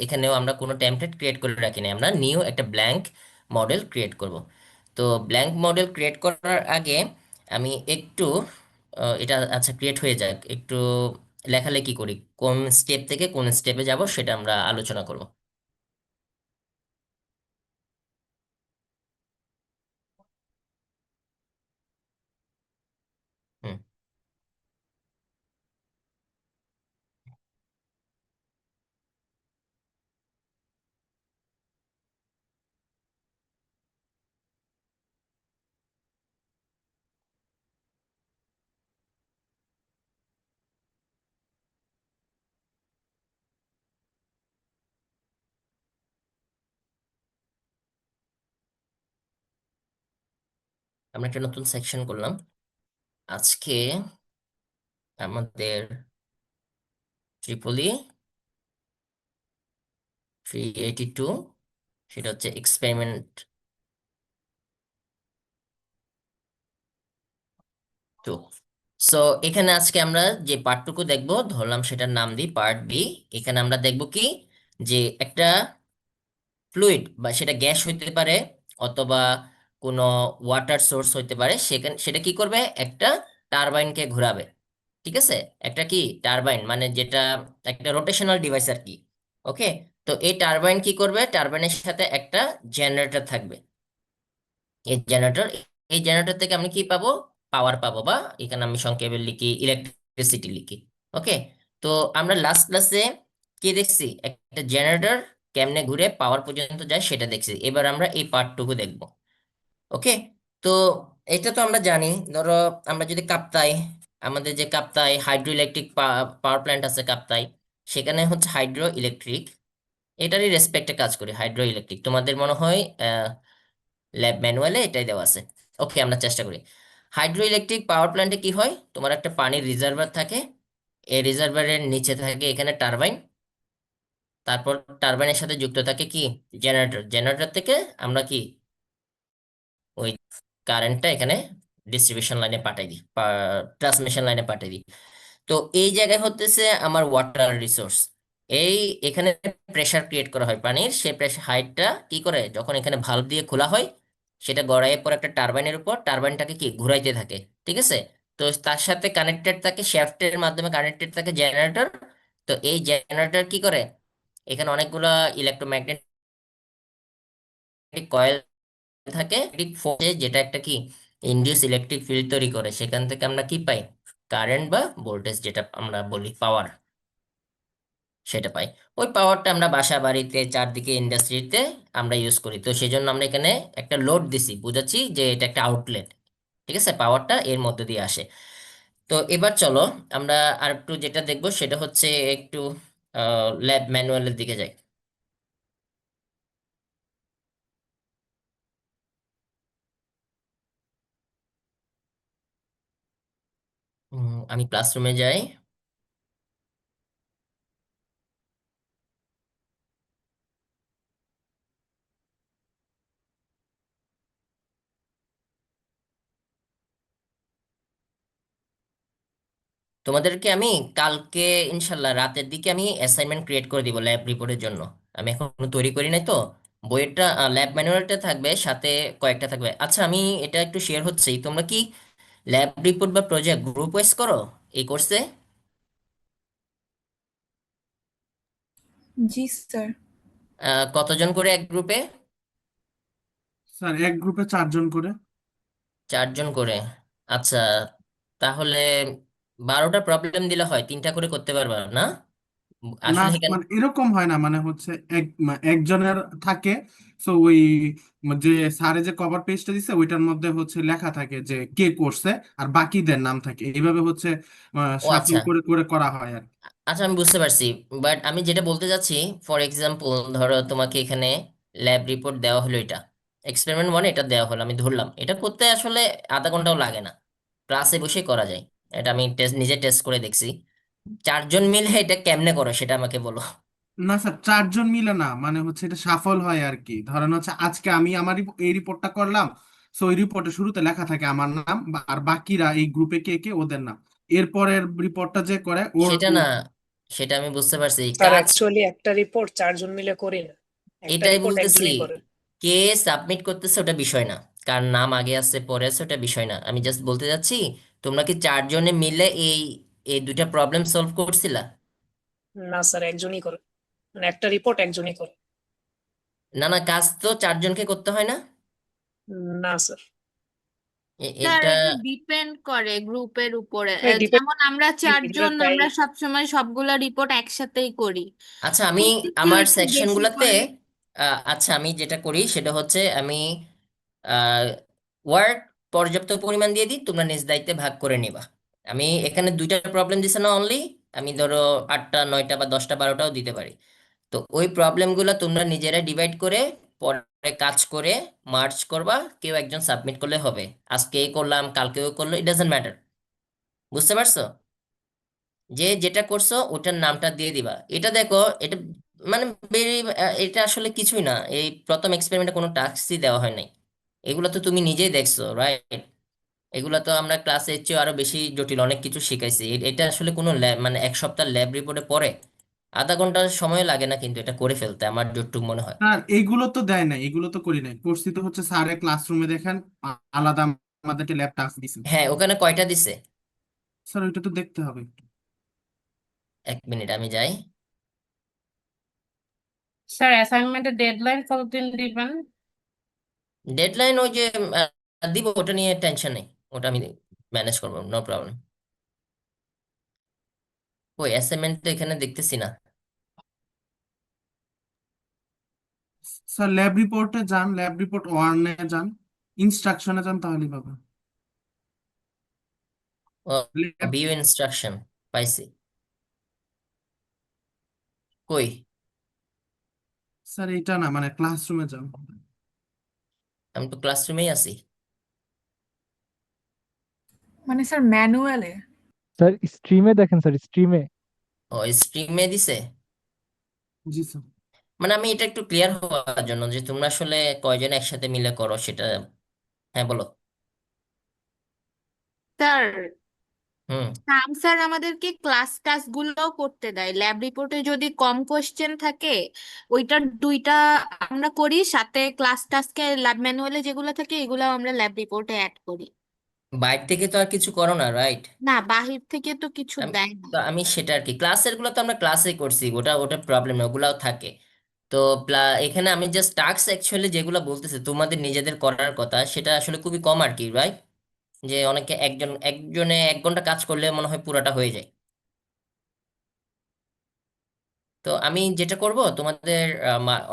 এখানেও আমরা কোনো টেমপ্লেট ক্রিয়েট করে রাখি না, আমরা নিউ একটা ব্ল্যাঙ্ক মডেল ক্রিয়েট করব। তো ব্ল্যাঙ্ক মডেল ক্রিয়েট করার আগে আমি একটু এটা আচ্ছা ক্রিয়েট হয়ে যাক, একটু লেখালেখি করি, কোন স্টেপ থেকে কোন স্টেপে যাব সেটা আমরা আলোচনা করব। হুম। আমরা একটা নতুন সেকশন করলাম আজকে, আমাদের ট্রিপলি 382, সেটা হচ্ছে এক্সপেরিমেন্ট 2। সো এখানে আজকে আমরা যে পার্টটুকু দেখব, ধরলাম সেটার নাম দিই পার্ট বি। এখানে আমরা দেখব কি, যে একটা ফ্লুইড বা সেটা গ্যাস হইতে পারে অথবা কোনো ওয়াটার সোর্স হইতে পারে, সেখানে সেটা কি করবে, একটা টারবাইনকে ঘোরাবে। ঠিক আছে, একটা কি টারবাইন মানে যেটা একটা রোটেশনাল ডিভাইস আর কি। ওকে, তো এই টারবাইন কি করবে, টারবাইনের সাথে একটা জেনারেটর থাকবে। এই জেনারেটর থেকে আমি কি পাবো, পাওয়ার পাবো, বা এখানে আমি সংক্ষেপে লিখি ইলেকট্রিসিটি লিখি। ওকে, তো আমরা লাস্ট ক্লাসে কি দেখছি, একটা জেনারেটর কেমনে ঘুরে পাওয়ার পর্যন্ত যায় সেটা দেখছি। এবার আমরা এই পার্টটুকু দেখব। ওকে, তো এটা তো আমরা জানি। ধরো আমরা যদি কাপ্তাই, আমাদের যে Kaptai hydro electric power plant আছে কাপ্তাই, সেখানে হচ্ছে হাইড্রো ইলেকট্রিক, এটারই রেসপেক্টে কাজ করি, হাইড্রো ইলেকট্রিক। তোমাদের মনে হয় ল্যাব ম্যানুয়ালে এটাই দেওয়া আছে। ওকে, আমরা চেষ্টা করি। হাইড্রো ইলেকট্রিক পাওয়ার প্ল্যান্টে কি হয়, তোমার একটা পানির রিজার্ভার থাকে, এই রিজার্ভারের নিচে থাকে এখানে টারবাইন, তারপর টারবাইনের সাথে যুক্ত থাকে কি জেনারেটর, জেনারেটর থেকে আমরা কি ওই কারেন্টটা এখানে ডিস্ট্রিবিউশন লাইনে পাঠাই দিই, ট্রান্সমিশন লাইনে পাঠাই দিই। তো এই জায়গায় হতেছে আমার ওয়াটার রিসোর্স। এই এখানে প্রেসার ক্রিয়েট করা হয় পানির, সেই প্রেসার হাইটটা কি করে, যখন এখানে ভালভ দিয়ে খোলা হয়, সেটা গড়াইয়ের পর একটা টারবাইনের উপর, টারবাইনটাকে কি ঘুরাইতে থাকে। ঠিক আছে, তো তার সাথে কানেক্টেড থাকে, শ্যাফটের মাধ্যমে কানেক্টেড থাকে জেনারেটর। তো এই জেনারেটর কি করে, এখানে অনেকগুলা ইলেকট্রোম্যাগনেটিক কয়েল থাকে, ইলেকট্রিক ফোর্সে, যেটা একটা কি ইনডিউস ইলেকট্রিক ফিল্ড তৈরি করে, সেখান থেকে আমরা কি পাই, কারেন্ট বা ভোল্টেজ, যেটা আমরা বলি পাওয়ার, সেটা পাই। ওই পাওয়ারটা আমরা বাসা বাড়িতে চারদিকে ইন্ডাস্ট্রিতে আমরা ইউজ করি। তো সেই জন্য আমরা এখানে একটা লোড দিছি, বুঝাচ্ছি যে এটা একটা আউটলেট। ঠিক আছে, পাওয়ারটা এর মধ্যে দিয়ে আসে। তো এবার চলো আমরা আর একটু যেটা দেখবো সেটা হচ্ছে একটু ল্যাব ম্যানুয়ালের দিকে যাই। আমি ক্লাসরুমে যাই। তোমাদেরকে আমি কালকে ইনশাল্লাহ রাতের দিকে আমি অ্যাসাইনমেন্ট ক্রিয়েট করে দিব ল্যাব রিপোর্টের জন্য। আমি এখনো তৈরি করি নাই তো। বইয়েরটা ল্যাব ম্যানুয়ালটা থাকবে, সাথে কয়েকটা থাকবে। আচ্ছা, আমি এটা একটু শেয়ার হচ্ছেই, তোমরা কি ল্যাব রিপোর্ট বা প্রজেক্ট গ্রুপ ওয়াইজ করো এই কোর্সে? জি স্যার। কতজন করে এক গ্রুপে? স্যার এক গ্রুপে 4 জন করে। 4 জন করে। আচ্ছা, তাহলে 12টা প্রবলেম দিলে হয়, 3টা করে করতে পারবা না? না আসলে এখানে মানে এরকম হয় না, মানে হচ্ছে একজনের থাকে। তো ওই যে স্যারে যে কভার পেজটা দিছে ওইটার মধ্যে হচ্ছে লেখা থাকে যে কে করছে, আর বাকিদের নাম থাকে, এইভাবে হচ্ছে ও শাফল আচ্ছা, করে করে করা হয় আর কি। আচ্ছা আমি বুঝতে পারছি। বাট আমি যেটা বলতে চাচ্ছি, ফর এক্সাম্পল ধরো তোমাকে এখানে ল্যাব রিপোর্ট দেওয়া হলো, এটা এক্সপেরিমেন্ট 1 এটা দেওয়া হলো, আমি ধরলাম এটা করতে আসলে আধা ঘন্টাও লাগে না, ক্লাসে বসে করা যায়। এটা আমি নিজে টেস্ট করে দেখছি। 4 জন মিলে এটা কেমনে করো সেটা আমাকে বলো। না স্যার, 4 জন মিলে না, মানে হচ্ছে এটা সাফল হয় আর কি। ধরেন হচ্ছে আজকে আমি আমার এই রিপোর্টটা করলাম, সো ওই রিপোর্টে শুরুতে লেখা থাকে আমার নাম, আর বাকিরা এই গ্রুপে কে কে ওদের নাম। এরপরের রিপোর্টটা যে করে ওর সেটা ও। না, সেটা আমি বুঝতে পারছি স্যার কাজ। অ্যাকচুয়ালি একটা রিপোর্ট 4 জন মিলে করি না, একটা এটাই রিপোর্ট বলতেছি, একজনই করে। কে সাবমিট করতেছে ওটা বিষয় না, কার নাম আগে আছে পরে আছে ওটা বিষয় না, আমি জাস্ট বলতে যাচ্ছি তোমরা কি চারজনে মিলে এই এই দুইটা প্রবলেম সলভ করছিলা? না স্যার, একজনই করে, মানে একটা রিপোর্ট একজনই করে। না না, কাজ তো চারজনকে করতে হয় না? না স্যার, স্যার এটা এটা ডিপেন্ড করে গ্রুপের উপরে। ডিপেন্ড, যেমন আমরা এগুলো 4 জন, তাই। আমরা সবসময় সবগুলা রিপোর্ট একসাথেই করি। আচ্ছা, আমি যদি কেউ আমার একটু সেকশন বেশি গুলাতে করে। আচ্ছা আমি যেটা করি সেটা হচ্ছে আমি ওয়ার্ক পর্যাপ্ত পরিমাণ দিয়ে দিই, তোমরা নিজ দায়িত্বে ভাগ করে নিবা। আমি এখানে দুইটা প্রবলেম দিছে না অনলি, আমি ধরো 8টা 9টা বা 10টা 12টাও দিতে পারি। তো ওই প্রবলেমগুলো তোমরা নিজেরা ডিভাইড করে পরে কাজ করে মার্চ করবা, কেউ একজন সাবমিট করলে হবে। আজকে এই করলাম কালকেও করলো, ইট ডাজন্ট ম্যাটার। বুঝতে পারছো? যে যেটা করছো ওটার নামটা দিয়ে দিবা। এটা দেখো, এটা মানে এটা আসলে কিছুই না, এই প্রথম এক্সপেরিমেন্টে কোনো টাস্কই দেওয়া হয় নাই। এগুলো তো তুমি নিজেই দেখছো, রাইট? এগুলো তো আমরা ক্লাসে এর চেয়ে আরো বেশি জটিল অনেক কিছু শিখাইছি। এটা আসলে কোনো ল্যাব মানে এক সপ্তাহ ল্যাব রিপোর্টে পড়ে আধা ঘন্টা সময় লাগে না কিন্তু এটা করে ফেলতে, আমার যতটুকু মনে হয়। স্যার এইগুলো তো দেয় না, এগুলো তো করি নাই, করছি তো হচ্ছে স্যারের ক্লাসরুমে দেখেন আলাদা আমাদেরকে ল্যাব টাস্ক দিছে। হ্যাঁ, ওখানে কয়টা দিছে? স্যার ওইটা তো দেখতে হবে। 1 মিনিট আমি যাই। স্যার অ্যাসাইনমেন্টের ডেডলাইন কতদিন দিবেন? ডেডলাইন ওই যে দিব, ওটা নিয়ে টেনশন নেই, ওটা আমি ম্যানেজ করবো, নো প্রবলেম। ওই অ্যাসাইনমেন্ট তো এখানে দেখতেছি না। স্যার ল্যাব রিপোর্টে যান, ল্যাব রিপোর্ট ওয়ানে যান, ইনস্ট্রাকশনে যান, তাহলেই পাবেন। ও, ল্যাব, ভিউ ইনস্ট্রাকশন পাইছি। কই? স্যার এটা না, মানে ক্লাসরুমে যান। আমি তো ক্লাসরুমেই আছি। মানে স্যার ম্যানুয়ালে। স্যার স্ট্রিমে দেখেন, স্যার স্ট্রিমে। ও, স্ট্রিমে দিছে। জি স্যার। মানে আমি এটা একটু ক্লিয়ার হওয়ার জন্য যে তোমরা আসলে কয়জন একসাথে মিলে করো সেটা। হ্যাঁ বলো। স্যার হুম। স্যার আমাদেরকে ক্লাস টাস্ক গুলোও করতে দেয়। ল্যাব রিপোর্টে যদি কম কোশ্চেন থাকে ওইটার 2টা আমরা করি, সাথে ক্লাস টাস্কে ল্যাব ম্যানুয়ালে যেগুলো থাকে এগুলো আমরা ল্যাব রিপোর্টে অ্যাড করি। বাইরে থেকে তো আর কিছু করো না, রাইট? না, বাহির থেকে তো কিছু আমি দেয় না। তো আমি সেটা আর কি, ক্লাসের গুলো তো আমরা ক্লাসে করছি, ওটা ওটা প্রবলেম না, ওগুলাও থাকে। তো এখানে আমি জাস্ট টাস্ক অ্যাকচুয়ালি যেগুলো বলতেছে তোমাদের নিজেদের করার কথা সেটা আসলে খুবই কম আর কি, রাইট? যে অনেকে একজনে 1 ঘন্টা কাজ করলে মনে হয় পুরাটা হয়ে যায়। তো আমি যেটা করব তোমাদের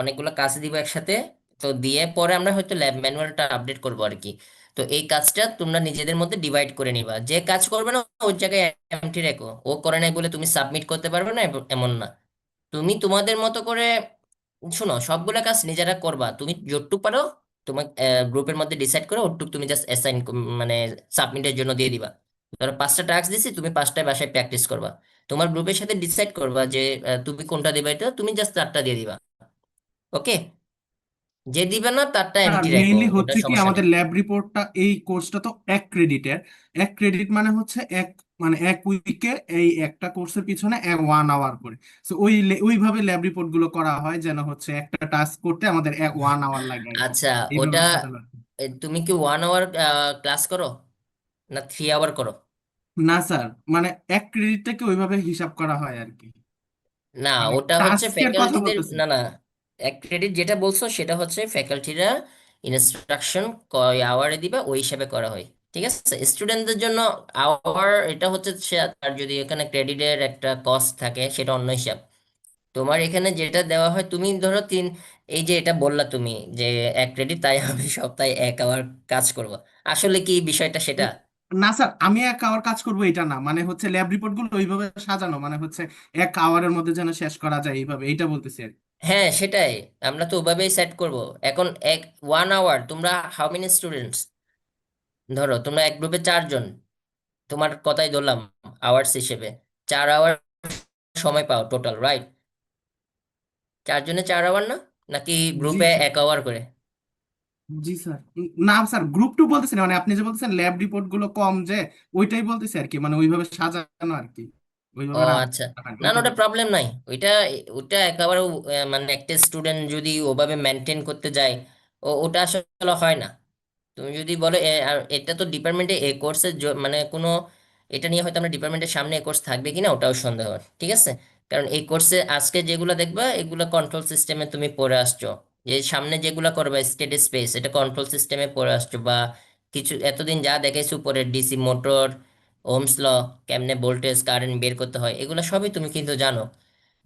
অনেকগুলো কাজ দিব একসাথে, তো দিয়ে পরে আমরা হয়তো ল্যাব ম্যানুয়ালটা আপডেট করবো আর কি। তো এই কাজটা তোমরা নিজেদের মধ্যে ডিভাইড করে নিবা, যে কাজ করবে না ওই জায়গায় এমটি রেখো, ও করে নাই বলে তুমি সাবমিট করতে পারবে না এমন না। তুমি তোমাদের মতো করে শোনো, সবগুলা কাজ নিজেরা করবা, তুমি যতটুকু পারো তোমার গ্রুপের মধ্যে ডিসাইড করে ওটুকু তুমি জাস্ট অ্যাসাইন মানে সাবমিটের জন্য দিয়ে দিবা। ধরো 5টা টাস্ক দিছি, তুমি 5টায় বাসায় প্র্যাকটিস করবা। তোমার গ্রুপের সাথে ডিসাইড করবা যে তুমি কোনটা দিবা, এটা তুমি জাস্ট 4টা দিয়ে দিবা। ওকে? যে দিবে না তারটা আর এমটি রাখো, মেইনলি ওটা হচ্ছে কি সমস্যা নেই। আমাদের ল্যাব রিপোর্টটা, এই কোর্সটা তো 1 ক্রেডিটের। 1 ক্রেডিট মানে হচ্ছে মানে 1 উইকে এই একটা কোর্সের পিছনে 1 আওয়ার করে। তো ওইভাবে ল্যাব রিপোর্ট গুলো করা হয় যেন হচ্ছে একটা টাস্ক করতে আমাদের 1 আওয়ার লাগে আর কি। আচ্ছা, ওটা এইভাবে সাজানো আর কি। তুমি কি 1 আওয়ার ক্লাস করো না 3 আওয়ার করো? না স্যার, মানে 1 ক্রেডিটটাকে ওইভাবে হিসাব করা হয় আর কি, না, মানে ওটা হচ্ছে টাস্কের কথা ফ্যাকাল্টিদের, বলতেছি। না না, 1 ক্রেডিট যেটা বলছো সেটা হচ্ছে ফ্যাকাল্টিরা ইনস্ট্রাকশন কয় আওয়ারে দিবে ওই হিসাবে করা হয়। ঠিক আছে, স্টুডেন্টদের জন্য আওয়ার এটা হচ্ছে আর যদি এখানে ক্রেডিটের একটা কস্ট থাকে সেটা অন্য হিসাব। তোমার এখানে যেটা দেওয়া হয়, তুমি ধরো এই যে এটা বললা তুমি যে 1 ক্রেডিট, তাই আমি সপ্তাহে 1 আওয়ার কাজ করব, আসলে কি বিষয়টা সেটা? না স্যার, আমি 1 আওয়ার কাজ করবো এটা না, মানে হচ্ছে ল্যাব রিপোর্ট গুলো ওইভাবে সাজানো, মানে হচ্ছে 1 আওয়ারের মধ্যে যেন শেষ করা যায় এইভাবে, এইটা বলতেছি আর কি। হ্যাঁ সেটাই, আমরা তো ওভাবেই সেট করব। এখন 1 আওয়ার তোমরা হাউ মেনি স্টুডেন্টস? ধরো তোমরা এক গ্রুপে 4 জন, তোমার কথাই ধরলাম আওয়ার্স হিসেবে, 4 আওয়ার সময় পাও টোটাল, রাইট? 4 জনে 4 আওয়ার না, নাকি জি গ্রুপে স্যার। 1 আওয়ার করে? জি স্যার। না স্যার, গ্রুপ টু বলতেছেন, মানে আপনি যে বলতেছেন ল্যাব রিপোর্ট গুলো কম, যে ওইটাই বলতেছি আর কি, মানে ওইভাবে সাজানো আর কি। ওইভাবে ও রাখা আচ্ছা, হয় না, না না ওইটা ওটা প্রবলেম নাই। ওইটা ওটা একেবারে মানে একটা স্টুডেন্ট যদি ওভাবে মেনটেন করতে যায়, ওটা আসলে হয় না। তুমি যদি বলো আর এটা তো ডিপার্টমেন্টে এ কোর্সের মানে কোনো এটা নিয়ে হয়তো আমরা ডিপার্টমেন্টের সামনে এ কোর্স থাকবে কিনা ওটাও সন্দেহ, ঠিক আছে। কারণ এই কোর্সে আজকে যেগুলো দেখবা এগুলো কন্ট্রোল সিস্টেমে তুমি পড়ে আসছো, যে সামনে যেগুলো করবে স্টেডি স্পেস এটা কন্ট্রোল সিস্টেমে পড়ে আসছো, বা কিছু এতদিন যা দেখেছো উপরে ডিসি মোটর, ওহমস ল, কেমনে ভোল্টেজ কারেন্ট বের করতে হয়, এগুলো সবই তুমি কিন্তু জানো।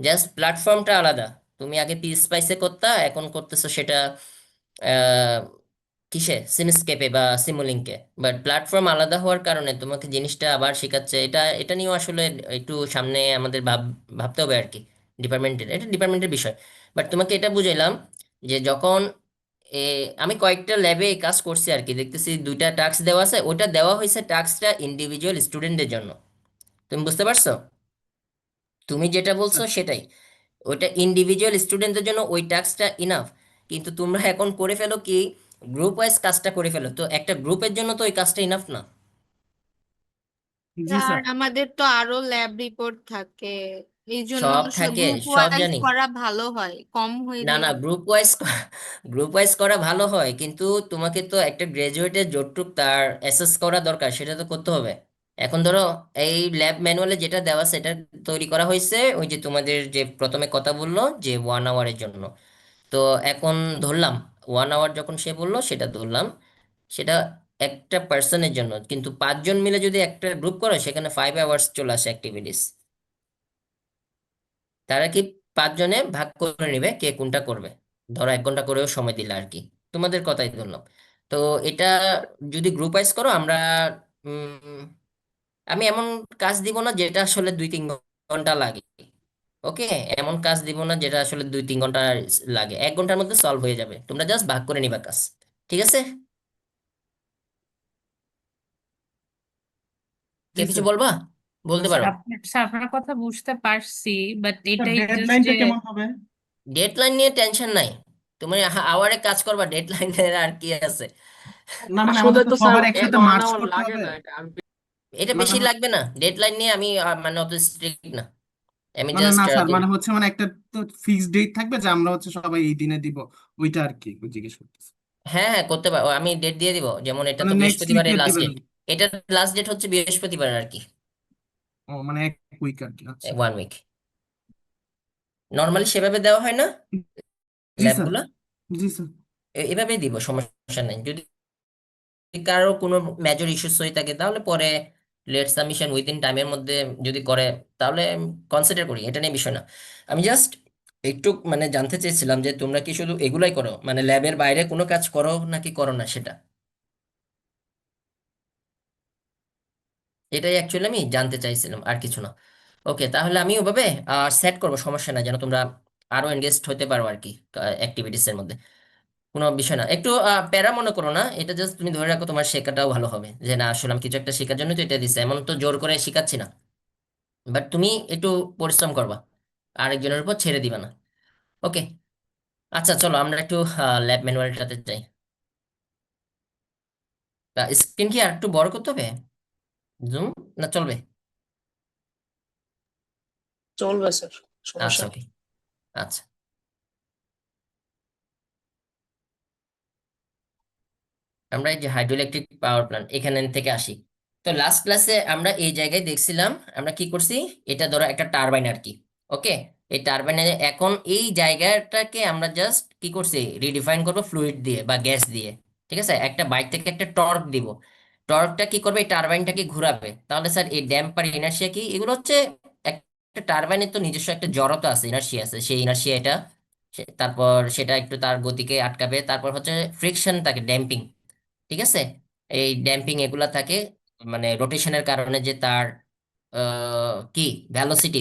জাস্ট প্ল্যাটফর্মটা আলাদা। তুমি আগে পি স্পাইসে করতা, এখন করতেছো সেটা আহ, কিসে সিমস্কেপে বা সিমুলিংকে। বাট প্ল্যাটফর্ম আলাদা হওয়ার কারণে তোমাকে জিনিসটা আবার শেখাচ্ছে। এটা এটা নিয়েও আসলে একটু সামনে আমাদের ভাবতে হবে আর কি। ডিপার্টমেন্টের, এটা ডিপার্টমেন্টের বিষয়। বাট তোমাকে এটা বুঝাইলাম যে যখন এ, আমি কয়েকটা ল্যাবে কাজ করছি আর কি, দেখতেছি দুইটা টাস্ক দেওয়া আছে, ওটা দেওয়া হয়েছে টাস্কটা ইন্ডিভিজুয়াল স্টুডেন্টদের জন্য। তুমি বুঝতে পারছো? তুমি যেটা আচ্ছা। বলছো সেটাই, ওইটা ইন্ডিভিজুয়াল স্টুডেন্টদের জন্য ওই টাস্কটা ইনাফ। কিন্তু তোমরা এখন করে ফেলো কি, গ্রুপ ওয়াইজ কাজটা করে ফেলো, তো একটা গ্রুপের জন্য তো ওই কাজটা ইনাফ না। জি আর স্যার। আমাদের তো আরো ল্যাব রিপোর্ট থাকে, এই জন্য সব থাকে, গ্রুপ সব ওয়াইজ জানি। করা ভালো হয়, কম না হইলে। না, গ্রুপ ওয়াইজ গ্রুপ ওয়াইজ করা ভালো হয়, কিন্তু তোমাকে তো একটা গ্রাজুয়েটের যতটুক তার অ্যাসেস করা দরকার সেটা তো করতে হবে। এখন ধরো এই ল্যাব ম্যানুয়ালে যেটা দেওয়া সেটা তৈরি করা হয়েছে ওই যে তোমাদের যে প্রথমে কথা বললো যে 1 আওয়ারের জন্য। তো এখন ধরলাম 1 আওয়ার যখন সে বললো সেটা ধরলাম, সেটা একটা পার্সনের জন্য, কিন্তু 5 জন মিলে যদি একটা গ্রুপ করে সেখানে 5 আওয়ার্স চলে আসে অ্যাক্টিভিটিস। তারা কি 5 জনে ভাগ করে নিবে কে কোনটা করবে। ধরো 1 ঘন্টা করেও সময় দিলে আর কি, তোমাদের কথাই ধরলাম। তো এটা যদি গ্রুপ ওয়াইজ করো আমরা উম, আমি এমন কাজ দিব না যেটা আসলে 2-3 ঘন্টা লাগে। ওকে, এমন কাজ দিব না যেটা আসলে 2-3 ঘন্টা লাগে, 1 ঘন্টার মধ্যে সলভ হয়ে যাবে, তোমরা জাস্ট ভাগ করে নিবা কাজ। ঠিক আছে? কে জি কিছু স্যার। বলবা? না বলতে স্যার। পারো। স্যার আপনার কথা বুঝতে পারছি, বাট স্যার এটাই জাস্ট যে ডেডলাইনটা কেমন হবে? ডেডলাইন নিয়ে টেনশন নাই, তুমি আওয়ারে কাজ করবা, ডেডলাইনের আর কি আছে। না মানে আসলে আমাদের তো তো স্যার সবার একসাথে ওয়ান মার্চ আওয়ার করতে লাগে হবে। না এটা আমি এটা না বেশি লাগবে না, ডেডলাইন নিয়ে আমি মানে অত স্ট্রিক্ট না। আমি মানে জাস্ট না স্যার, মানে হচ্ছে মানে একটা তো ফিক্সড ডেট থাকবে যে আমরা হচ্ছে সবাই এই দিনে দিব, ওইটা আর কি জিজ্ঞেস করতেছি। হ্যাঁ হ্যাঁ করতে পারো, আমি ডেট দিয়ে দিব, যেমন এটা মানে তো নেক্সট বৃহস্পতিবারের উইকে লাস্ট দিবেন? ডেট। এটার লাস্ট ডেট হচ্ছে বৃহস্পতিবার আর কি, ও মানে এক উইক আর কি, আচ্ছা। 1 উইক। নর্মালি সেভাবে দেওয়া হয় না জি স্যার। ল্যাবগুলো, জি স্যার। এভাবেই দিব, সমস্যা নেই। যদি কারো কোনো মেজর ইস্যুস হয়ে থাকে তাহলে পরে লেট সাবমিশন উইদিন টাইমের মধ্যে যদি করে তাহলে কনসিডার করি, এটা নিয়ে বিষয় না। আমি জাস্ট একটু মানে জানতে চেয়েছিলাম যে তোমরা কি শুধু এগুলাই করো, মানে ল্যাবের বাইরে কোনো কাজ করো নাকি করো না সেটা, এটাই অ্যাকচুয়ালি আমি জানতে চাইছিলাম, আর কিছু না। ওকে, তাহলে আমি ওভাবে সেট করবো, সমস্যা নাই, যেন তোমরা আরো এনগেজড হতে পারো আর কি অ্যাক্টিভিটিস এর মধ্যে। কোনো বিষয় না, একটু প্যারা মনে করো না, এটা জাস্ট তুমি ধরে রাখো তোমার শেখাটাও ভালো হবে, যে না আসলে আমি কিছু একটা শেখার জন্য তো এটা দিচ্ছে, এমন তো জোর করে শেখাচ্ছি না। বাট তুমি একটু পরিশ্রম করবা, আরেকজনের উপর ছেড়ে দিবা না। ওকে, আচ্ছা চলো আমরা একটু ল্যাব ম্যানুয়ালটাতে যাই। স্ক্রিন কি আর একটু বড় করতে হবে, জুম, না চলবে? চলবে স্যার, সমস্যা আচ্ছা নেই। ওকে, আচ্ছা। আমরা এই যে হাইড্রো ইলেকট্রিক পাওয়ার প্ল্যান্ট এখানে থেকে আসি। তো লাস্ট ক্লাসে আমরা এই জায়গায় দেখছিলাম আমরা কি করছি, এটা ধরো একটা টারবাইন আর কি। ওকে, এই টারবাইনে এখন এই জায়গাটাকে আমরা জাস্ট কি করছি, রিডিফাইন করবো ফ্লুইড দিয়ে বা গ্যাস দিয়ে। ঠিক আছে, একটা বাইক থেকে একটা টর্ক দিব, টর্কটা কি করবে, এই টারবাইনটাকে ঘোরাবে। তাহলে স্যার এই ড্যাম্পার ইনার্শিয়া কি, এগুলো হচ্ছে একটা টারবাইনের তো নিজস্ব একটা জড়তা আছে, ইনার্শিয়া আছে, সেই ইনার্শিয়া এটা তারপর সেটা একটু তার গতিকে আটকাবে, তারপর হচ্ছে ফ্রিকশন থাকে, ড্যাম্পিং। ঠিক আছে, এই ড্যাম্পিং এগুলা থাকে, মানে রোটেশনের কারণে যে তার কি ভ্যালোসিটি,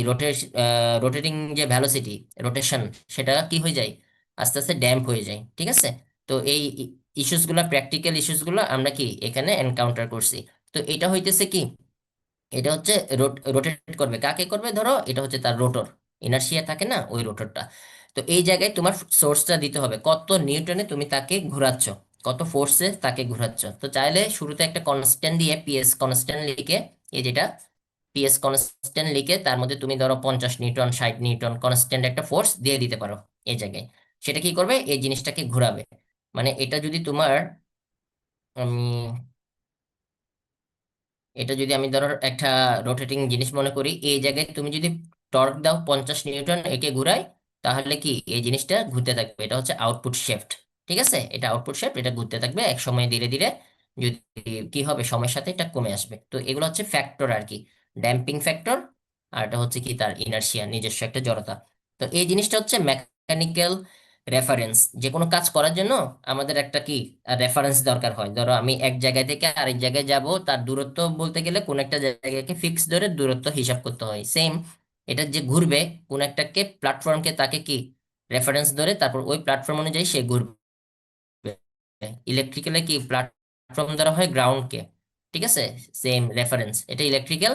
রোটেটিং যে ভ্যালোসিটি, রোটেশন, সেটা কি হয়ে যায়, আস্তে আস্তে ড্যাম্প হয়ে যায়। ঠিক আছে, তো এই ইস্যুস গুলা, প্র্যাকটিক্যাল ইস্যুস গুলা আমরা কি এখানে এনকাউন্টার করছি। তো এটা হইতেছে কি, এটা হচ্ছে রোটেট করবে, কাকে করবে, ধরো এটা হচ্ছে তার রোটর, ইনার্শিয়া থাকে না ওই রোটরটা। তো এই জায়গায় তোমার সোর্সটা দিতে হবে, কত নিউটনে তুমি তাকে ঘোরাচ্ছ, কত ফোর্সে তাকে ঘোরাচ্ছ। তো চাইলে শুরুতে একটা কনস্ট্যান্ট দিয়ে পিএস কনস্ট্যান্ট লিখে, এই যেটা পিএস কনস্ট্যান্ট লিখে তার মধ্যে তুমি ধরো 50 নিউটন 60 নিউটন কনস্ট্যান্ট একটা ফোর্স দিয়ে দিতে পারো এই জায়গায়। সেটা কি করবে, এই জিনিসটাকে ঘোরাবে। মানে এটা যদি তোমার আমি এটা যদি আমি ধরো একটা রোটেটিং জিনিস মনে করি, এই জায়গায় তুমি যদি টর্ক দাও 50 নিউটন একে ঘুরাই, তাহলে কি এই জিনিসটা ঘুরতে থাকবে। এটা হচ্ছে আউটপুট শেফট। ঠিক আছে, এটা আউটপুট শেফট, এটা ঘুরতে থাকবে এক সময় ধীরে ধীরে। যদি কি হবে, সময়ের সাথে এটা কমে আসবে। তো এগুলো হচ্ছে ফ্যাক্টর আর কি, ড্যাম্পিং ফ্যাক্টর। আর এটা হচ্ছে কি তার ইনার্শিয়া, নিজস্ব একটা জড়তা। তো এই জিনিসটা হচ্ছে মেকানিক্যাল রেফারেন্স। যে কোনো কাজ করার জন্য আমাদের একটা কি রেফারেন্স দরকার হয়। ধরো আমি এক জায়গা থেকে আরেক জায়গায় যাব, তার দূরত্ব বলতে গেলে কোন একটা জায়গাকে ফিক্স ধরে দূরত্ব হিসাব করতে হয়। সেম, এটা যে ঘুরবে কোন একটাকে প্ল্যাটফর্মকে, তাকে কি রেফারেন্স ধরে তারপর ওই প্ল্যাটফর্ম অনুযায়ী সে ঘুরবে। ইলেকট্রিক্যালে কি প্ল্যাটফর্ম ধরা হয় গ্রাউন্ডকে। ঠিক আছে, সেম রেফারেন্স। এটা ইলেকট্রিক্যাল,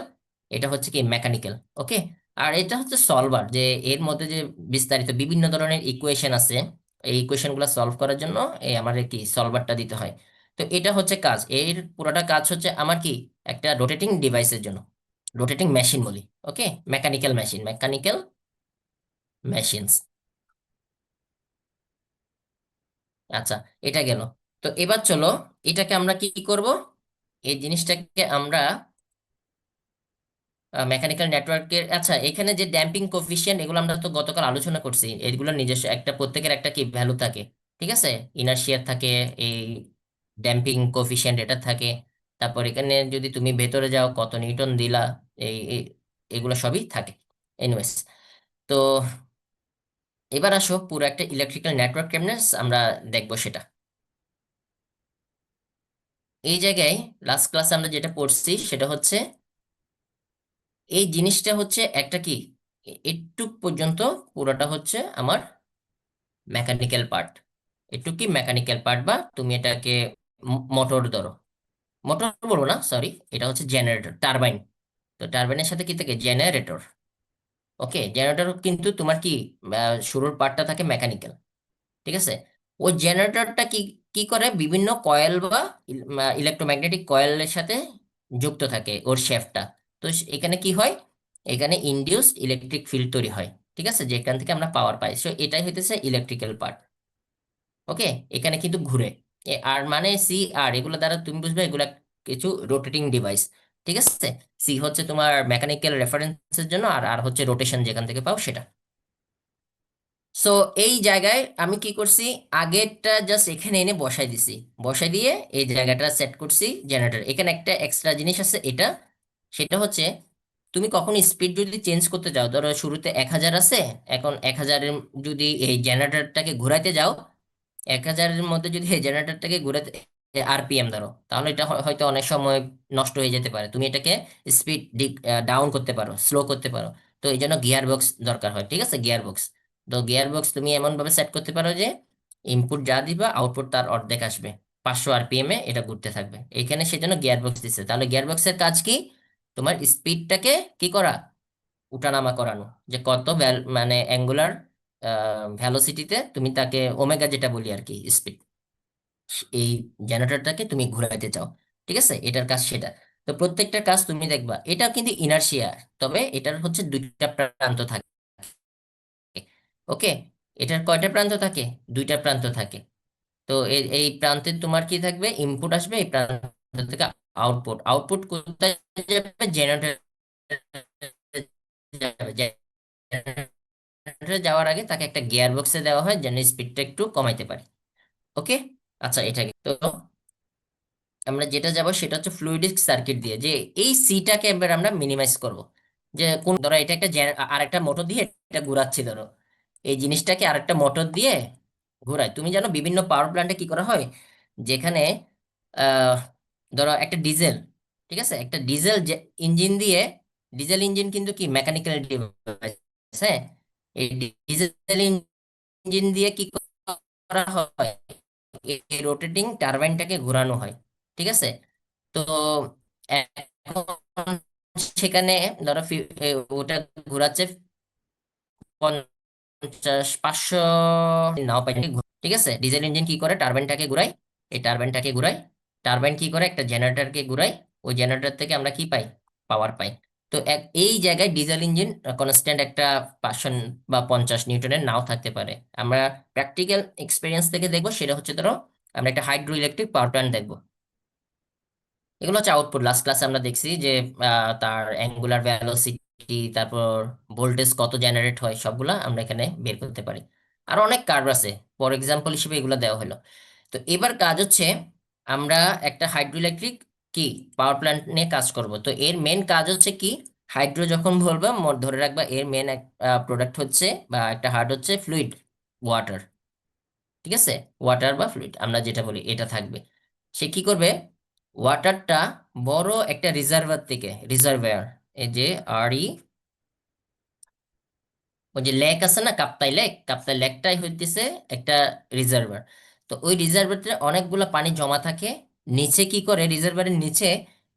এটা হচ্ছে কি মেকানিক্যাল। ওকে, আর এটা হচ্ছে সলভার, যে এর মধ্যে যে বিস্তারিত বিভিন্ন ধরনের ইকুয়েশন আছে, এই ইকুয়েশন গুলো সলভ করার জন্য এই আমাদের কি সলভারটা দিতে হয়। তো এটা হচ্ছে কাজ, এর পুরোটা কাজ হচ্ছে আমার কি একটা রোটেটিং ডিভাইসের জন্য, রোটেটিং মেশিন বলি। ওকে, মেকানিক্যাল মেশিন, মেকানিক্যাল মেশিনস। আচ্ছা, এটা গেল। তো এবার চলো এটাকে আমরা কি করব, এই জিনিসটাকে আমরা মেকানিক্যাল নেটওয়ার্কের, আচ্ছা এখানে যে ড্যাম্পিং কোফিশিয়েন্ট, এগুলো আমরা তো গতকাল আলোচনা করছি। এগুলো নিজস্ব একটা, প্রত্যেকের একটা কি ভ্যালু থাকে। ঠিক আছে, ইনার্শিয়ার থাকে, এই ড্যাম্পিং কোফিশিয়েন্ট এটা থাকে। তারপর এখানে যদি তুমি ভেতরে যাও কত নিউটন দিলা, এগুলো সবই থাকে। এনিওয়েজ, তো এবার আসো পুরো একটা ইলেকট্রিক্যাল নেটওয়ার্ক কেমনে আমরা দেখবো সেটা। এই জায়গায় লাস্ট ক্লাসে আমরা যেটা পড়ছি সেটা হচ্ছে এই জিনিসটা হচ্ছে একটা কি একটু পর্যন্ত পুরোটা হচ্ছে আমার মেকানিক্যাল পার্ট। একটু কি মেকানিক্যাল পার্ট, বা তুমি এটাকে মোটর ধরো, মোটর বলবো না, সরি, এটা হচ্ছে জেনারেটর, টারবাইন। তো টারবাইনের সাথে কি থাকে, জেনারেটর। ওকে, জেনারেটর কিন্তু তোমার কি শুরুর পার্টটা থাকে মেকানিক্যাল। ঠিক আছে, ওই জেনারেটরটা কি কি করে, বিভিন্ন কয়েল বা ইলেকট্রোম্যাগনেটিক কয়েলের সাথে যুক্ত থাকে ওর শেফটটা। তো এখানে কি হয়, এখানে ইনডিউসড ইলেকট্রিক ফিল্ড তৈরি হয়। ঠিক আছে, যেখান থেকে আমরা পাওয়ার পাই। সো এটাই হইতেছে ইলেকট্রিক্যাল পার্ট। ওকে, এখানে কিন্তু ঘুরে আর মানে সি আর এগুলো দ্বারা তুমি বুঝবে এগুলা কিছু রোটেটিং ডিভাইস। ঠিক আছে, সি হচ্ছে তোমার মেকানিক্যাল রেফারেন্সের জন্য, আর আর হচ্ছে রোটেশন যেখান থেকে পাও সেটা। সো এই জায়গায় আমি কি করছি, আগেরটা জাস্ট এখানে এনে বসাই দিছি, বসাই দিয়ে এই জায়গাটা সেট করছি জেনারেটর। এখানে একটা এক্সট্রা জিনিস আছে, এটা সেটা হচ্ছে তুমি কখন স্পিড যদি চেঞ্জ করতে যাও, ধরো শুরুতে 1000 আছে, এখন 1000-এর যদি এই জেনারেটরটাকে ঘুরাইতে যাও, 1000-এর মধ্যে যদি এই জেনারেটরটাকে ঘুরাতে আরপিএম ধরো, তাহলে এটা হয়তো অনেক সময় নষ্ট হয়ে যেতে পারে। তুমি এটাকে স্পিড ডাউন করতে পারো, স্লো করতে পারো। তো এই জন্য গিয়ার বক্স দরকার হয়। ঠিক আছে, গিয়ার বক্স। তো গিয়ার বক্স তুমি এমন ভাবে সেট করতে পারো যে ইনপুট যা দিবা আউটপুট তার অর্ধেক আসবে, 500 আরপিএম এ এটা ঘুরতে থাকবে। এখানে সেজন্য গিয়ার বক্স দিচ্ছে। তাহলে গিয়ার বক্সের কাজ কি, তোমার স্পিডটাকে কি করা, উঠানামা করানো। যে কত মানে অ্যাঙ্গুলার ভ্যালোসিটিতে তুমি তাকে ওমেগা যেটা বলি আর কি স্পিড, এই জেনারেটরটাকে তুমি ঘুরাইতে চাও। ঠিক আছে, এটার কাজ সেটা। তো প্রত্যেকটা কাজ তুমি দেখবা, এটা কিন্তু ইনার্শিয়া, তবে এটার হচ্ছে দুইটা প্রান্ত থাকে। ওকে, এটার কয়টা প্রান্ত থাকে, দুইটা প্রান্ত থাকে। তো এই প্রান্তে তোমার কি থাকবে, ইনপুট আসবে, এই প্রান্ত থেকে আউটপুট। আউটপুট কোথায় যাবে, জেনারেটর যাবে। জেনারেটরে যাওয়ার আগে তাকে একটা গিয়ার বক্সে দেওয়া হয় যেন স্পিডটা একটু কমাইতে পারে। ওকে, আচ্ছা এটা তো আমরা যেটা যাব সেটা হচ্ছে ফ্লুইডিক সার্কিট দিয়ে, যে এই সিটাকে এবার আমরা মিনিমাইজ করব। যে কোন ধরো এটা একটা আরেকটা মোটর দিয়ে এটা ঘুরাচ্ছি, ধরো এই জিনিসটাকে আরেকটা মোটর দিয়ে ঘোরায়। তুমি জানো বিভিন্ন পাওয়ার প্ল্যান্টে কি করা হয়, যেখানে আহ ধরো একটা ডিজেল, ঠিক আছে, একটা ডিজেল ইঞ্জিন দিয়ে, ডিজেল ইঞ্জিন কিন্তু কি মেকানিক্যাল ডিভাইস। হ্যাঁ, এই ডিজেল ইঞ্জিন দিয়ে কি করা হয়, এই রোটেটিং টারবাইনটাকে ঘোরানো হয়। ঠিক আছে, তো এখন সেখানে ধরো ওটা ঘোরাচ্ছে 50-500 নাও পাই। ঠিক আছে, ডিজেল ইঞ্জিন কি করে, টারবাইনটাকে ঘুরাই, এই টারবাইনটাকে ঘুরাই, টারবাইন কি করে একটা জেনারেটরকে ঘুরাই, ওই জেনারেটর থেকে আমরা কি পাই, পাওয়ার পাই। তো এই জায়গায় ডিজেল ইঞ্জিন কনস্ট্যান্ট একটা 500 বা 50 নিউটনের নাও থাকতে পারে। আমরা প্র্যাকটিক্যাল এক্সপিরিয়েন্স থেকে দেখবো, সেটা হচ্ছে ধরো আমরা একটা হাইড্রো ইলেকট্রিক পাওয়ার প্ল্যান্ট দেখবো। এগুলো হচ্ছে আউটপুট। লাস্ট ক্লাসে আমরা দেখছি যে তার অ্যাঙ্গুলার ভ্যালোসিটি, তারপর ভোল্টেজ কত জেনারেট হয়, সবগুলা আমরা এখানে বের করতে পারি। আর অনেক কার্ভ আছে, ফর এক্সাম্পল হিসেবে এগুলো দেওয়া হলো। তো এবার কাজ হচ্ছে আমরা একটা হাইড্রো ইলেকট্রিক কি পাওয়ার প্ল্যান্ট নিয়ে কাজ করব। তো এর মেন কাজ হচ্ছে কি, হাইড্রো যখন বলবো ধরে রাখবা এর মেন প্রোডাক্ট হচ্ছে বা একটা হার্ড হচ্ছে ফ্লুইড, ওয়াটার। ঠিক আছে, ওয়াটার বা ফ্লুইড আমরা যেটা বলি এটা থাকবে। সে কি করবে, ওয়াটারটা বড় একটা রিজার্ভার থেকে, রিজার্ভার, এই যে আর ই, ওই যে লেক আছে না, কাপ্তাই লেক, কাপ্তাই লেকটাই হইতেছে একটা রিজার্ভার। তো ওই রিজার্ভারে অনেকগুলো পানি জমা থাকে। নিচে কি করে, রিজার্ভারের নিচে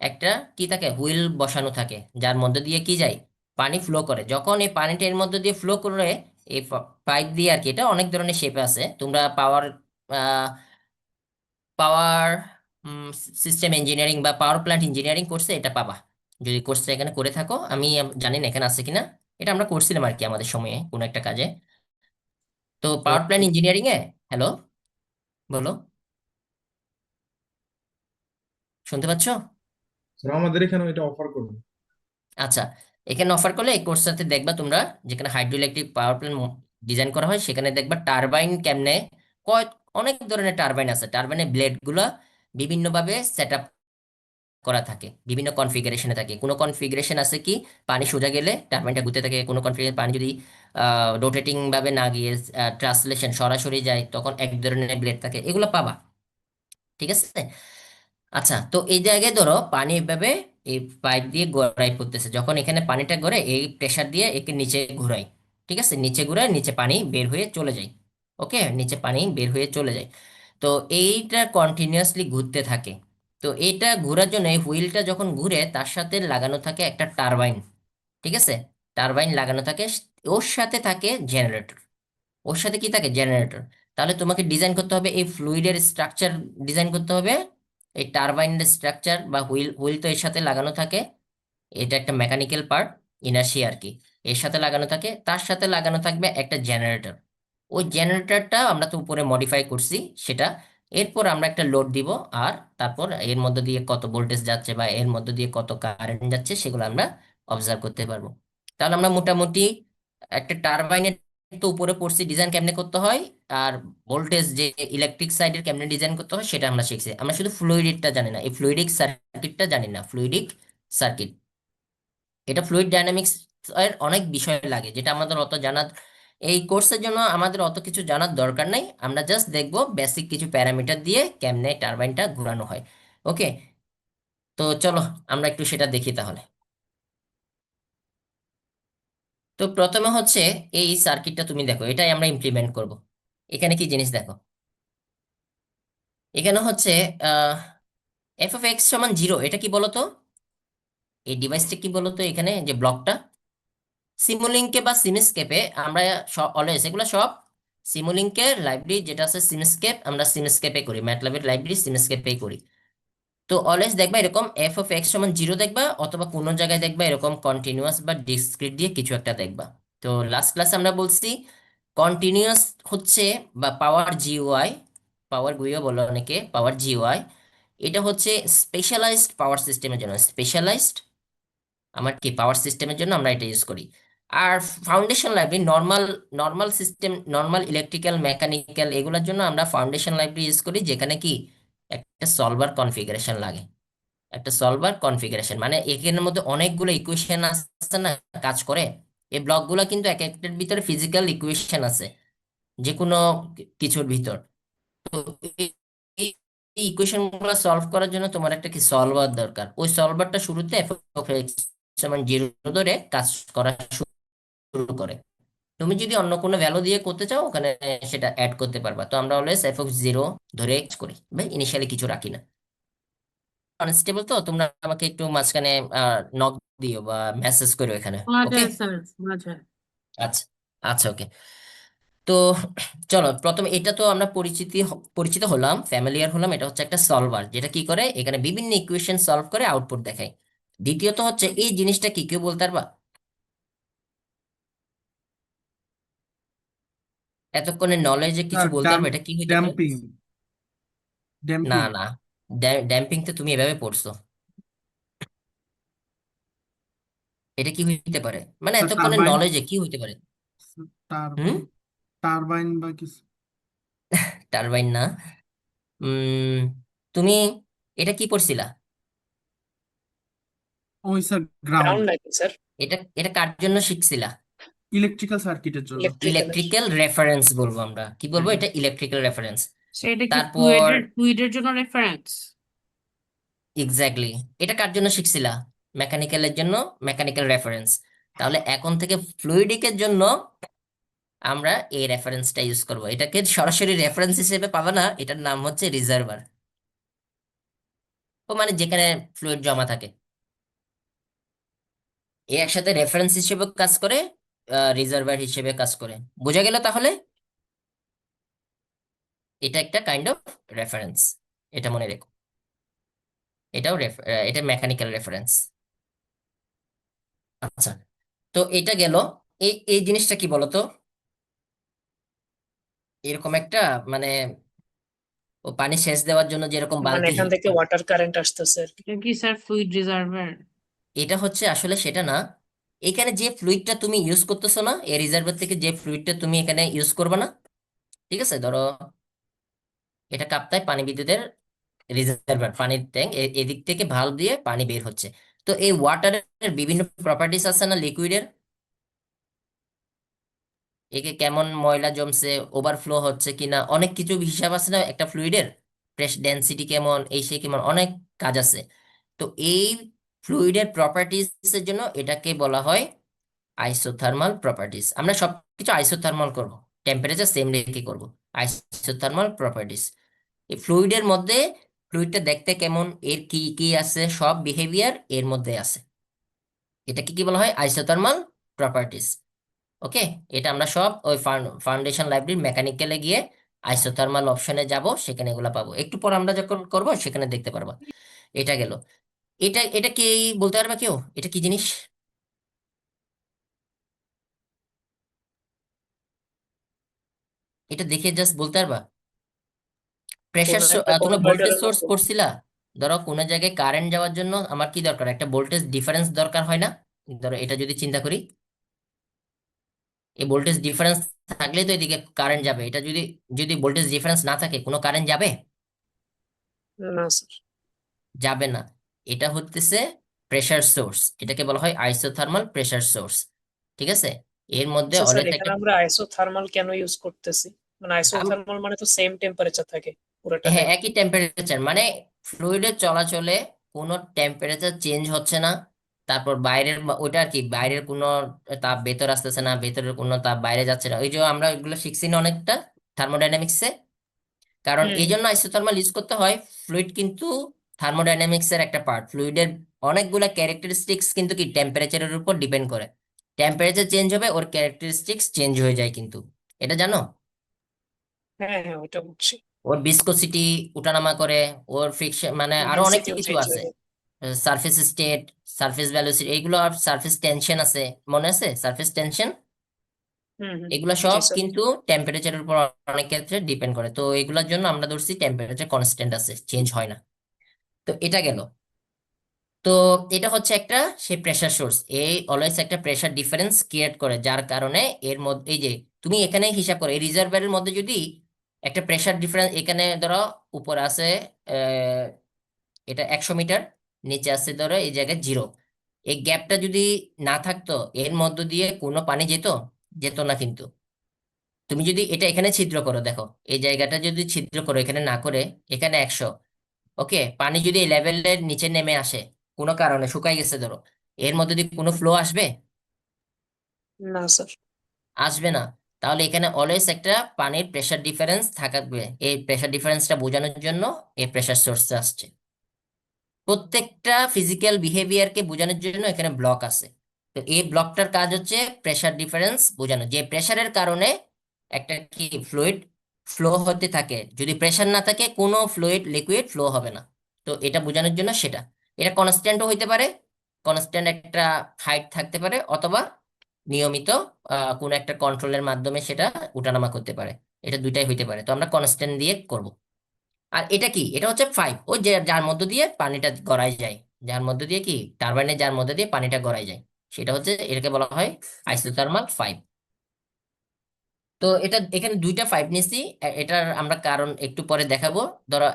একটা কি থাকে, হুইল বসানো থাকে, যার মধ্যে দিয়ে কি যায়, পানি ফ্লো করে। যখন এই পানিটা এর মধ্যে দিয়ে ফ্লো করে, এই পাইপ দিয়ে আর কি, এটা অনেক ধরনের শেপে আছে। তোমরা পাওয়ার সিস্টেম ইঞ্জিনিয়ারিং বা পাওয়ার প্ল্যান্ট ইঞ্জিনিয়ারিং কোর্সে এটা পাবা, যদি কোর্সটা এখানে করে থাকো। আমি জানি না এখানে আছে কিনা, এটা আমরা করছিলাম আর কি আমাদের সময়ে কোনো একটা কাজে। তো পাওয়ার প্ল্যান্ট ইঞ্জিনিয়ারিং এ, হ্যালো, বলো, শুনতে পাচ্ছ? স্যার আমাদের এখানে এটা অফার করুন। আচ্ছা, এখানে অফার করলে এই কোর্সটাতে দেখবা তোমরা, যেখানে hydro electric power plant design করা হয়, সেখানে দেখবা টারবাইন কেমনে, কয় অনেক ধরনের টারবাইন আছে। টারবাইনের ব্লেড গুলা বিভিন্ন ভাবে সেট আপ করা থাকে, বিভিন্ন কনফিগারেশনে থাকে। কোনো কনফিগারেশন আছে কি পানি সোজা গেলে টারবাইনটা ঘুরতে থাকে, কোনো কনফিগারেশন পানি যদি রোটেটিং ভাবে না গিয়ে ট্রান্সলেশন সরাসরি যায়, তখন এক ধরনের ব্লেড থাকে। এগুলো পাবা, ঠিক আছে? আচ্ছা, তো এই জায়গায় ধরো পানি এভাবে এই পাইপ দিয়ে গড়াই পড়তেছে, যখন এখানে পানিটা গড়ে এই প্রেসার দিয়ে একে নিচে ঘুরাই, ঠিক আছে, নিচে ঘুরায়, নিচে পানি বের হয়ে চলে যায়। ওকে, নিচে পানি বের হয়ে চলে যায়। তো এইটা কন্টিনিউয়াসলি ঘুরতে থাকে। তো এইটা ঘোরার জন্য এই হুইলটা যখন ঘুরে, তার সাথে লাগানো থাকে একটা টারবাইন, ঠিক আছে, টারবাইন লাগানো থাকে। ওর সাথে থাকে জেনারেটর, ওর সাথে কি থাকে, জেনারেটর। তাহলে তোমাকে ডিজাইন করতে হবে এই ফ্লুইডের স্ট্রাকচার, ডিজাইন করতে হবে এই টারবাইনের স্ট্রাকচার বা হুইল। হুইল তো এর সাথে লাগানো থাকে, এটা একটা মেকানিক্যাল পার্ট, ইনার্শিয়া আর কি, এর সাথে লাগানো থাকে। তার সাথে লাগানো থাকবে একটা জেনারেটর। ওই জেনারেটরটা আমরা তো উপরে মডিফাই করছি সেটা। এরপর আমরা একটা লোড দিব, আর তারপর এর মধ্যে দিয়ে কত ভোল্টেজ যাচ্ছে বা এর মধ্যে দিয়ে কত কারেন্ট যাচ্ছে সেগুলো আমরা অবজার্ভ করতে পারবো। তাহলে আমরা মোটামুটি একটা টারবাইনের তো উপরে পড়ছি ডিজাইন কেমনে করতে হয়, আর ভোল্টেজ যে ইলেকট্রিক সাইডের কেমনে ডিজাইন করতে হয় সেটা আমরা শিখছি। আমরা শুধু ফ্লুইডিকটা জানি না, এই ফ্লুইডিক সার্কিটটা জানি না, ফ্লুইডিক সার্কিট। এটা ফ্লুইড ডাইনামিক্স এর অনেক বিষয় লাগে, যেটা আমাদের অত জানা, এই কোর্সের জন্য আমাদের অত কিছু জানার দরকার নাই। আমরা জাস্ট দেখবো বেসিক কিছু প্যারামিটার দিয়ে কেমনে টারবাইনটা ঘোরানো হয়। ওকে, তো চলো আমরা একটু সেটা দেখি তাহলে। তো প্রথমে হচ্ছে এই সার্কিটটা তুমি দেখো, এটাই আমরা ইমপ্লিমেন্ট করব। এখানে কি জিনিস দেখো, এখানে হচ্ছে এফ অফ এক্স সমান 0। এটা কি বলতো, এই ডিভাইসটা কি বলতো, এখানে যে ব্লকটা সিমুলিংকে বা সিমস্কেপে আমরা অলওয়েজ এগুলো সব সিমুলিংকের লাইব্রেরি যেটা আছে সিমস্কেপ, আমরা সিমস্কেপে করি, ম্যাটল্যাবের লাইব্রেরি সিমস্কেপে করি। তো অলওয়েজ দেখবা এরকম এফ অফ এক্স সমান 0 দেখবা, অথবা কোনো জায়গায় দেখবা এরকম কন্টিনিউয়াস বা ডিসক্রিট দিয়ে কিছু একটা দেখবা। তো লাস্ট ক্লাসে আমরা বলছি কন্টিনিউয়াস হচ্ছে বা পাওয়ার জিওআই, পাওয়ার গুইও বলে অনেকে, পাওয়ার জিওআই, এটা হচ্ছে স্পেশালাইজড পাওয়ার সিস্টেমের জন্য, স্পেশালাইজড আমার কি পাওয়ার সিস্টেমের জন্য আমরা এটা ইউজ করি। আর foundation library normal, normal system, normal electrical mechanical এগুলোর জন্য আমরা ফাউন্ডেশন লাইব্রেরি ইউজ করি, যেখানে কি একটা সলভার কনফিগারেশন লাগে। একটা সলভার কনফিগারেশন মানে এখানের মধ্যে অনেকগুলো ইকুয়েশন আছে না, কাজ করে। এই ব্লকগুলো কিন্তু এক একটার ভিতরে ফিজিক্যাল ইকুয়েশন আছে, যে কোনো কিছুর ভিতর। তো এই ইকুয়েশন গুলো সলভ করার জন্য তোমার একটা কি সলভার দরকার। ওই সলভারটা শুরুতে এফ অফ এক্স সমান 0 ধরে কাজ করা শুরু করে। তুমি যদি অন্য কোনো ভ্যালু দিয়ে করতে চাও, ওখানে সেটা অ্যাড করতে পারবা। তো আমরা অলওয়েজ এফ অফ 0 ধরে করি ভাই, ইনিশিয়ালি কিছু রাখি না। আনস্টেবল তো তোমরা আমাকে একটু মাঝখানে নক দিও বা মেসেজ করো এখানে। ওকে, আচ্ছা, আচ্ছা, ওকে। তো চলো প্রথমে এটা তো আমরা পরিচিত হলাম, ফ্যামিলিয়ার হলাম। এটা হচ্ছে একটা সলভার, যেটা কি করে এখানে বিভিন্ন ইকুয়েশন সলভ করে আউটপুট দেখায়। দ্বিতীয়ত হচ্ছে এই জিনিসটা কি কেউ বলতে পারবা? এতক্ষণে নলেজে কিছু স্যার বলতে পারবে এটা কি হইতে পারে? ড্যাম্পিং না ড্যাম্পিং না, ড্যাম্পিং তো তুমি এভাবে পড়ছো। এটা কি হইতে পারে, মানে স্যার এতক্ষণে টারবাইন নলেজে কি হইতে পারে? হুম, টারবাইন টারবাইন বা কিছু। টারবাইন না। উম তুমি এটা কি পড়ছিলা? ওই স্যার গ্রাউন্ড গ্রাউন্ড নাকি স্যার? এটা এটা কার জন্য শিখছিলা? ইলেকট্রিক্যাল সার্কিটের জন্য। ইলেকট্রিক্যালের। ইলেকট্রিক্যাল রেফারেন্স বলবো আমরা, কি বলবো, হ্যাঁ এটা ইলেকট্রিক্যাল রেফারেন্স। সেটা কি তারপর ফ্লুইডের জন্য রেফারেন্স? এক্স্যাক্টলি, এটা কার জন্য শিখছিলা? মেকানিক্যালের জন্য মেকানিক্যাল রেফারেন্স। তাহলে এখন থেকে ফ্লুইডিকের জন্য আমরা এই রেফারেন্সটা ইউজ করব। এটাকে সরাসরি রেফারেন্স হিসেবে পাবা না, এটার নাম হচ্ছে রিজার্ভার। ও মানে যেখানে ফ্লুইড জমা থাকে, এ একসাথে রেফারেন্স হিসেবে কাজ করে, রিজার্ভার হিসেবে কাজ করে। বোঝা গেল তাহলে? এটা একটা কাইন্ড অফ রেফারেন্স, এটা মনে রেখো। এটা মেকানিক্যাল রেফারেন্স। আচ্ছা, তো এটা গেল। এই এই জিনিসটা কি বলতো, এরকম একটা মানে ও পানি সেচ দেওয়ার জন্য যেরকম মানে বালতি, এখান থেকে ওয়াটার কারেন্ট আসতেছে আর কি। এটা কি স্যার ফ্লুইড রিজার্ভার? এটা হচ্ছে আসলে সেটা না। এখানে যে ফ্লুইডটা তুমি ইউজ করতেছো না, এই রিজার্ভার থেকে যে ফ্লুইডটা তুমি এখানে ইউজ করবে না, ঠিক আছে, ধরো এটা কাপ্তায় পানি বিদ্যুতের রিজার্ভার, পানির ট্যাঙ্ক, এদিক থেকে ভালভ দিয়ে পানি বের হচ্ছে। তো এই ওয়াটারের বিভিন্ন প্রপার্টিস আছে না লিকুইডের, একে কেমন ময়লা জমছে, ওভারফ্লো হচ্ছে কিনা, অনেক কিছু হিসাব আছে না একটা ফ্লুইডের, প্রেস ডেনসিটি কেমন, এই সেই কেমন, অনেক কাজ আছে। তো এই ফ্লুইডের প্রপার্টিস এর জন্য এটাকে বলা হয় আইসোথার্মাল প্রপার্টিস। আমরা সবকিছু আইসোথার্মাল করব, টেম্পারেচার সেম রেখে করব। আইসোথার্মাল প্রপার্টিস, এই ফ্লুইডের মধ্যে, ফ্লুইডটা দেখতে কেমন, এর কি কি আছে, সব বিহেভিয়ার এর মধ্যে আছে। এটাকে কি বলা হয়? Isothermal properties. ওকে, এটা আমরা সব ওই ফাউন্ডেশন লাইব্রেরি মেকানিক্যালে গিয়ে আইসোথার্মাল অপশনে যাব, সেখানে এগুলো পাবো। একটু পর আমরা যখন করব সেখানে দেখতে পারবো। এটা গেল। এটা এটা কি বলতে পারবে কেউ, এটা কি জিনিস? এটা দেখে জাস্ট বলতে পারবা? প্রেসার, কোনো একটা তোমরা ভোল্টেজ কনভার্টারের সোর্স মতো। পড়ছিলা? ধরো কোনো জায়গায় কারেন্ট যাওয়ার জন্য আমার কি দরকার, একটা ভোল্টেজ ডিফারেন্স দরকার হয় না? ধরো এটা যদি চিন্তা করি, এই ভোল্টেজ ডিফারেন্স থাকলে তো এদিকে কারেন্ট যাবে। এটা যদি যদি ভোল্টেজ ডিফারেন্স না থাকে, কোনো কারেন্ট যাবে? না স্যার। যাবে না। এটা হতেছে প্রেসার সোর্স, এটাকে বলা হয় আইসোথার্মাল প্রেসার সোর্স। ঠিক আছে, এর মধ্যে আচ্ছা স্যার, অলওয়েজ এখানে একটা, আমরা আইসোথার্মাল কেন ইউজ করতেছি? মানে আইসোথার্মাল মানে তো সেম টেম্পারেচার থাকে পুরোটা হ্যাঁ, টাইম। একই টেম্পারেচার, মানে ফ্লুইডের চলাচলে কোনো টেম্পারেচার চেঞ্জ হচ্ছে না। তারপর বাইরের ওইটা আর কি, বাইরের কোনো তাপ ভেতর আসতেছে না, ভেতরের কোনো তাপ বাইরে যাচ্ছে না। ওই যে আমরা এগুলো শিখছি না অনেকটা থার্মোডাইনামিক্সে। কারণ এই হুম। জন্য আইসোথার্মাল ইউজ করতে হয়। ফ্লুইড কিন্তু থার্মোডাইনামিক্স এর একটা পার্ট। ফ্লুইডের অনেকগুলা ক্যারেক্টারিস্টিক্স কিন্তু কি টেম্পারেচারের উপর ডিপেন্ড করে। টেম্পারেচার চেঞ্জ হবে, ওর ক্যারেক্টারিস্টিক্স চেঞ্জ হয়ে যায় কিন্তু, এটা জানো? হ্যাঁ হ্যাঁ, ওইটা বুঝছি। ওর ভিসকোসিটি উঠানামা করে, ওর ফ্রিকশন, মানে আরো অনেক ডেন্সিটিও কিছু চেঞ্জ আছে। হয়ে যায়। সারফেস স্টেট, সারফেস ভ্যালোসিটি, এইগুলো, আর সারফেস টেনশন আছে, মনে আছে সারফেস টেনশন? হুম হুম। এগুলো জি সব স্যার। কিন্তু টেম্পারেচারের উপর অনেক ক্ষেত্রে ডিপেন্ড করে। তো এগুলোর জন্য আমরা ধরছি টেম্পারেচার কনস্ট্যান্ট আছে, চেঞ্জ হয় না। তো এটা গেল। তো এটা হচ্ছে একটা সে প্রেসার সোর্স, এই অলওয়েজ একটা প্রেসার ডিফারেন্স ক্রিয়েট করে, যার কারণে এর মধ্যে এই যে তুমি এখানে হিসাব করো, এই রিজার্ভারের মধ্যে যদি একটা প্রেসার ডিফারেন্স, এখানে ধরো উপর আছে আহ, এটা 100 মিটার, নিচে আছে ধরো এই জায়গায় 0, এই গ্যাপটা যদি না থাকতো, এর মধ্য দিয়ে কোনো পানি যেত? যেত না কিন্তু। তুমি যদি এটা এখানে ছিদ্র করো, দেখো এই জায়গাটা যদি ছিদ্র করো, এখানে না করে এখানে 100, ওকে, পানি যদি এই লেভেলের নিচে নেমে আসে, কোনো কারণে শুকাই গেছে ধরো, এর মধ্যে দিয়ে কোনো ফ্লো আসবে? না স্যার। আসবে না। তাহলে এখানে অলওয়েজ একটা পানির প্রেসার ডিফারেন্স থাকবে। এই প্রেসার ডিফারেন্সটা বোঝানোর জন্য এই প্রেসার সোর্সটা আসছে। প্রত্যেকটা ফিজিক্যাল বিহেভিয়ারকে বোঝানোর জন্য এখানে ব্লক আছে। তো এই ব্লকটার কাজ হচ্ছে প্রেসার ডিফারেন্স বোঝানো, যে প্রেসারের কারণে একটা কি ফ্লুইড ফ্লো হতে থাকে। যদি প্রেসার না থাকে, কোনো ফ্লুইড লিকুইড ফ্লো হবে না। তো এটা বোঝানোর জন্য সেটা, এটা কনস্ট্যান্টও হইতে পারে, কনস্ট্যান্ট একটা হাইট থাকতে পারে, অথবা নিয়মিত কোনো একটা কন্ট্রোলের মাধ্যমে সেটা উঠানামা করতে পারে। এটা দুইটাই হইতে পারে, তো আমরা কনস্ট্যান্ট দিয়ে করব। আর এটা কি, এটা হচ্ছে ফাইভ, ওই যে যার মধ্য দিয়ে পানিটা গড়ায় যায়, যার মধ্য দিয়ে কি টারবাইনে যার মধ্যে দিয়ে পানিটা গড়ায় যায়, সেটা হচ্ছে, এটাকে বলা হয় আইসোথার্মাল ফাইভ। তো এটা এখানে দুইটা ফাইভ নিছি, এটার আমরা কারণ একটু পরে দেখাবো। ধরো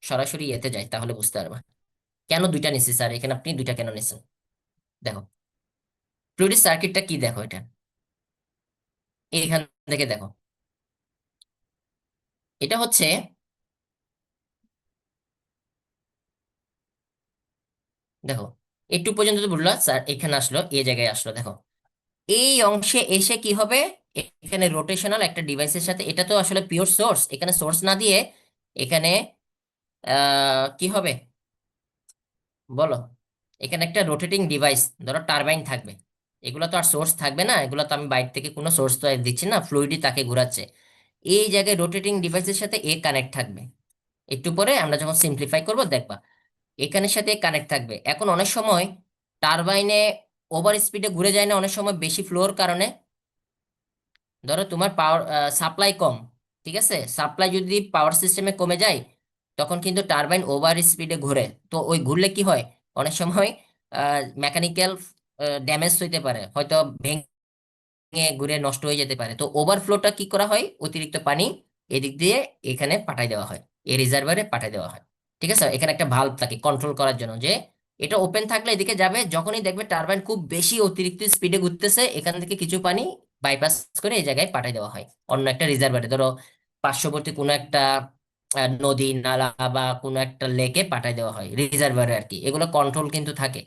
সরাসরি এতে যাই, তাহলে বুঝতে পারবা কেন দুইটা নিছি স্যার, এখানে আপনি দুইটা কেন নিছেন। দেখো ফ্লুইড সার্কিটটা কি, দেখো এটা এখান থেকে দেখো, এটা হচ্ছে, দেখো একটু পর্যন্ত তো বললো স্যার, এখানে আসলো, এই জায়গায় আসলো, দেখো এই অংশে এসে কি হবে, এখানে রোটেশনাল একটা ডিভাইসের সাথে, এটা তো আসলে পিওর সোর্স, এখানে সোর্স না দিয়ে এখানে কি হবে বলো, এখানে একটা রোটেটিং ডিভাইস, ধরো টারবাইন থাকবে, এগুলো তো আর সোর্স থাকবে না, এগুলো তো আমি বাইরে থেকে কোনো সোর্স তো আর দিচ্ছি না, ফ্লুইডই তাকে ঘোরাচ্ছে। এই জায়গায় রোটেটিং ডিভাইসের সাথে এ কানেক্ট থাকবে, একটু পরে আমরা যখন সিম্পলিফাই করব দেখবা এখানের সাথে কানেক্ট থাকবে। এখন অনেক সময় টারবাইনে ওভার স্পিডে ঘুরে যায় না, অনেক সময় বেশি ফ্লোর কারণে, ধরো তোমার পাওয়ার সাপ্লাই কম, ঠিক আছে, সাপ্লাই যদি পাওয়ার সিস্টেমে কমে যায়, তখন কিন্তু টারবাইন ওভার স্পিডে ঘুরে, তো ওই ঘুরলে কি হয়, অনেক সময় মেকানিক্যাল ড্যামেজ হইতে পারে, হয়তো ঘুরে নষ্ট হয়ে যেতে পারে। তো ওভারফ্লোটা কি করা হয়, অতিরিক্ত পানি এদিক দিয়ে এখানে পাঠাই দেওয়া হয়, এই রিজার্ভারে পাঠাই দেওয়া হয়, ঠিক আছে। এখানে একটা ভালভ থাকে কন্ট্রোল করার জন্য, যে এটা ওপেন থাকলে এদিকে যাবে, যখনই দেখবে টারবাইন খুব বেশি অতিরিক্ত স্পিডে ঘুরতেছে, এখান থেকে কিছু পানি বাইপাস করে এই জায়গায় পাঠাই দেওয়া হয় অন্য একটা রিজার্ভারে, ধরো পার্শ্ববর্তী কোনো একটা নদী নালা বা কোনো একটা লেকে পাঠাই দেওয়া হয় রিজার্ভারে আর কি। এগুলো কন্ট্রোল কিন্তু থাকে,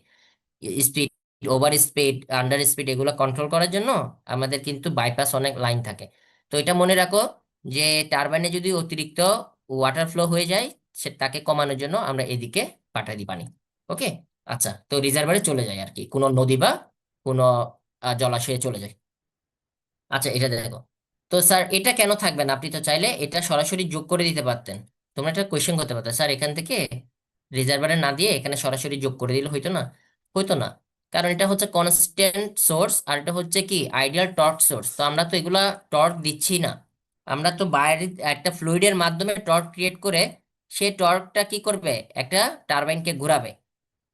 speed, over speed, under speed, এগুলো কন্ট্রোল করার জন্য আমাদের কিন্তু বাইপাস অনেক লাইন থাকে। তো এটা মনে রাখো যে টারবাইনে যদি অতিরিক্ত ওয়াটার ফ্লো হয়ে যায়, সে তাকে কমানোর জন্য আমরা এদিকে পাঠাই দিই পানি। ওকে, আচ্ছা, তো রিজার্ভারে চলে যায় আর কি, কোনো নদী বা কোনো জলাশয়ে চলে যায়। আচ্ছা, এটা দেখো, তো স্যার এটা কেন থাকবে না, আপনি তো চাইলে এটা সরাসরি যোগ করে দিতে পারতেন, তোমরা একটা কোয়েশ্চেন করতে পারতো, স্যার এখান থেকে রিজার্ভারে না দিয়ে এখানে সরাসরি যোগ করে দিলে হইতো না, হইতো না, কারণ এটা হচ্ছে কনস্ট্যান্ট সোর্স, আর এটা হচ্ছে কি আইডিয়াল টর্ক সোর্স, তো আমরা তো এগুলা টর্ক দিচ্ছি না, আমরা তো বাইরে একটা ফ্লুইডের মাধ্যমে টর্ক ক্রিয়েট করে, সে টর্কটা কি করবে, একটা টারবাইনকে ঘোরাবে,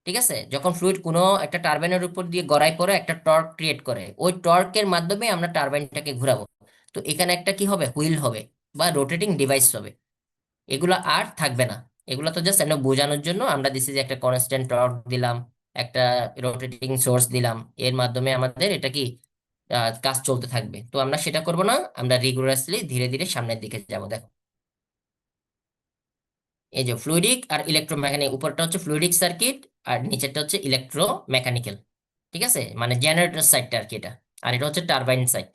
ঠিক আছে। যখন ফ্লুইড কোনো একটা টারবাইনের উপর দিয়ে গড়াই পড়ে একটা টর্ক ক্রিয়েট করে, ওই টর্কের মাধ্যমে আমরা টারবাইনটাকে ঘোরাবো। তো এখানে একটা কি হবে, হুইল হবে বা রোটেটিং ডিভাইস হবে, এগুলো আর থাকবে না। এগুলো তো জাস্ট আমরা বোঝানোর জন্য আমরা দিছি যে একটা কনস্ট্যান্ট টর্ক দিলাম, একটা রোটেটিং সোর্স দিলাম, এর মাধ্যমে আমাদের এটা কি কাজ চলতে থাকবে। তো আমরা সেটা করব না, আমরা রিগুলাসলি ধীরে ধীরে সামনের দিকে যাবো। দেখো এই যে ফ্লুইডিক আর ইলেকট্রোমেকানিক, উপরটা হচ্ছে ফ্লুইডিক সার্কিট আর নিচেরটা হচ্ছে ইলেকট্রোমেকানিক্যাল, ঠিক আছে, মানে জেনারেটর সাইডটা আর কি এটা, আর এটা হচ্ছে টারবাইন সাইড।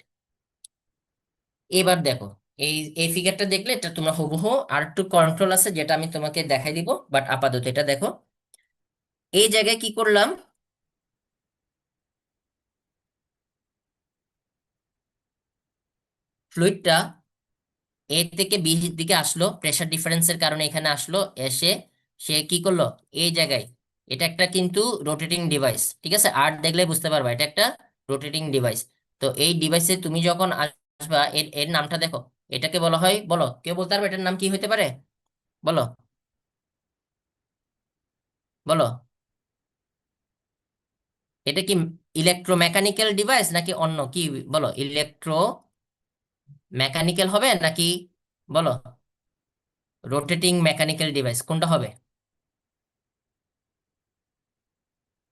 এবার দেখো এই এই ফিগারটা দেখলে এটা তোমরা হুবহু, আর একটু কন্ট্রোল আছে যেটা আমি তোমাকে দেখাই দিব, বাট আপাতত এটা দেখো, এই জায়গায় কি করলাম, ফ্লুইডটা এ থেকে বি দিকে আসলো, প্রেসার ডিফারেন্সের কারণে এখানে আসলো, এসে সে কি করলো এই জায়গায়, এটা একটা কিন্তু রোটেটিং ডিভাইস, ঠিক আছে, আর দেখলে বুঝতে পারবা এটা একটা রোটেটিং ডিভাইস। তো এই ডিভাইসে তুমি যখন আসবা, এর এর নামটা দেখো, এটাকে বলা হয়, বলো কেউ বলতে পারবে এটার নাম কি হতে পারে, বলো বলো, এটা কি ইলেকট্রোমেকানিক্যাল ডিভাইস নাকি অন্য কি, বলো ইলেকট্রো মেকানিক্যাল হবে নাকি, বলো রোটেটিং মেকানিক্যাল ডিভাইস কোনটা হবে,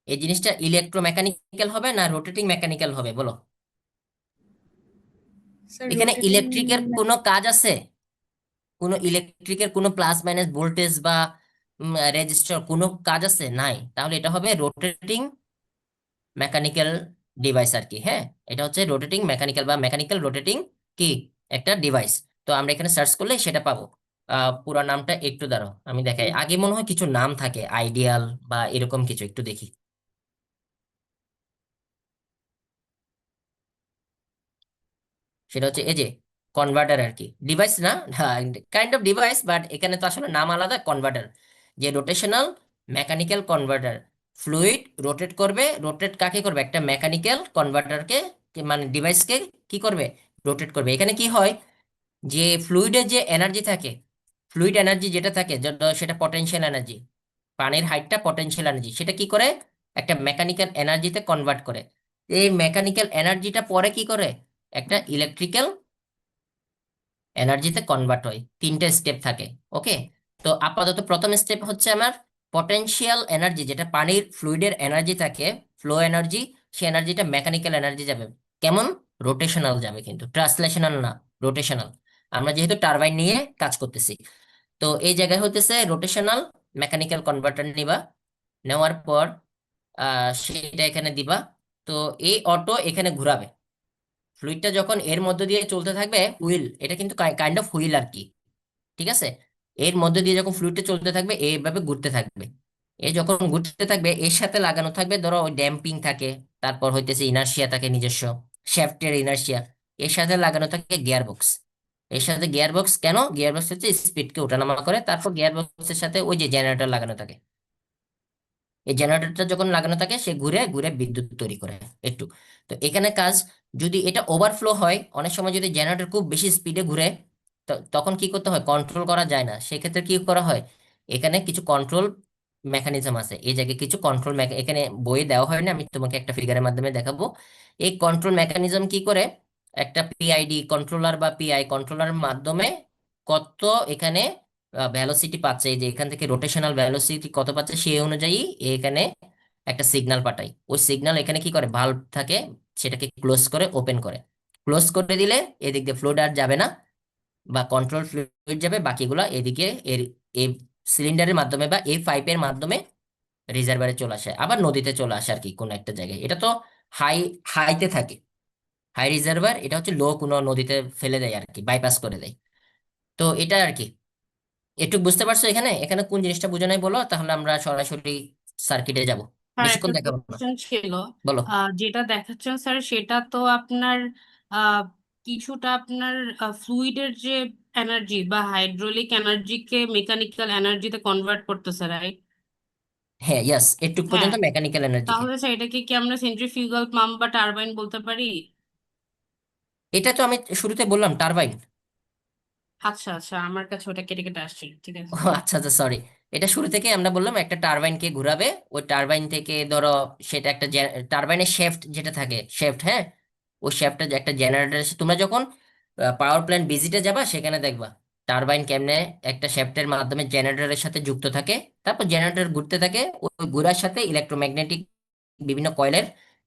এই জিনিসটা ইলেকট্রোমেকানিক্যাল হবে না রোটেটিং মেকানিক্যাল হবে, বলো। স্যার এখানে রোটেটিং ইলেকট্রিকের কোনো কাজ আছে, কোনো ইলেকট্রিকের কোনো প্লাস মাইনাস ভোল্টেজ বা রেজিস্টার কোনো কাজ আছে, নাই, তাহলে এটা হবে রোটেটিং মেকানিক্যাল ডিভাইস আর কি। হ্যাঁ, এটা হচ্ছে রোটেটিং মেকানিক্যাল বা মেকানিক্যাল রোটেটিং কি একটা ডিভাইস। তো আমরা এখানে সার্চ করলে সেটা পাবো। পুরো নামটা একটু দাঁড়াও আমি দেখাই, আগে মনে হয় কিছু নাম থাকে আইডিয়াল বা এরকম কিছু, একটু দেখি। সেটা হচ্ছে এই যে কনভার্টার আর কি, ডিভাইস না, কাইন্ড অফ ডিভাইস, বাট এখানে তো আসলে নাম আলাদা, কনভার্টার, যে rotational mechanical converter. Fluid rotate করবে, রোটেট কাকে করবে, একটা মেকানিক্যাল কনভার্টারকে, মানে ডিভাইসকে কি করবে, রোটেট করবে। এখানে কি হয়, যে ফ্লুইডের যে এনার্জি থাকে, ফ্লুইড এনার্জি যেটা থাকে সেটা পটেনশিয়াল এনার্জি, পানির হাইটটা পটেনশিয়াল এনার্জি, সেটা কি করে একটা মেকানিক্যাল এনার্জিতে কনভার্ট করে। এই মেকানিক্যাল এনার্জিটা পরে কি করে একটা ইলেকট্রিক্যাল এনার্জিতে কনভার্ট হয়। তিনটে স্টেপ থাকে। ওকে, তো আপাতত প্রথম স্টেপ হচ্ছে আমার পটেনশিয়াল এনার্জি, যেটা পানির ফ্লুইডের এনার্জি থাকে, ফ্লো এনার্জি, সে এনার্জিটা মেকানিক্যাল এনার্জি যাবে। কেমন? রোটেশনাল যাবে, কিন্তু ট্রান্সলেশনাল না, রোটেশনাল। আমরা যেহেতু টারবাইন নিয়ে কাজ করতেছি, তো এই জায়গায় হতেছে রোটেশনাল মেকানিক্যাল কনভার্টার নিবা। নেওয়ার পর সেটা এখানে দিবা। তো এই অটো এখানে ঘুরাবে। ফ্লুইডটা যখন এর মধ্যে দিয়ে চলতে থাকবে, হুইল, এটা কিন্তু কাইন্ড অফ হুইল আর কি, ঠিক আছে? এর মধ্যে দিয়ে যখন ফ্লুইডটা চলতে থাকবে, এইভাবে ঘুরতে থাকবে। এ যখন ঘুরতে থাকবে, এর সাথে লাগানো থাকবে ধরো ওই ড্যাম্পিং থাকে, তারপর হইতেছে ইনার্শিয়া থাকে নিজস্ব, শ্যাফটের ইনার্শিয়া। এর সাথে লাগানো থাকে গিয়ার বক্স। এর সাথে গিয়ার বক্স, কেন গিয়ার বক্স হচ্ছে স্পিডকে ওঠানামা করে। তারপর গিয়ার বক্সের সাথে ওই যে জেনারেটর লাগানো থাকে। এই জেনারেটরটা যখন লাগানো থাকে, সে ঘুরে ঘুরে বিদ্যুৎ তৈরি করে একটু। তো এখানে কাজ, যদি এটা ওভারফ্লো হয়, অনেক সময় যদি জেনারেটর খুব বেশি স্পিডে ঘুরে, তখন কি করতে হয়, কন্ট্রোল করা যায় না, সেক্ষেত্রে কি করা হয়, এখানে কিছু কন্ট্রোল মেকানিজম আছে। এই জায়গায় কিছু কন্ট্রোল, এখানে বইয়ে দেওয়া হয় না, আমি তোমাকে একটা ফিগারের মাধ্যমে দেখাবো। এই কন্ট্রোল মেকানিজম কি করে, একটা পিআইডি কন্ট্রোলার বা পিআই কন্ট্রোলার মাধ্যমে কত এখানে ভ্যালোসিটি পাচ্ছে, এই যে এখান থেকে রোটেশনাল ভ্যালোসিটি কত পাচ্ছে, সেই অনুযায়ী এখানে একটা সিগন্যাল পাঠাই। ওই সিগন্যাল এখানে কি করে, ভালভ থাকে, সেটাকে ক্লোজ করে ওপেন করে। ক্লোজ করে দিলে এদিক দিয়ে ফ্লুইড আর যাবে না, বা কন্ট্রোল ফ্লুইড যাবে, বাকিগুলো এদিকে এর এই সিলিন্ডারের মাধ্যমে বা এই পাইপের মাধ্যমে রিজার্ভারে চলে আসে, আবার নদীতে চলে আসে আর কি, কোনো একটা জায়গায়। এটা তো হাই হাইতে থাকে, হাই রিজার্ভার। এটা হচ্ছে লো কোনো নদীতে ফেলে দেয় আর কি, বাইপাস করে দেয়। তো এটা আর কি, একটু বুঝতে পারছো? এখানে এখানে কোন জিনিসটা বুঝে নাই বলো, তাহলে আমরা সরাসরি সার্কিটে যাব। স্যার বেশিক্ষণ একটা দেখাবো না। কোশ্চেন ছিল, বলো। যেটা দেখাচ্ছেন স্যার সেটা তো আপনার আহ, কিছুটা আপনার ফ্লুইডের যে এনার্জি বা হাইড্রোলিক এনার্জিকে মেকানিক্যাল এনার্জিতে কনভার্ট করতেছে, রাইট? হ্যাঁ, ইয়াস, একটু হ্যাঁ, পর্যন্ত মেকানিক্যাল এনার্জিকে। তাহলে স্যার এটাকে কি আমরা সেন্ট্রিফিউগাল পাম্প বা টারবাইন বলতে পারি? এটা তো আমি শুরুতে বললাম টারবাইন। আচ্ছা আচ্ছা, আমার কাছে ওটা কেটে কেটে আসছে, ঠিক ও আছে। আচ্ছা আচ্ছা, সরি। এটা শুরু থেকে আমরা বললাম একটা টারবাইনকে ঘুরাবে। ওই টারবাইন থেকে ধরো সেটা একটা টারবাইনের শেফট যেটা থাকে, শেফট, হ্যাঁ, ওই শেফটটা যে একটা জেনারেটর। তোমরা যখন পাওয়ার প্ল্যান্ট ভিজিটে যাবা, সেখানে দেখবা টারবাইন কেমনে একটা শেফটের মাধ্যমে জেনারেটরের সাথে যুক্ত থাকে। তারপর জেনারেটর ঘুরতে থাকে, ওই ঘোরার সাথে ইলেকট্রোম্যাগনেটিক বিভিন্ন কয়েলের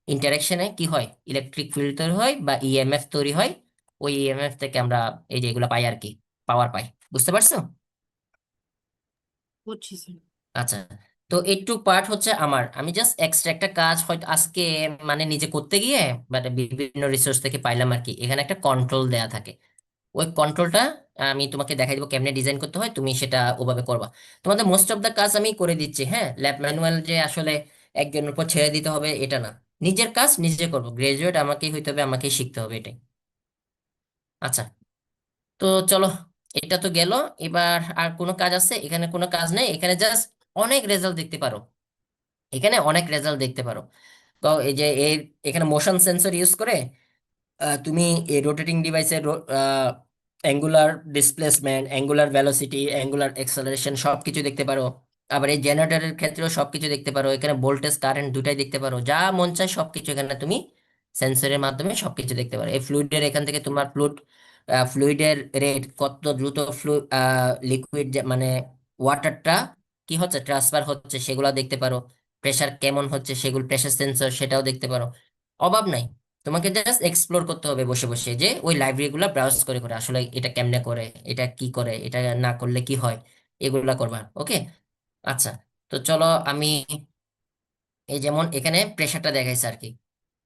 ইন্টারাকশনে কি হয়, ইলেকট্রিক ফিল্ড তৈরি হয় বা ইএমএফ তৈরি হয়। ওই ইএমএফ থেকে আমরা এই যে এগুলো পাই আর কি, পাওয়ার পাই। বুঝতে পারছো? বুঝছি স্যার। আচ্ছা, তো এইটুক পার্ট হচ্ছে আমার, আমি জাস্ট এক্সট্রা একটা কাজ হয়তো আজকে মানে নিজে করতে গিয়ে বাট বিভিন্ন রিসোর্স থেকে পাইলাম আর কি। এখানে একটা কন্ট্রোল দেয়া থাকে, ওই কন্ট্রোলটা আমি তোমাকে দেখাই দেবো কেমনে ডিজাইন করতে হয়, তুমি সেটা ওভাবে করবা। তোমাদের মোস্ট অফ দ্য কাজ আমি করে দিচ্ছি। হ্যাঁ, ল্যাব ম্যানুয়াল যে আসলে একজনের উপর ছেড়ে দিতে হবে এটা না, নিজের কাজ নিজে করবো। গ্রাজুয়েট আমাকেই হইতে হবে, আমাকেই শিখতে হবে, এটাই। আচ্ছা, তো চলো, এটা তো গেল। এবার আর কোনো কাজ আছে? এখানে কোনো কাজ নেই, এখানে জাস্ট অনেক রেজাল্ট দেখতে পারো, এখানে অনেক রেজাল্ট দেখতে পারো। তো এই যে এখানে মোশন সেন্সর ইউজ করে তুমি এই রোটেটিং ডিভাইসের angular displacement, angular velocity, angular acceleration সবকিছু দেখতে পারো। আবার এই জেনারেটরের ক্ষেত্রেও সবকিছু দেখতে পারো, এখানে ভোল্টেজ কারেন্ট দুটাই দেখতে পারো, যা মন চায় সবকিছু এখানে তুমি সেন্সরের মাধ্যমে সবকিছু দেখতে পারো। এই ফ্লুইডের এখান থেকে তোমার ফ্লুইডের রেট, কত দ্রুত লিকুইড মানে ওয়াটারটা কি হচ্ছে, ট্রান্সফার হচ্ছে, সেগুলো দেখতে পারো। প্রেসার কেমন হচ্ছে, সেগুলো প্রেসার সেন্সর, সেটাও দেখতে পারো। অভাব নাই, তোমাকে জাস্ট এক্সপ্লোর করতে হবে বসে বসে, যে ওই লাইব্রেরি গুলা ব্রাউজ করে করে আসলে এটা কেমনে করে, এটা কি করে, এটা না করলে কি হয়, এগুলা করবা। ওকে, আচ্ছা, তো চলো আমি এই যেমন এখানে প্রেসারটা দেখাইছে আর কি,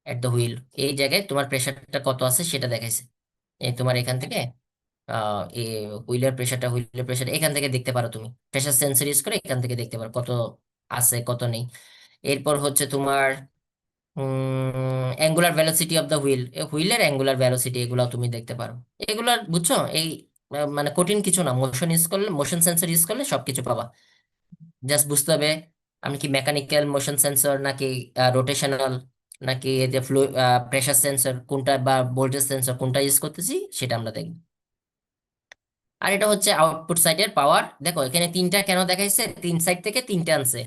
এট দ্য হুইল, এই জায়গায় তোমার প্রেসারটা কত আছে সেটা দেখাইছে। এই তোমার এখান থেকে এই হুইলের প্রেসার এখান থেকে দেখতে পারো, তুমি প্রেসার সেন্সর ইউজ করে এখান থেকে দেখতে পারো কত আছে কত নেই। এরপর হচ্ছে তোমার angular velocity of the wheel, হুইলের অ্যাঙ্গুলার ভেলোসিটি, এগুলো তুমি দেখতে পারো। এগুলার বুঝছো, এই মানে কঠিন কিছু না, মোশন ইউজ করলে, মোশন সেন্সর ইউজ করলে সবকিছু পাবা। জাস্ট বুঝতে হবে আমি কি মেকানিক্যাল মোশন সেন্সর নাকি রোটেশনাল নাকি এই যে প্রেসার সেন্সর কোনটা বা ভোল্টেজ সেন্সর কোনটা ইউজ করতেছি সেটা আমরা দেখব। আর এটা হচ্ছে আউটপুট সাইডের পাওয়ার। দেখো এখানে তিনটা কেন দেখাইছে, তিন সাইড থেকে তিনটা আনছে।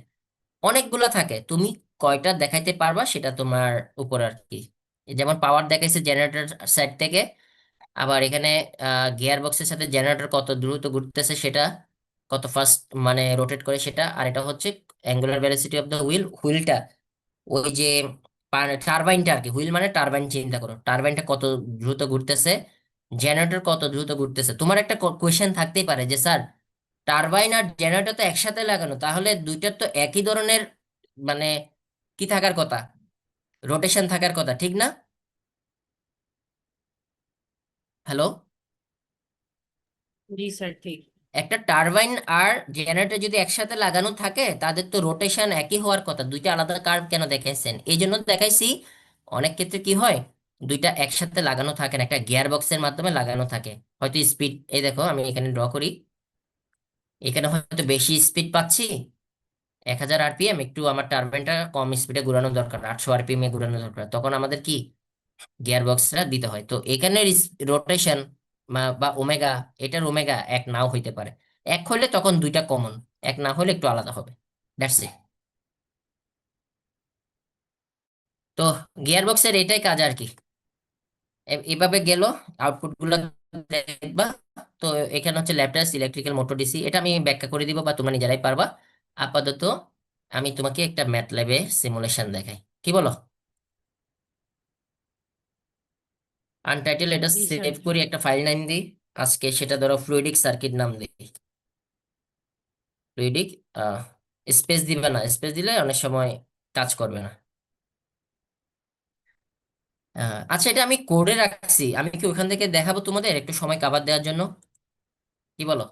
অনেকগুলো থাকে, তুমি কয়টা দেখাইতে পারবা সেটা তোমার উপর আর কি। যেমন পাওয়ার দেখাইছে জেনারেটর সাইড থেকে, আবার এখানে গিয়ার বক্সের সাথে জেনারেটর কত দ্রুত ঘুরতেছে সেটা, কত ফাস্ট মানে রোটেট করে সেটা। আর এটা হচ্ছে অ্যাঙ্গুলার ভেলোসিটি অফ দ্য হুইলটা, ওই যে টারবাইনটা আর কি। হুইল মানে টারবাইন, চিন্তা করো টারবাইনটা কত দ্রুত ঘুরতেছে, জেনারেটর কত দ্রুত ঘুরতেছে। তোমার একটা কোয়েশ্চেন থাকতেই পারে যে স্যার টারবাইন আর জেনারেটর তো একসাথে লাগানো, তাহলে দুইটার তো একই ধরনের মানে কি থাকার কথা, রোটেশন থাকার কথা, ঠিক না? হ্যালো, জি স্যার, ঠিক। একটা টারবাইন আর জেনারেটর যদি একসাথে লাগানো থাকে তাদের তো রোটেশন একই হওয়ার কথা, দুইটা আলাদা কার্ভ কেন দেখাইছেন? এই জন্য দেখাইছি অনেক ক্ষেত্রে কি হয় দুইটা একসাথে লাগানো থাকে না, একটা গিয়ার বক্সের মাধ্যমে লাগানো থাকে। হয়তো স্পিড, এই দেখো আমি এখানে ড্র করি, এখানে হয়তো বেশি স্পিড পাচ্ছি 1000 RPM, একটু আমার টারবাইনটা কম স্পিডে ঘোরানো দরকার, 800 RPM এ ঘোরানো দরকার, তখন আমাদের কি গিয়ার বক্সটা দিতে হয়। তো এখানের রোটেশন বা ওমেগা, এটার ওমেগা এক নাও হইতে পারে। এক হইলে তখন দুইটা কমন, এক না হলে একটু আলাদা হবে। That's it. তো গিয়ার বক্সের এটাই কাজ আর কি। এভাবে গেল আউটপুট গুলো দেখবা। তো এখানে হচ্ছে ল্যাপটপ ইলেকট্রিক্যাল মোটর ডিসি, এটা আমি ব্যাখ্যা করে দিব বা তোমরা নিজেরাই পারবা। আপাতত আমি তোমাকে একটা ম্যাথল্যাবে সিমুলেশন দেখাই, কি বলো? আনটাইটেল এটা জি স্যার। সেভ করি, একটা ফাইল নাম দিই আজকে, সেটা ধরো ফ্লুইডিক সার্কিট নাম দিই। ফ্লুইডিক, স্পেস দিবে না, স্পেস দিলে অনেক সময় কাজ করবে না। আচ্ছা, এটা আমি কোডে রাখছি, আমি কি ওখান থেকে দেখাবো তোমাদের একটু সময় কাভার দেওয়ার জন্য, কি বলো?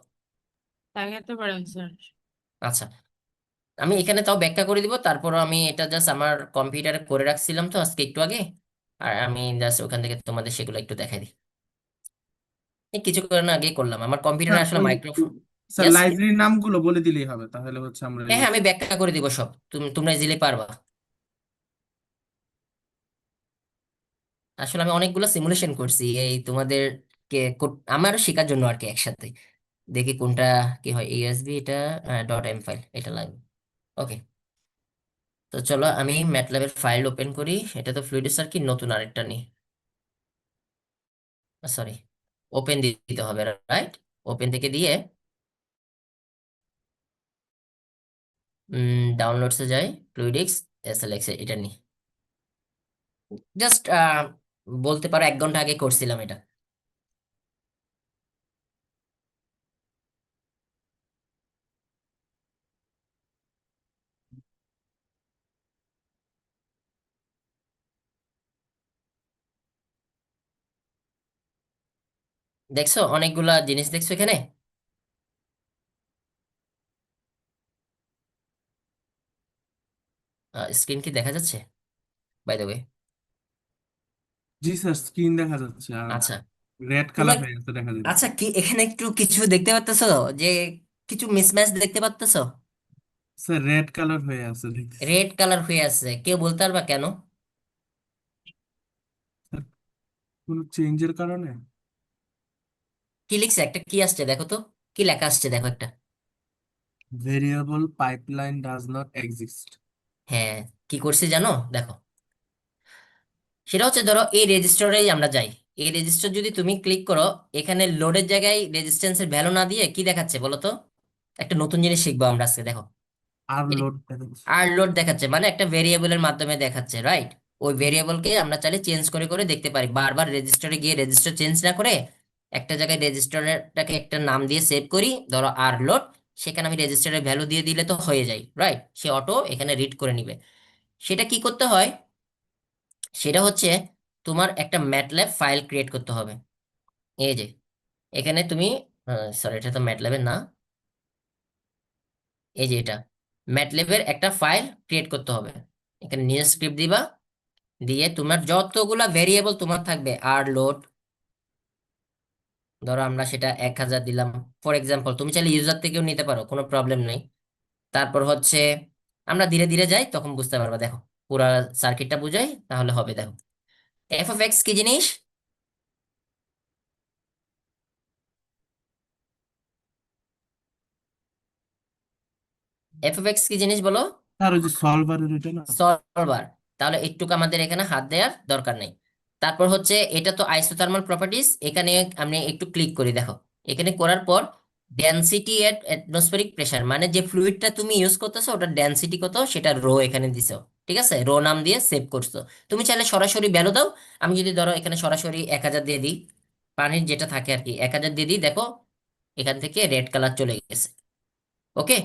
দেখাতে পারেন স্যার। আচ্ছা, আমি এখানে তাও ব্যাখ্যা করে দিব, তারপর আমি এটা জাস্ট আমার কম্পিউটারে করে রাখছিলাম তো আজকে একটু আগে, আর আমি জাস্ট ওখান থেকে তোমাদের সেগুলো একটু দেখাই দিই। এই কিছুক্ষণ আগে করলাম, আমার কম্পিউটারে স্যার আসলে ওই মাইক্রোফোন। স্যার লাইব্রেরির নামগুলো বলে দিলেই হবে, তাহলে হচ্ছে আমরা হ্যাঁ হ্যাঁ, আমি ব্যাখ্যা করে দিব সব, তোমরা ইজিলি পারবা। আসলে আমি অনেকগুলো সিমুলেশন করছি এই তোমাদের কে আমার শেখার জন্য আর কি, একসাথে দেখি কোনটা কি হয়। ইউএসবি এটা .m ফাইল এটা লাগবে। ওকে, তো চলো আমি ম্যাটল্যাবের ফাইল ওপেন করি। এটা তো ফ্লুইড সার্কিট, নতুন আরেকটা নিই, সরি ওপেন দিতে হবে, রাইট? ওপেন থেকে দিয়ে ডাউনলোডসে যাই, ফ্লুইডিক্স SLX এটা নিই। জাস্ট বলতে পারো 1 ঘন্টা আগে করছিলাম এটা। দেখছো অনেকগুলা জিনিস দেখছো এখানে। স্ক্রিন কি দেখা যাচ্ছে বাই দ্য ওয়ে? জি স্যার, স্ক্রিন দেখা যাচ্ছে আর আচ্ছা, রেড তোমরা কালার হয়ে গেছে দেখা যাচ্ছে। আচ্ছা কি এখানে একটু কিছু দেখতে পাচ্তেছো যে কিছু মিসম্যাচ দেখতে পাচ্তেছো? স্যার রেড কালার হয়ে আছে দেখতেছি। রেড কালার হয়ে আছে, কেউ বলতে পারবা কেন? স্যার কোনো চেঞ্জের কারণে? কি লিখছে, একটা কি আসছে দেখো তো, কি লেখা আসছে দেখো একটা। Variable pipeline does not exist. হ্যাঁ, কি করছি জানো দেখো, সেটা হচ্ছে ধরো এই রেজিস্টারে আমরা যাই, এই রেজিস্টার যদি তুমি ক্লিক করো, এখানে লোডের জায়গায় রেজিস্ট্যান্সের ভ্যালু না দিয়ে কি দেখাচ্ছে বলো তো? একটা নতুন জিনিস শিখবো আমরা আজকে, দেখো। আর লোড দেখাচ্ছে। আর লোড দেখাচ্ছে মানে একটা ভেরিয়েবলের মাধ্যমে দেখাচ্ছে, রাইট? ওই ভেরিয়েবলকে আমরা চাইলে চেঞ্জ করে করে দেখতে পারি, বারবার রেজিস্টারে গিয়ে রেজিস্টার চেঞ্জ না করে একটা জায়গায় রেজিস্টারটাকে একটা নাম দিয়ে সেভ করি, ধরো আর লোড, সেখানে আমি রেজিস্টারের ভ্যালু দিয়ে দিলে তো হয়ে যায়, রাইট? সে অটো এখানে রিড করে নিবে। সেটা কি করতে হয়, সেটা হচ্ছে তোমার একটা ম্যাটল্যাব ফাইল ক্রিয়েট করতে হবে। এই যে এখানে তুমি, সরি এটা তো ম্যাটল্যাবের না, এই যে এটা ম্যাটল্যাবের একটা ফাইল ক্রিয়েট করতে হবে। এখানে নিউ স্ক্রিপ্ট দিবা, দিয়ে তোমার যতগুলা ভেরিয়েবল তোমার থাকবে, আর লোড ধরো আমরা সেটা 1000 দিলাম ফর এক্সাম্পল, তুমি চাইলে ইউজার থেকেও নিতে পারো, কোনো প্রবলেম নেই। তারপর হচ্ছে আমরা ধীরে ধীরে যাই, তখন বুঝতে পারবা। দেখো পুরা সার্কিটটা বুঝাই তাহলে হবে। দেখো এফ অফ এক্স কি জিনিস? এফ অফ এক্স কি জিনিস বলো? আর ওই যে সলভারের এটা না। সলভার। তাহলে একটুকু আমাদের এখানে হাত দেওয়ার দরকার নেই। তারপর হচ্ছে এটা তো আইসোথার্মাল প্রপার্টিজ, এখানে আমি একটু ক্লিক করি। দেখো এখানে করার পর ডেনসিটি এট অ্যাটমসফেরিক প্রেসার, মানে যে ফ্লুইডটা তুমি ইউজ করতেছো ওটার ডেনসিটি কত সেটা রো এখানে দিছো। ঠিক আছে, রো নাম দিয়ে সেভ করছো। তুমি চাইলে সরাসরি ভ্যালু দাও। আমি যদি ধরো এখানে সরাসরি 1000 দিয়ে দিই, পানির যেটা থাকে আর কি, 1000 দিয়ে দিই, দেখো এখান থেকে রেড কালার চলে গেছে। ওকে,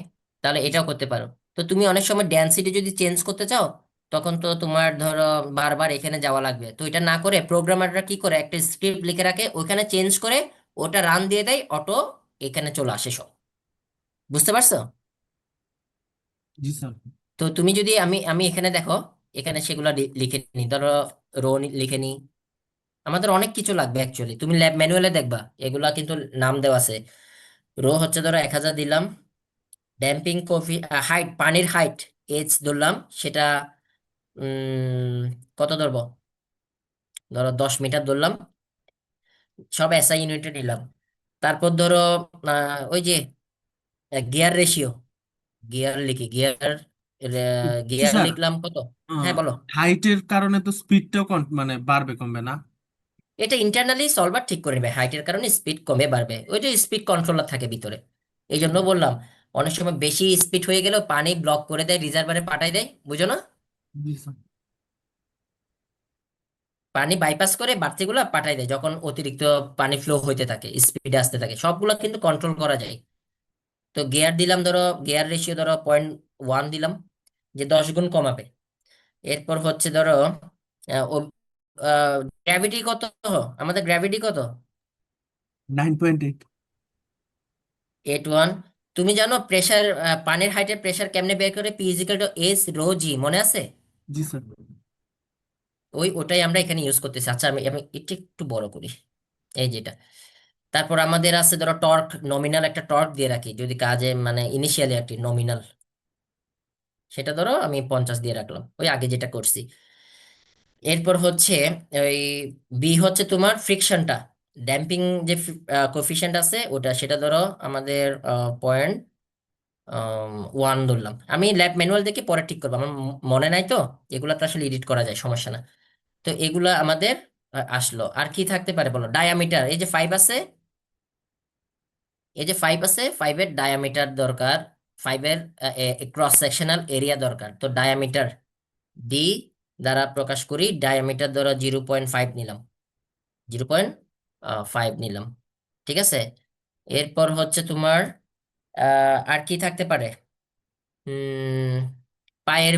তাহলে এটাও করতে পারো। তো তুমি অনেক সময় ডেনসিটি যদি চেঞ্জ করতে চাও, তখন তো তোমার ধরো বারবার এখানে যাওয়া লাগবে। তো এটা না করে প্রোগ্রামাররা কি করে, একটা স্ক্রিপ্ট লিখে রাখে, ওইখানে চেঞ্জ করে ওটা রান দিয়ে দেয়, অটো এখানে চলে আসে সব। বুঝতে পারছো? জি স্যার। তো তুমি যদি আমি আমি এখানে দেখো, এখানে সেগুলো লিখে নি, ধরো রো লিখে নি। আমাদের অনেক কিছু লাগবে অ্যাকচুয়ালি, তুমি ল্যাব ম্যানুয়ালে দেখবা এগুলা কিন্তু নাম দেওয়া আছে। রো হচ্ছে ধরো 1000 দিলাম, ড্যাম্পিং কফি হাইট, পানির হাইট এইচ ধরলাম, সেটা কত ধরবো, ধরো 10 মিটার ধরলাম, সব এসআই ইউনিটে নিলাম। তারপর ধরো ওই যে গিয়ার রেশিও, গিয়ার লিখি, গিয়ার জি গিয়ার স্যার। লিখলাম কত। হ্যাঁ বলো। হাইটের কারণে তো স্পিডটাও মানে বাড়বে কমবে না? এটা ইন্টারনালি সলভার ঠিক করে নেবে, হাইটের কারণে স্পিড কমে বাড়বে, ওইটা স্পিড কন্ট্রোলার থাকে ভিতরে। এই জন্য বললাম, অনেক সময় বেশি স্পিড হয়ে গেলেও পানি ব্লক করে দেয়, রিজার্ভারে পাঠায় দেয়, বুঝো না? জি স্যার। পানি বাইপাস করে বাড়তিগুলো পাঠায় দেয় যখন অতিরিক্ত পানি ফ্লো হইতে থাকে, স্পিডে আসতে থাকে, সবগুলো কিন্তু কন্ট্রোল করা যায়। তো গিয়ার দিলাম, ধরো গিয়ার রেশিও ধরো 0.1 দিলাম, যে 10 গুণ কমাবে। এরপর হচ্ছে ধরো গ্র্যাভিটি কত, আমাদের গ্র্যাভিটি কত? 9.8। 8.1। তুমি জানো প্রেসার, পানির হাইটের প্রেসার কেমনে বের করে? P is equal to S rho G, মনে আছে? জি স্যার। ওটাই আমরা এখানে ইউজ করতেছি। আচ্ছা আমি আমি এটা একটু বড় করি, এই যেটা। তারপর আমাদের আছে ধরো টর্ক, নমিনাল একটা টর্ক দিয়ে রাখি যদি কাজে, মানে ইনিশিয়ালি একটি নমিনাল, সেটা ধরো আমি 50 দিয়ে রাখলাম, ওই আগে যেটা করছি। এরপর হচ্ছে ওই বি হচ্ছে তোমার ফ্রিকশনটা, ড্যাম্পিং যে কোফিশিয়েন্ট আছে ওটা, সেটা ধরো আমাদের 0.1 ধরলাম। আমি ল্যাব ম্যানুয়াল দেখে পরে ঠিক করবো, আমার মনে নাই তো, এগুলা তো আসলে এডিট করা যায়, সমস্যা না। তো এগুলা আমাদের আসলো। আর কি থাকতে পারে বলো? ডায়ামিটার, এই যে 5 আছে, এই যে 5 আছে, 5-এর ডায়ামিটার দরকার, 5-এর ক্রস সেকশনাল এরিয়া দরকার। তো ডায়ামিটার ডি দ্বারা প্রকাশ করি, ডায়ামিটার ধরো 0.5 নিলাম, 0.5 নিলাম। ঠিক আছে, এরপর হচ্ছে তোমার আর কি থাকতে পারে? উম পায়ের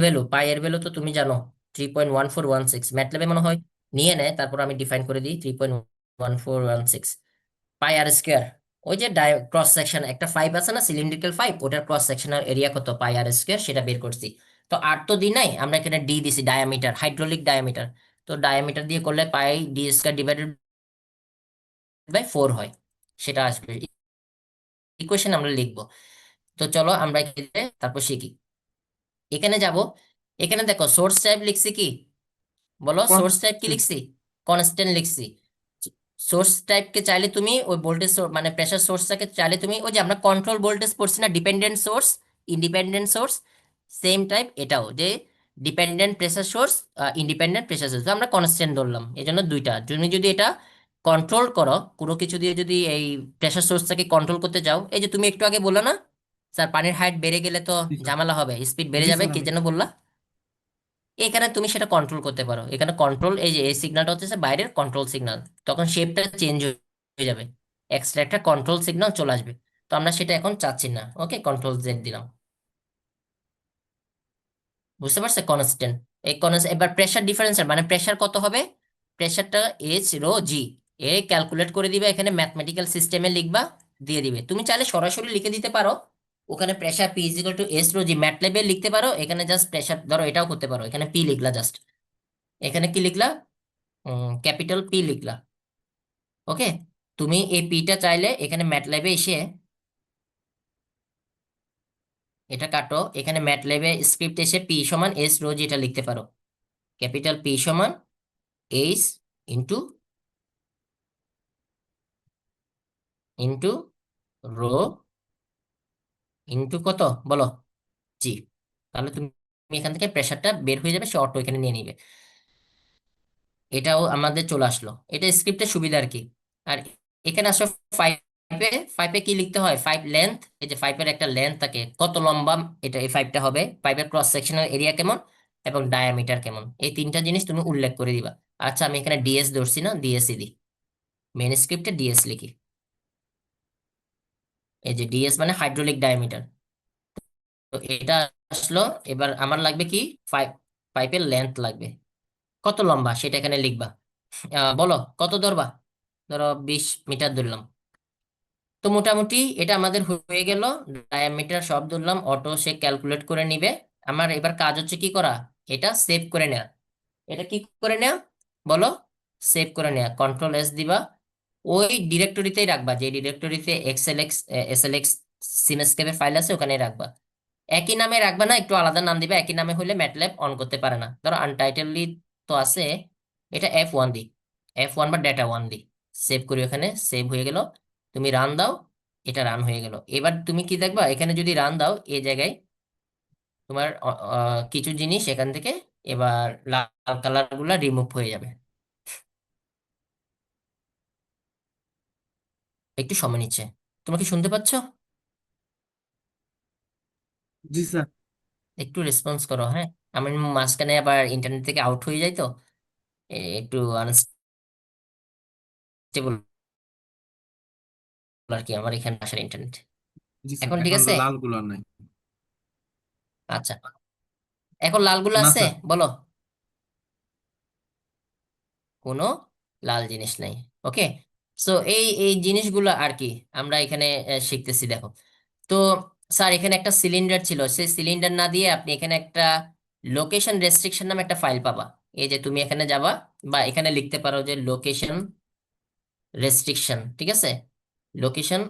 ভ্যালু তো তুমি জানো, 3.1416, ম্যাটল্যাবে মনে হয় নিয়ে নেয়, তারপর আমি ডিফাইন করে দিই 3.1416 পাই আর স্কোয়ার। ওই যে ক্রস সেকশন একটা 5 আছে না, সিলিন্ড্রিক্যাল 5, ওটার ক্রস সেকশনাল এরিয়া কত, পাই আর স্কোয়ার, সেটা বের করছি। তো আর তো দিই নাই, আমরা এখানে ডি দিছি, ডায়ামিটার, হাইড্রোলিক ডায়ামিটার। তো ডায়ামিটার দিয়ে করলে পাই ডি স্কোয়ার ডিভাইডেড বাই 4 হয়, সেটা আসবে। ইকুয়েশন আমরা লিখবো। তো চলো আমরা এখানে তারপর শিখি। এখানে যাব, এখানে দেখো সোর্স টাইপ লিখছি কি, বলো সোর্স টাইপ কি কনস্ট্যান্ট। লিখছি? কনস্ট্যান্ট লিখছি। সোর্স টাইপকে চাইলে তুমি ওই ভোল্টেজ, মানে প্রেসার সোর্সটাকে চাইলে তুমি ওই যে আমরা কন্ট্রোল ভোল্টেজ পড়ছি না, dependent source, independent source, same type এটাও, যে dependent pressure source, independent pressure source, আমরা কনস্ট্যান্ট ধরলাম। এই জন্য দুইটা, তুমি যদি এটা কন্ট্রোল করো কোনো কিছু দিয়ে, যদি এই প্রেসার সোর্সটাকে কন্ট্রোল করতে যাও, এই যে তুমি একটু আগে বললো না স্যার পানির হাইট বেড়ে গেলে তো জি স্যার। ঝামেলা হবে, স্পিড বেড়ে জি যাবে, স্যার কি আমি। যেন বললা? এখানে তুমি সেটা কন্ট্রোল করতে পারো। এখানে কন্ট্রোল, এই যে এই সিগন্যালটা হচ্ছে বাইরের কন্ট্রোল সিগন্যাল, তখন শেপটা চেঞ্জ হয়ে যাবে, এক্সট্রা একটা কন্ট্রোল সিগন্যাল চলে আসবে। তো আমরা সেটা এখন চাচ্ছি না, ওকে, কন্ট্রোল জেড দিলাম। বুঝতে পারছো? কনস্ট্যান্ট, এই কনস্ট। এবার প্রেসার ডিফারেন্সিয়াল, মানে প্রেসার কত হবে, প্রেসারটা এইচ রো জি, এ ক্যালকুলেট করে দিবে, এখানে ম্যাথমেটিক্যাল সিস্টেমে লিখবা, দিয়ে দিবে। তুমি চাইলে সরাসরি লিখে দিতে পারো, ওখানে pressure P is equal to S rho G ম্যাটল্যাবে লিখতে পারো, এখানে জাস্ট প্রেসার ধরো এটাও করতে পারো, এখানে পি লিখলা জাস্ট, এখানে কি লিখলা, ক্যাপিটাল পি লিখলা। ওকে, তুমি এই পিটা চাইলে এখানে ম্যাটল্যাবে এসে এটা কাটো, এখানে ম্যাটল্যাবে স্ক্রিপ্ট এসে পি সমান এস রো যেটা লিখতে পারো, ক্যাপিটাল পি সমান H into into rho into কত বলো, জি। তাহলে তুমি এখান থেকে প্রেসারটা বের হয়ে যাবে, সে অটো এখানে নিয়ে নিবে। এটাও আমাদের চলে আসলো, এটা স্ক্রিপ্টের সুবিধা আর কি। আর এখানে আসলে ফাইভে ফাইভে কি লিখতে হয়, ফাইভ লেন্থ, এই যে ফাইভের একটা লেন্থ থাকে, কত লম্বা এটা এই ফাইভটা হবে, ফাইভের ক্রস সেকশনাল এরিয়া কেমন এবং ডায়ামিটার কেমন, এই তিনটা জিনিস তুমি উল্লেখ করে দিবা। আচ্ছা আমি এখানে ডিএস ধরছি না, ডিএসই দিই, মেন স্ক্রিপ্টে ডিএস লিখি। এই যে ডিএস মানে হাইড্রোলিক ডায়ামিটার। তো এটা আসলো, এবার আমার লাগবে কি, ফাইভ, পাইপের লেন্থ লাগবে, কত লম্বা সেটা এখানে লিখবা। বলো কত ধরবা, ধরো 20 মিটার ধরলাম। তো মোটামুটি এটা আমাদের হয়ে গেল, ডায়ামিটার সব ধরলাম, অটো সে ক্যালকুলেট করে নিবে। আমার এবার কাজ হচ্ছে কি করা, এটা সেভ করে নেওয়া। এটা কি করে নেওয়া বলো, সেভ করে নেওয়া, কন্ট্রোল এস দিবা, ওই ডিরেক্টরিতেই রাখবা যে ডিরেক্টরিতে এক্সএলএক্স এসএলএক্স সিমেস্কেপের ফাইল আছে ওখানে রাখবা। একই নামে রাখবা না, একটু আলাদা নাম দিবে, একই নামে হলে ম্যাটল্যাব অন করতে পারে না। ধরো আনটাইটেললি তো আছে, এটা F1 দি, F1 বা ডেটা 1 দি সেভ করি, ওখানে সেভ হয়ে গেল। তুমি রান দাও, এটা রান হয়ে গেল। এবার তুমি কি দেখবা, এখানে যদি রান দাও এই জায়গায় তোমার কিছু জিনিস এখান থেকে এবার লাল কালার গুলা রিমুভ হয়ে যাবে। একটু সময় নিচ্ছে, তোমরা কি শুনতে পাচ্ছ? জি স্যার। একটু রেসপন্স করো, হ্যাঁ। আমি মাঝখানে আবার ইন্টারনেট থেকে আউট হয়ে যাই তো, একটু আনস্টেবল আর কি আমার এখানে আসার ইন্টারনেট। জি স্যার, এখন ঠিক এখন আছে? লাল গুলো আর নাই। আচ্ছা, এখন লালগুলো না আছে স্যার। বলো, কোনো লাল জিনিস নাই। ওকে, সো এই এই জিনিসগুলো আর কি আমরা এখানে শিখতেছি। দেখো তো স্যার, এখানে একটা সিলিন্ডার ছিল, সেই সিলিন্ডার না দিয়ে আপনি এখানে একটা লোকেশন রেস্ট্রিকশন নামে একটা ফাইল পাবা। এই যে তুমি এখানে যাবা, বা এখানে লিখতে পারো যে লোকেশন রেস্ট্রিকশন, ঠিক আছে, লোকেশন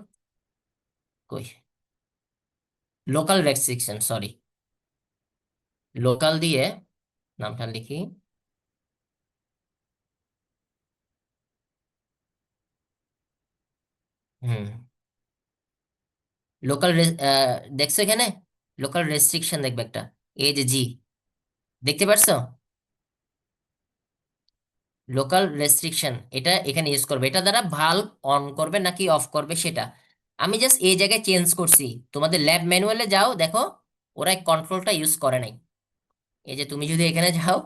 কই, লোকাল রেস্ট্রিকশন, সরি, লোকাল দিয়ে নামটা লিখি। হুম, লোকাল, দেখছো এখানে লোকাল রেস্ট্রিকশন দেখবে একটা, এই যে জি, দেখতে পারছো, লোকাল রেস্ট্রিকশন, এটা এখানে ইউজ করবে, এটা দ্বারা ভালভ অন করবে নাকি অফ করবে সেটা। আমি জাস্ট এই জায়গায় চেঞ্জ করছি। তোমাদের ল্যাব ম্যানুয়ালে যাও, দেখো ওরা কন্ট্রোলটা ইউজ করে নাই। এই যে তুমি যদি এখানে যাও,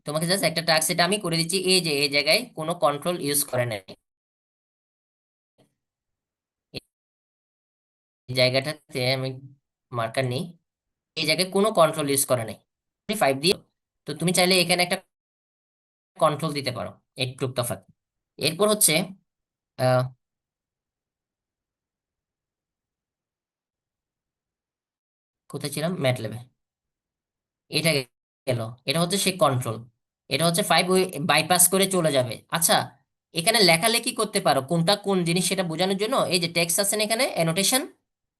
তোমাকে জাস্ট একটা টাস্ক এটা আমি করে দিচ্ছি, এই যে এই জায়গায় কোনো কন্ট্রোল ইউজ করে নাই, এই জায়গাটাতে আমি মার্কার নেই, এই জায়গায় কোনো কন্ট্রোল ইউজ করে নাই, 5 দিয়ে। তো তুমি চাইলে এখানে একটা কন্ট্রোল দিতে পারো, একটু তফাৎ। এরপর হচ্ছে আহ কোথায় ছিলাম, ম্যাটল্যাবে, এটা গেল, এটা হচ্ছে সেই কন্ট্রোল, এটা হচ্ছে 5 ওই বাইপাস করে চলে যাবে। আচ্ছা, এখানে লেখালেখি করতে পারো কোনটা কোন জিনিস সেটা বোঝানোর জন্য, এই যে টেক্সট আছে না এখানে অ্যানোটেশন,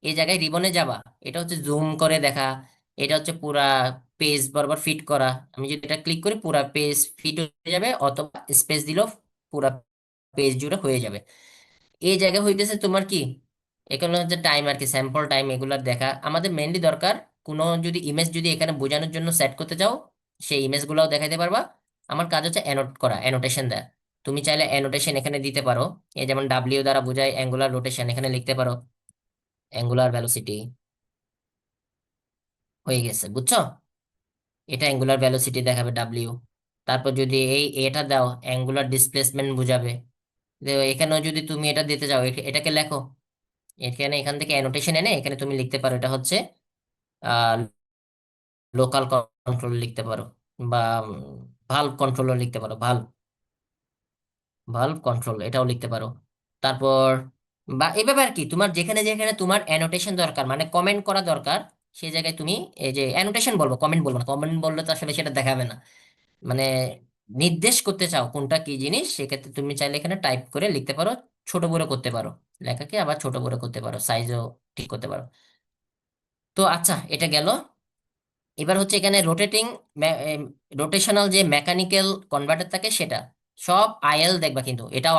এই জায়গায় রিবনে যাবা, এটা হচ্ছে জুম করে দেখা, এটা হচ্ছে পুরা পেজ বরাবর ফিট করা। আমি যদি এটা ক্লিক করি পুরা পেজ ফিট হয়ে যাবে, অথবা স্পেস দিলেও পুরা পেজ জুড়ে হয়ে যাবে। এই জায়গা হইতেছে তোমার কি, এখানে হচ্ছে টাইম আর কি, স্যাম্পল টাইম এগুলার দেখা আমাদের মেনলি দরকার। কোনো যদি ইমেজ যদি এখানে বোঝানোর জন্য সেট করতে চাও, সেই ইমেজগুলোও দেখাইতে পারবা। আমার কাজ হচ্ছে অ্যানোট করা, অ্যানোটেশন দেয়া। তুমি চাইলে অ্যানোটেশন এখানে দিতে পারো, এই যেমন ডাব্লিউ দ্বারা বোঝায় অ্যাঙ্গুলার রোটেশন, এখানে লিখতে পারো অ্যাঙ্গুলার ভেলোসিটি, হয়ে গেছে, বুঝছো? এটা অ্যাঙ্গুলার ভেলোসিটি দেখাবে ডাব্লিউ। তারপর যদি এটা দাও, অ্যাঙ্গুলার ডিসপ্লেসমেন্ট বুঝাবে। তো এখানেও যদি তুমি এটা দিতে চাও, এটাকে লেখো, এখানে এখান থেকে অ্যানোটেশন এনে এখানে তুমি লিখতে পারো এটা হচ্ছে লোকাল কন্ট্রোল লিখতে পারো, বা ভালভ কন্ট্রোলও লিখতে পারো, ভালভ কন্ট্রোল এটাও লিখতে পারো। তারপর বা এভাবে আর কি, তোমার যেখানে যেখানে তোমার অ্যানোটেশন দরকার, মানে কমেন্ট করা দরকার, সেই জায়গায় তুমি এই যে অ্যানোটেশন বলবো, কমেন্ট বলবো না, কমেন্ট বললে তো আসলে সেটা দেখাবে না। মানে নির্দেশ করতে চাও কোনটা কি জিনিস, সেক্ষেত্রে তুমি চাইলে এখানে টাইপ করে লিখতে পারো, ছোট বড় করতে পারো লেখাকে, আবার ছোট বড় করতে পারো, সাইজও ঠিক করতে পারো। তো আচ্ছা, এটা গেল। এবার হচ্ছে এখানে রোটেশনাল যে মেকানিক্যাল কনভার্টার থাকে সেটা সব আইএল দেখবা, কিন্তু এটাও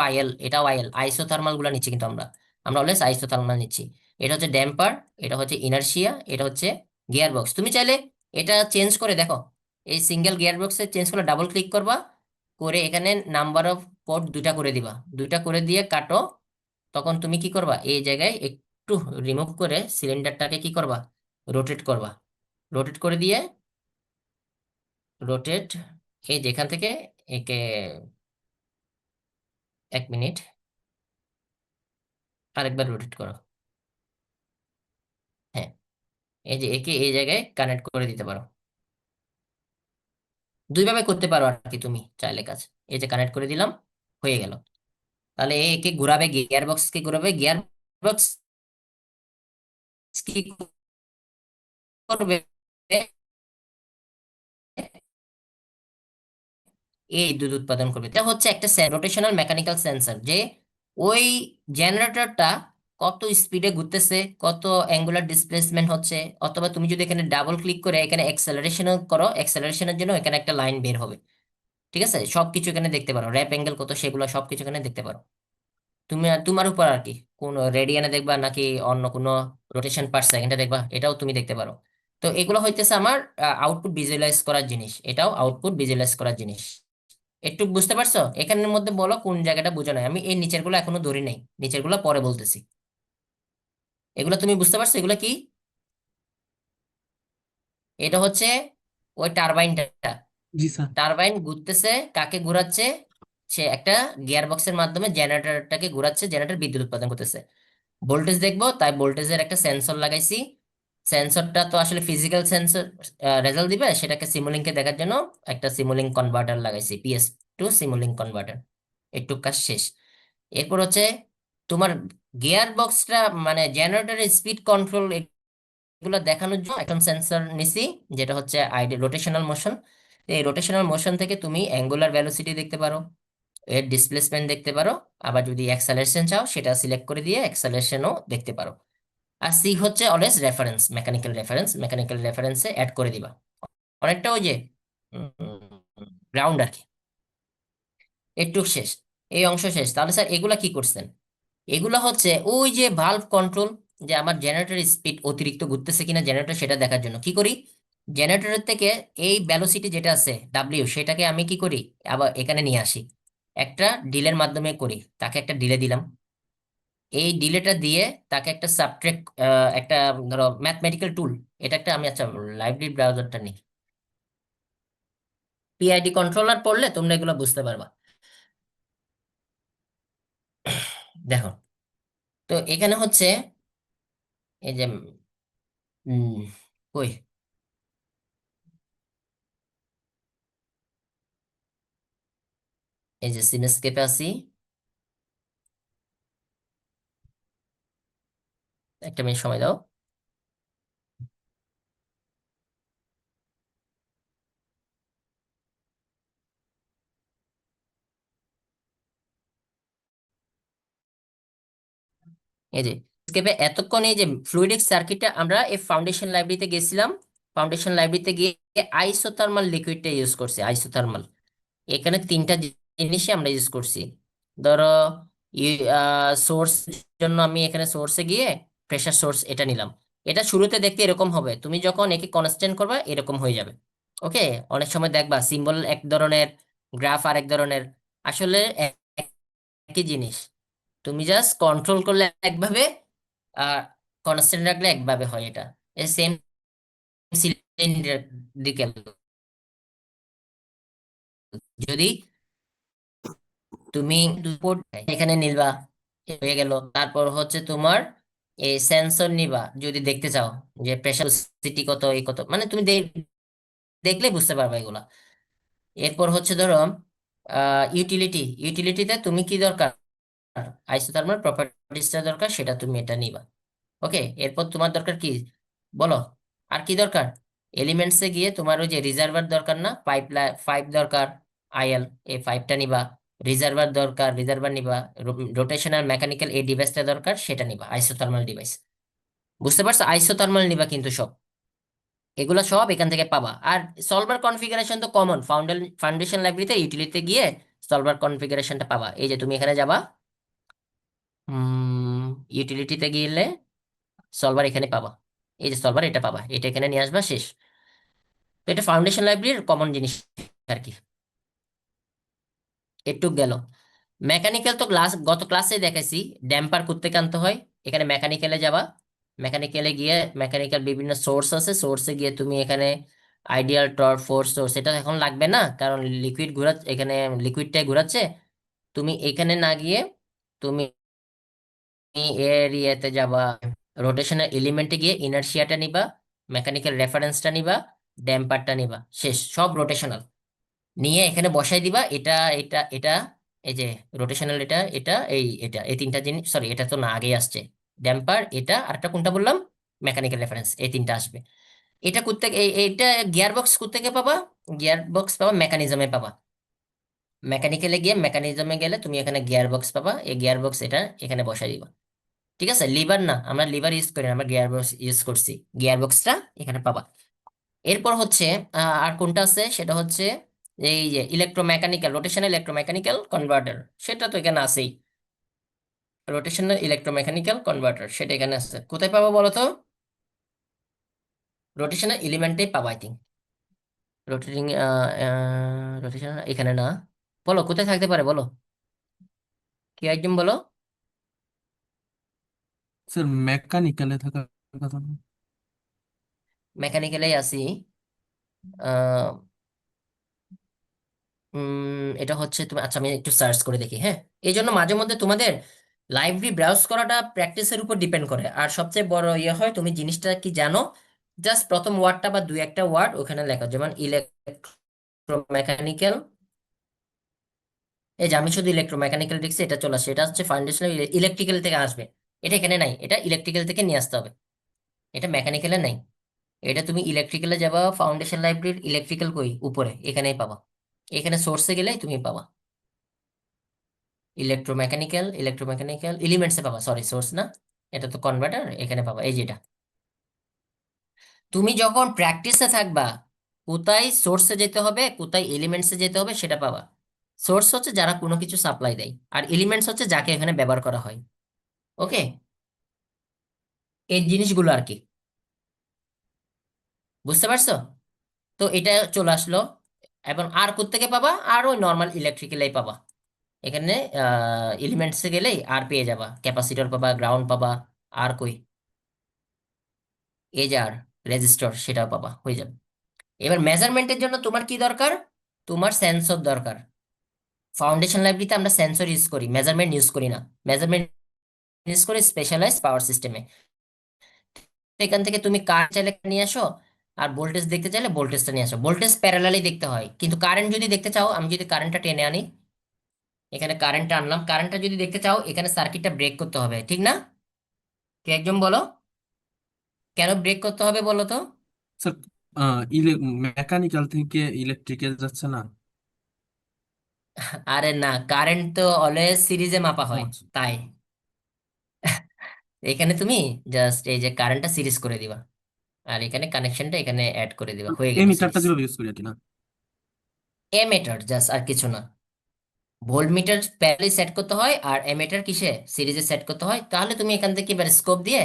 আইএল আইসোথার্মাল গুলো নিচ্ছি, কিন্তু আমরা আমরা অলওয়েজ আইসোথার্মাল নিচ্ছি। এটা হচ্ছে ড্যাম্পার, এটা হচ্ছে ইনারশিয়া, এটা হচ্ছে গিয়ার বক্স। তুমি চাইলে এটা চেঞ্জ করে দেখো, এই সিঙ্গেল গিয়ার বক্সে চেঞ্জ করে ডাবল ক্লিক করবা, করে এখানে নাম্বার অফ পোর্ট দুইটা করে দিবা, দুইটা করে দিয়ে কাটো। তখন তুমি কি করবা, এই জায়গায় একটু রিমুভ করে সিলিন্ডারটাকে কি করবা, রোটেট করবা। রোটেট করে দিয়ে রোটেট, এই যেখান থেকে একে, 1 মিনিট, আরেকবার রোটেট করো। হ্যাঁ, এই যে একে এই জায়গায় কানেক্ট করে দিতে পারো, দুইভাবে করতে পারো আর কি তুমি চাইলে কাজ। এই যে কানেক্ট করে দিলাম, হয়ে গেল। তাহলে একে ঘুরাবে, গিয়ার বক্স কে ঘুরাবে, গিয়ার বক্স কি করবে, এই দুধ উৎপাদন করবে। এটা হচ্ছে একটা রোটেশনাল মেকানিক্যাল সেন্সর, যে ওই জেনারেটরটা কত স্পিডে ঘুরতেছে, কত অ্যাঙ্গুলার ডিসপ্লেসমেন্ট হচ্ছে, অথবা তুমি যদি এখানে ডাবল ক্লিক করে এখানে অ্যাক্সেলারেশন করো, অ্যাক্সেলারেশনের জন্য এখানে একটা লাইন বের হবে। ঠিক আছে, সবকিছু এখানে দেখতে পারো, র্যাপ অ্যাঙ্গেল কত সেগুলো সবকিছু এখানে দেখতে পারো। তুমি তোমার উপর আর কি, কোন রেডিয়ানে দেখবা নাকি অন্য কোনো রোটেশন পার সেকেন্ডে দেখবা, এটাও তুমি দেখতে পারো। তো এগুলো হইতেছে আমার আউটপুট ভিজুয়ালাইজ করার জিনিস, এটাও আউটপুট ভিজুয়ালাইজ করার জিনিস। একটু বুঝতে পারছো? এখানের মধ্যে বলো কোন জায়গাটা বোঝো নাই। আমি এই নিচের গুলো এখনো ধরি নাই, নিচের গুলো পরে বলতেছি। এগুলো তুমি বুঝতে পারছো এগুলো কি? এটা হচ্ছে ওই টারবাইনটা, জি স্যার। টারবাইন ঘুরতেছে, কাকে ঘুরাচ্ছে? সে একটা গিয়ার বক্সের মাধ্যমে জেনারেটরটাকে ঘুরাচ্ছে, জেনারেটর বিদ্যুৎ উৎপাদন করতেছে। ভোল্টেজ দেখবো তাই ভোল্টেজের একটা সেন্সর লাগাইছি। সেন্সরটা তো আসলে ফিজিক্যাল সেন্সর রেজাল্ট দিবে, সেটাকে সিমুলিংকে দেখার জন্য একটা সিমুলিং কনভার্টার লাগাইছি, পিএস টু সিমুলিং কনভার্টার। একটু কাজ শেষ। এরপর হচ্ছে তোমার গিয়ার বক্সটা, মানে জেনারেটরের স্পিড কন্ট্রোল, এগুলো দেখানোর জন্য একটা সেন্সর নিছি, যেটা হচ্ছে রোটেশনাল মোশন। এই রোটেশনাল মোশন থেকে তুমি অ্যাঙ্গুলার ভেলোসিটি দেখতে পারো, এর ডিসপ্লেসমেন্ট দেখতে পারো, আবার যদি অ্যাক্সেলারেশন চাও সেটা সিলেক্ট করে দিয়ে অ্যাক্সেলারেশনও দেখতে পারো। আর সি হচ্ছে অলওয়েজ রেফারেন্স, মেকানিক্যাল রেফারেন্সে অ্যাড করে দিবা। অনেকটা ওই যে গ্রাউন্ড আর কি। একটু শেষ, এই অংশ শেষ। তাহলে স্যার এগুলা কি করছেন? এগুলা হচ্ছে ওই যে ভালভ কন্ট্রোল, যে আমার জেনারেটর স্পিড অতিরিক্ত ঘুরতেছে কিনা জেনারেটর, সেটা দেখার জন্য কি করি, জেনারেটরের থেকে এই ভ্যালোসিটি যেটা আছে ডাব্লিউ, সেটাকে আমি কি করি, আবার এখানে নিয়ে আসি, একটা ডিলের মাধ্যমে করি। তাকে একটা ডিলে দিলাম, এই ডিলেটা দিয়ে তাকে একটা সাবট্রেক্ট, একটা ধরো ম্যাথমেটিক্যাল টুল, এটা একটা আমি, আচ্ছা লাইব্রেরি ব্রাউজারটা নিই, পিআইডি কন্ট্রোলার পড়লে তোমরা এগুলো বুঝতে পারবা। দেখো, তো এখানে হচ্ছে এই যে উম, কই, এই যে সিনেস্কেপে আছি, একটা মিনিট সময় দাও। এই যে স্কেপে এতক্ষণ এই যে ফ্লুইডিক সার্কিটটা আমরা এই ফাউন্ডেশন লাইব্রেরিতে গেছিলাম, ফাউন্ডেশন লাইব্রেরিতে গিয়ে আইসোথার্মাল লিকুইডটা ইউজ করছি, আইসোথার্মাল। এখানে তিনটা জিনিসই আমরা ইউজ করছি। ধরো সোর্স জন্য আমি এখানে সোর্সে গিয়ে প্রেসার সোর্স এটা নিলাম। এটা শুরুতে দেখতে এরকম হবে, তুমি যখন একে কনস্ট্যান্ট করবা এরকম হয়ে যাবে। ওকে, অনেক সময় দেখবা সিম্বল এক ধরনের, গ্রাফ আরেক ধরনের, আসলে একই জিনিস। তুমি জাস্ট কন্ট্রোল করলে একভাবে, আর কনস্ট্যান্ট রাখলে একভাবে হয়। এটা সেম সিলিন্ড্রিক্যাল, যদি তুমি দুপোর্ট এখানে নিবা, হয়ে গেল। তারপর হচ্ছে তোমার এই সেন্সর নিবা, যদি দেখতে চাও যে প্রেসার সিটি কত, এই কত, মানে তুমি দেখলে বুঝতে পারবে এগুলা। এরপর হচ্ছে ধরো ইউটিলিটিতে তুমি কি দরকার, আইসোথার্মাল প্রপার্টিসটা দরকার, সেটা তুমি এটা নিবা। ওকে, এরপর তোমার দরকার কি বলো, আর কি দরকার? এলিমেন্টসে গিয়ে তোমার ওই যে রিজার্ভার দরকার না, পাইপ দরকার, আইএল, এই পাইপটা নিবা। রিজার্ভার নিবা। রোটেশনাল মেকানিক্যাল এই ডিভাইসটা দরকার, সেটা নিবা, আইসোথার্মাল ডিভাইস। বুঝতে পারছো? আইসোথার্মাল নিবা কিন্তু সব, এগুলা সব এখান থেকে পাবা। আর সলভার কনফিগারেশন তো কমন, ফাউন্ডেশন লাইব্রেরিতে ইউটিলিটিতে গিয়ে সলভার কনফিগারেশনটা পাবা। এই যে তুমি এখানে যাবা, ইউটিলিটিতে গেলে সলভার এখানে পাবা। এই যে সলভার, এটা পাবা, এটা এখানে নিয়ে আসবা, শেষ। তো এটা ফাউন্ডেশন লাইব্রেরির কমন জিনিস আর কি। একটু গেল মেকানিক্যাল, তো গত ক্লাসে দেখাইছি ড্যাম্পার কোত্থেকে আনতে হয়। এখানে মেকানিক্যালে যাবা, মেকানিক্যালে গিয়ে মেকানিক্যাল বিভিন্ন সোর্স আছে, সোর্সে গিয়ে তুমি এখানে আইডিয়াল টর্ক ফোর্স সোর্স, এটা এখন লাগবে না কারণ লিকুইড ঘোরাচ্ছে, এখানে লিকুইডটাই ঘোরাচ্ছে। তুমি এখানে না গিয়ে তুমি এর ইয়েতে যাবা, রোটেশনাল এলিমেন্টে গিয়ে ইনার্শিয়াটা নিবা, মেকানিক্যাল রেফারেন্সটা নিবা, ড্যাম্পারটা নিবা, শেষ। সব রোটেশনাল নিয়ে এখানে বসাই দিবা। এটা এটা এটা এই যে রোটেশনাল, এটা এটা এটা এই তিনটা জিনিস, সরি এটা তো না আগেই আসছে, ড্যাম্পার, এটা আরেকটা কোনটা বললাম, মেকানিক্যাল রেফারেন্স, এই তিনটা আসবে। এটা করতে এইটা গিয়ার বক্স থেকে পাবা, গিয়ার বক্স পাবা মেকানিজমে পাবা। মেকানিক্যালে গিয়ে মেকানিজমে গেলে তুমি এখানে গিয়ার বক্স পাবা, এই গিয়ার বক্স এটা এখানে বসাই দিবা। ঠিক আছে, লিভার না, আমরা লিভার ইউজ করি না, আমরা গিয়ার বক্স ইউজ করছি, গিয়ার বক্সটা এখানে পাবা। এরপর হচ্ছে আর কোনটা আছে, সেটা হচ্ছে এই যে ইলেকট্রোমেকানিক্যাল, রোটেশনাল ইলেকট্রোমেকানিক্যাল কনভার্টার, সেটা তো এখানে আছেই। রোটেশনাল ইলেকট্রোমেকানিক্যাল কনভার্টার সেটা এখানে আছে, কোথায় পাবো বলো তো? রোটেশনাল এলিমেন্টেই পাবো আই থিঙ্ক। রোটেটিং রোটেশনাল এখানে না, বলো কোথায় থাকতে পারে, বলো কি একদম বলো। স্যার মেকানিক্যালে থাকার কথা না? মেকানিক্যালেই আছি। আহ এটা হচ্ছে তুমি, আচ্ছা আমি একটু সার্চ করে দেখি, হ্যাঁ। এই জন্য মাঝে মধ্যে তোমাদের লাইব্রেরি ব্রাউজ করাটা প্র্যাকটিসের উপর ডিপেন্ড করে। আর সবচেয়ে বড় ইয়ে হয় তুমি জিনিসটা কি জানো, জাস্ট প্রথম ওয়ার্ডটা বা দুই একটা ওয়ার্ড ওখানে লেখা, যেমন ইলেকট্রোমেকানিক্যাল। এই যে আমি শুধু ইলেকট্রোমেকানিক্যাল লিখছি, এটা চলে আসে, এটা হচ্ছে ফাউন্ডেশনাল ইলেকট্রিক্যাল থেকে আসবে। এটা এখানে নাই, এটা ইলেকট্রিক্যাল থেকে নিয়ে আসতে হবে, এটা মেকানিক্যালে নাই। এটা তুমি ইলেকট্রিক্যালে যাবা, ফাউন্ডেশন লাইব্রেরির ইলেকট্রিক্যাল কই উপরে এখানেই পাবা, এখানে সোর্সে গেলেই তুমি পাবা। ইলেকট্রোমেকানিক্যাল এলিমেন্টসে পাবা, সরি সোর্স না, এটা তো কনভার্টার, এখানে পাবা এই যেটা। তুমি যখন প্র্যাকটিসে থাকবা কোথায় সোর্সে যেতে হবে, কোথায় এলিমেন্টসে যেতে হবে সেটা পাবা। সোর্স হচ্ছে যারা কোনো কিছু সাপ্লাই দেয়, আর এলিমেন্টস হচ্ছে যাকে এখানে ব্যবহার করা হয়। ওকে, এই জিনিসগুলো আর কি, বুঝতে পারছো? তো এটা চলে আসলো। এবং আর কোত্থেকে পাবা, আর ওই নর্মাল ইলেকট্রিক্যালাই পাবা। এখানে এলিমেন্টসে গেলেই আর পেয়ে যাবা, ক্যাপাসিটর পাবা, গ্রাউন্ড পাবা, আর কই এই যে আর রেজিস্টর সেটাও পাবা, হয়ে যাবে। এবার মেজারমেন্টের জন্য তোমার কি দরকার, তোমার সেন্সর দরকার। ফাউন্ডেশন লাইব্রেরিতে আমরা সেন্সর ইউজ করি, মেজারমেন্ট ইউজ করি না। মেজারমেন্ট ইউজ করি স্পেশালাইজ পাওয়ার সিস্টেমে। এখান থেকে তুমি কারেন্ট চাইলে নিয়ে আসো, আর ভোল্টেজ দেখতে চাইলে ভোল্টেজটা নিয়ে আসো। ভোল্টেজ প্যারালালি দেখতে হয়, কিন্তু কারেন্ট যদি দেখতে চাও, আমি যদি কারেন্টটা টেনে আনি, এখানে কারেন্টটা আনলাম, কারেন্টটা যদি দেখতে চাও এখানে সার্কিটটা ব্রেক করতে হবে, ঠিক না? কে একজন বলো, কেন ব্রেক করতে হবে বলো তো? স্যার মেকানিক্যাল থেকে ইলেকট্রিক্যাল যাচ্ছে না? আরে না, কারেন্ট তো অলওয়েজ সিরিজে মাপা ও হয়, আচ্ছা। তাই এখানে তুমি জাস্ট এই যে কারেন্টটা সিরিজ করে দিবা, আর এখানে কানেকশনটা এখানে অ্যাড করে দিবা, হয়ে এই গেল মিটারটা সিরিজ। যেভাবে ইউজ করি আর কি না? এমিটার জাস্ট, আর কিছু না। ভোল্ট মিটার প্যারালালি সেট করতে হয়, আর এমিটার কিসে, সিরিজে সেট করতে হয়। তাহলে তুমি এখান থেকে এবার স্কোপ দিয়ে,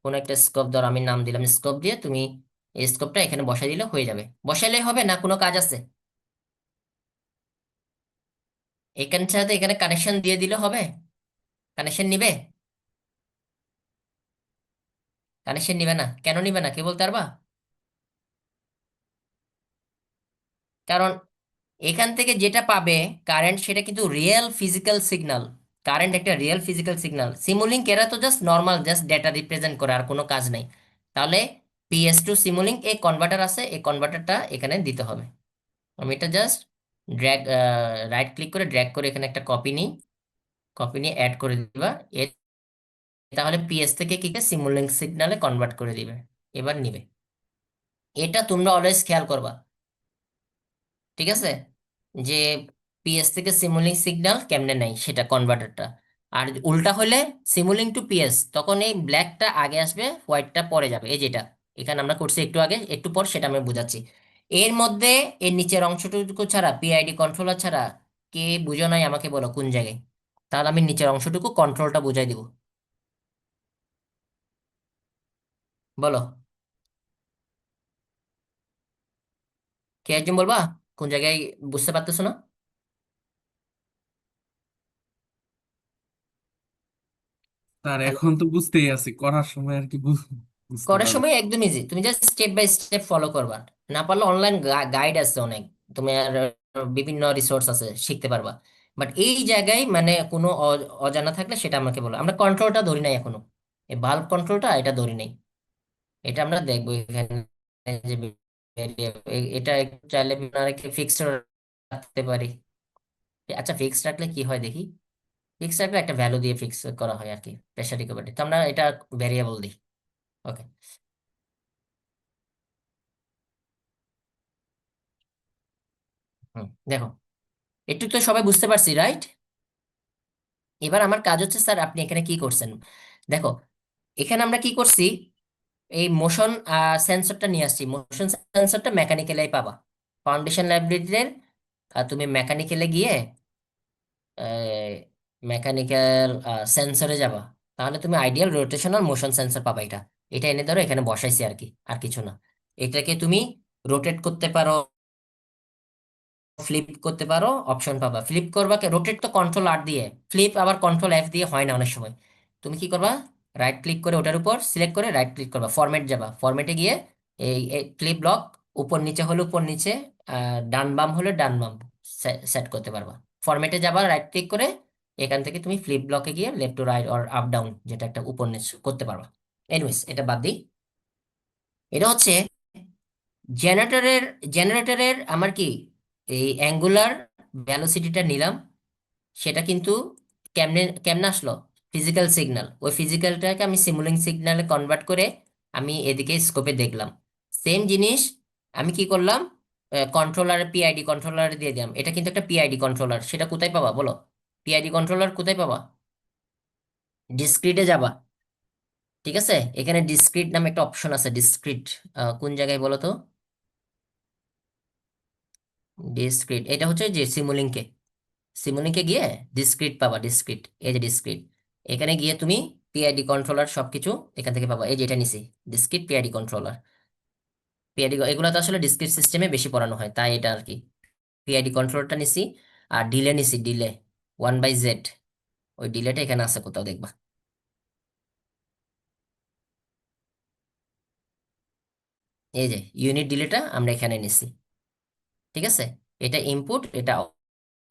কোন একটা স্কোপ ধরো, আমি নাম দিলাম স্কোপ দিয়ে, তুমি এই স্কোপটা এখানে বসাই দিলে হয়ে যাবে। বসাইলেই হবে না, কোনো কাজ আছে? এখান সাথে এখানে কানেকশন দিয়ে দিলে হবে? কানেকশন নিবে? কানেকশন নিবে না, কেন নিবে না কে বলতে পারবা? কারণ এখান থেকে যেটা পাবে কারেন্ট, সেটা কিন্তু রিয়েল ফিজিক্যাল সিগন্যাল। কারেন্ট একটা রিয়েল ফিজিক্যাল সিগন্যাল। সিমুলিংক এরা তো just normal, just data represent করে, আর কোনো কাজ নাই। তাহলে PS2 সিমুলিংক এই কনভার্টার আছে, এই কনভার্টারটা এখানে দিতে হবে। আমি এটা জাস্ট ড্র্যাগ, রাইট ক্লিক করে ড্র্যাগ করে এখানে একটা কপি নিই, কপি নিয়ে অ্যাড করে দিবা। এর তাহলে PS থেকে কি সিমুলিংক সিগন্যালে কনভার্ট করে দিবে, এবার নিবে। এটা তোমরা অলওয়েজ খেয়াল করবা, ঠিক আছে, যে PS থেকে সিমুলিংক সিগন্যাল কেমনে নেয় সেটা কনভার্টারটা। আর উল্টা হলে সিমুলিং টু পিএস, তখন এই ব্ল্যাকটা আগে আসবে, হোয়াইটটা পরে যাবে। এই যেটা এখানে আমরা করছি একটু আগে, একটু পর সেটা আমি বোঝাচ্ছি। এর মধ্যে এর নিচের অংশটুকু ছাড়া, পিআইডি কন্ট্রোলার ছাড়া কে বুঝো নাই আমাকে বলো কোন জায়গায়? তাহলে আমি নিচের অংশটুকু কন্ট্রোলটা বুঝাই দিব, বলো কে একজন বলবা কোন জায়গায় বুঝতে পারতেছো না? স্যার হ্যালো, এখন তো বুঝতেই আছি, করার সময় আর কি বুঝতে করার পারবো। সময় একদম ইজি, তুমি just step by step follow করবা। না পারলে অনলাইন গাইড আছে অনেক, তুমি আর বিভিন্ন রিসোর্স আছে, শিখতে পারবা। বাট এই জায়গায় মানে কোনো অজানা থাকলে সেটা আমাকে বলো। আমরা কন্ট্রোলটা ধরি নাই এখনো, এই বাল্ব কন্ট্রোলটা এটা ধরি নাই। এটা আমরা দেখবো এখানে যে এটা একটু চাইলে ফিক্সড রাখতে পারি। আচ্ছা, ফিক্সড রাখলে কি হয় দেখি। ফিক্স রাখলে একটা ভ্যালু দিয়ে ফিক্স করা হয় আর কি, প্রেশার রিকভারি। তো আমরা এটা ভ্যারিয়েবল দিই। ওকে, হুম, দেখো একটু তো সবাই বুঝতে পারছি, রাইট? এবার আমার কাজ হচ্ছে, স্যার আপনি এখানে কি করছেন দেখো। এখানে আমরা কি করছি, এই মোশন সেন্সরটা নিয়ে আসছি। মোশন সেন্সরটা মেকানিক্যালাই পাবা ফাউন্ডেশন লাইব্রেরির। তুমি মেকানিক্যালে গিয়ে মেকানিক্যাল সেন্সরে যাবা, তাহলে তুমি আইডিয়াল রোটেশনাল মোশন সেন্সর পাবা। এটা এটা এনে ধরো এখানে বসাইছি আর কি, আর কিছু না। এটাকে তুমি রোটেট করতে পারো, ফ্লিপ করতে পারো, অপশন পাবা। ফ্লিপ করবা, রোটেট তো কন্ট্রোল আর দিয়ে, ফ্লিপ আবার কন্ট্রোল এফ দিয়ে হয় না অনেক সময়। তুমি কি করবা, রাইট ক্লিক করে ওটার উপর সিলেক্ট করে রাইট ক্লিক করবা, ফরম্যাট যাবা, ফরম্যাটে গিয়ে এই ফ্লিপ ব্লক উপর নিচে হলে উপর নিচে, ডান বাম হলে ডান বাম সেট করতে পারবা। ফরম্যাটে যাবা, রাইট ক্লিক করে এখান থেকে তুমি ফ্লিপ ব্লকে গিয়ে left to right or up down যেটা একটা উপর নিচ করতে পারবা। এনিওয়েজ এটা বাদ দিই। এটা হচ্ছে জেনারেটরের জেনারেটরের আমার কি এই অ্যাঙ্গুলার ভ্যালোসিটিটা নিলাম। সেটা কিন্তু কেমনে কেমনে আসলো, ফিজিক্যাল সিগন্যাল। ওই ফিজিক্যালটাকে আমি সিমুলিং সিগন্যালে কনভার্ট করে আমি এদিকে স্কোপে দেখলাম। সেম জিনিস আমি কি করলাম, কন্ট্রোলার পিআইডি কন্ট্রোলার দিয়ে দিলাম। এটা কিন্তু একটা পিআইডি কন্ট্রোলার, সেটা কোথায় পাবা বলো? পিআইডি কন্ট্রোলার কোথায় পাবা? ডিসক্রিটে যাবা, ঠিক আছে? এখানে ডিসক্রিট নামে একটা অপশন আছে। ডিসক্রিট কোন জায়গায় বলো তো? ডিসক্রিট এটা হচ্ছে যে সিমুলিংকে, সিমুলিংকে গিয়ে ডিসক্রিট পাবা। ডিসক্রিট, এই যে ডিসক্রিট, এখানে গিয়ে তুমি পিআইডি কন্ট্রোলার সবকিছু এখান থেকে পাবা। এই যে এটা নিছি, ডিসক্রিট পিআইডি কন্ট্রোলার। পিআইডি এগুলো তো আসলে ডিসক্রিট সিস্টেমে বেশি পড়ানো হয়, তাই এটা আর কি। পিআইডি কন্ট্রোলারটা নিছি, আর ডিলে নিছি, ডিলে 1/z। ওই ডিলেটা এখানে আছে কোথাও দেখবা, এই যে ইউনিট ডিলেটা আমরা এখানে নিছি, ঠিক আছে? এটা ইনপুট, এটা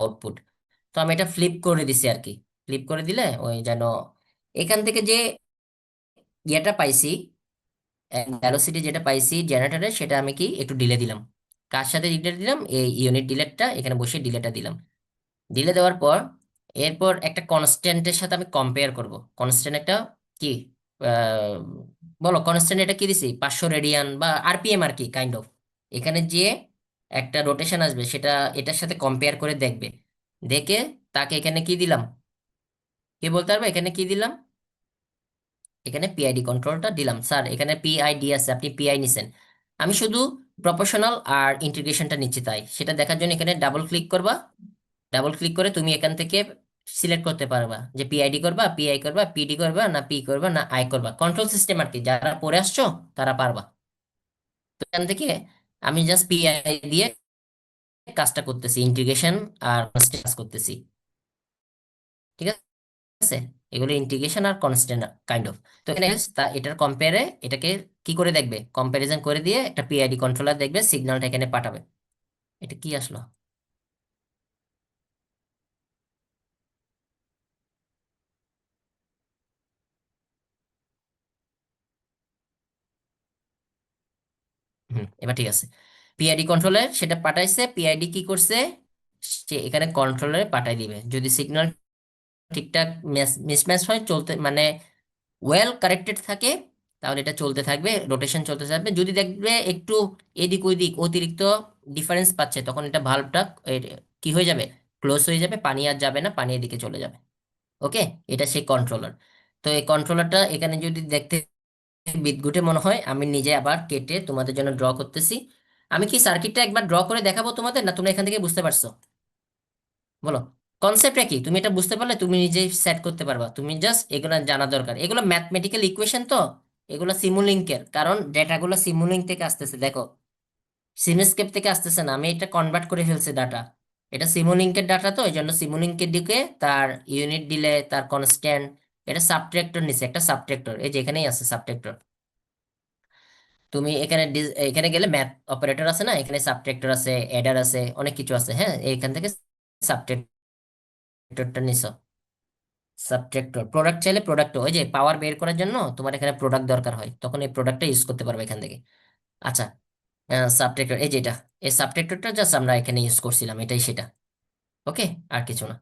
আউটপুট। তো আমি এটা ফ্লিপ করে দিছি আর কি। ফ্লিপ করে দিলে ওই যেন এখান থেকে যে ইয়েটা পাইছি, ভ্যালোসিটি যেটা পাইছি জেনারেটরে, সেটা আমি কি একটু ডিলে দিলাম। কার সাথে ডিলে দিলাম? এই ইউনিট ডিলেটটা এখানে বসে ডিলেটা দিলাম। ডিলে দেওয়ার পর এরপর একটা কনস্ট্যান্টের সাথে আমি কম্পেয়ার করব। কনস্ট্যান্ট একটা কি, আহ, বলো কনস্ট্যান্ট এটা কি দিছি, 500 রেডিয়ান বা আরপিএম আর কি, কাইন্ড অফ। এখানে যে একটা রোটেশন আসবে সেটা এটার সাথে কম্পেয়ার করে দেখবে। দেখে তাকে এখানে কি দিলাম, কে বলতে পারবে এখানে কি দিলাম? এখানে পিআইডি কন্ট্রোলটা দিলাম। স্যার এখানে পিআইডি আছে, আপনি পিআই নিছেন। আমি শুধু প্রপোর্শনাল আর ইন্টিগ্রেশনটা নিচ্ছি, তাই সেটা দেখার জন্য এখানে ডাবল ক্লিক করবা। ডাবল ক্লিক করে তুমি এখান থেকে সিলেক্ট করতে পারবা যে পিআইডি করবা, পিআই করবা, পিডি করবা, না পি করবা, না আই করবা। কন্ট্রোল সিস্টেম আর কি, যারা পড়ে আসছো তারা পারবা। তো এখান থেকে আমি জাস্ট পিআই দিয়ে কাজটা করতেছি, ইন্টিগ্রেশন আর কাজ করতেছি, ঠিক আছে? এগুলো ইন্টিগ্রেশন আর কনস্ট্যান্ট কাইন্ড অফ। তো এখানে এটার কম্পেয়ারে এটাকে কি করে দেখবে, কম্প্যারিজন করে দিয়ে একটা পিআইডি কন্ট্রোলার দেখবে, সিগন্যালটা এখানে পাঠাবে। এটা কি আসলো? এবার ঠিক আছে। পিআইডি কন্ট্রোলার সেটা পাঠাইছে, পিআইডি কি করছে, সে এখানে কন্ট্রোলারে পাঠাই দিবে। যদি সিগন্যাল ঠিকঠাক মিসম্যাচ হয়, চলতে মানে ওয়েল কারেক্টেড থাকে, তাহলে এটা চলতে থাকবে, রোটেশন চলতে থাকবে। যদি দেখবে একটু এদিক ওইদিক অতিরিক্ত ডিফারেন্স পাচ্ছে, তখন এটা ভালভটা কি হয়ে যাবে, ক্লোজ হয়ে যাবে, পানি আর যাবে না, পানি এদিকে চলে যাবে। ওকে, এটা সেই কন্ট্রোলার। তো এই কন্ট্রোলারটা এখানে যদি দেখতে বিদঘুটে মনে হয়, আমি নিজে আবার কেটে তোমাদের জন্য ড্র করতেছি। আমি কি সার্কিটটা একবার ড্র করে দেখাবো তোমাদের, না তোমরা এখান থেকে বুঝতে পারছো? বলো, কনসেপ্টটা কি? তুমি এটা বুঝতে পারলে তুমি নিজেই সেট করতে পারবা, তুমি জাস্ট এগুলো জানা দরকার। এগুলো ম্যাথমেটিক্যাল ইকুয়েশন, তো এগুলো সিমুলিঙ্কের, কারণ ডেটাগুলো সিমুলিঙ্ক থেকে আসতেছে। দেখো, সিমস্কেপ থেকে আসতেছে না, আমি এটা কনভার্ট করে ফেলছি ডাটা। এটা সিমুলিঙ্কের ডাটা, তো এই জন্য সিমুলিঙ্কের দিকে তার ইউনিট দিলে তার কনস্ট্যান্ট, এটা সাবট্রাক্টর নিচে একটা সাবট্রাক্টর, এই যে এখানেই আছে সাবট্রাক্টর। তুমি এখানে এখানে গেলে ম্যাথ অপারেটর আছে না, এখানে সাবট্রাক্টর আছে, অ্যাডার আছে, অনেক কিছু আছে। হ্যাঁ, এখান থেকে সাবট্রাক্টরটা নিছো। সাবট্রাক্টর, প্রোডাক্ট চাইলে প্রোডাক্ট, ওই যে পাওয়ার বের করার জন্য তোমার এখানে প্রোডাক্ট দরকার হয়, তখন এই প্রোডাক্টটা ইউজ করতে পারবে এখান থেকে। আচ্ছা, সাবট্রাক্টর এই যেটা, এই সাবট্রাক্টরটা জাস্ট আমরা এখানে ইউজ করছিলাম, এটাই সেটা। ওকে, আর কিছু না।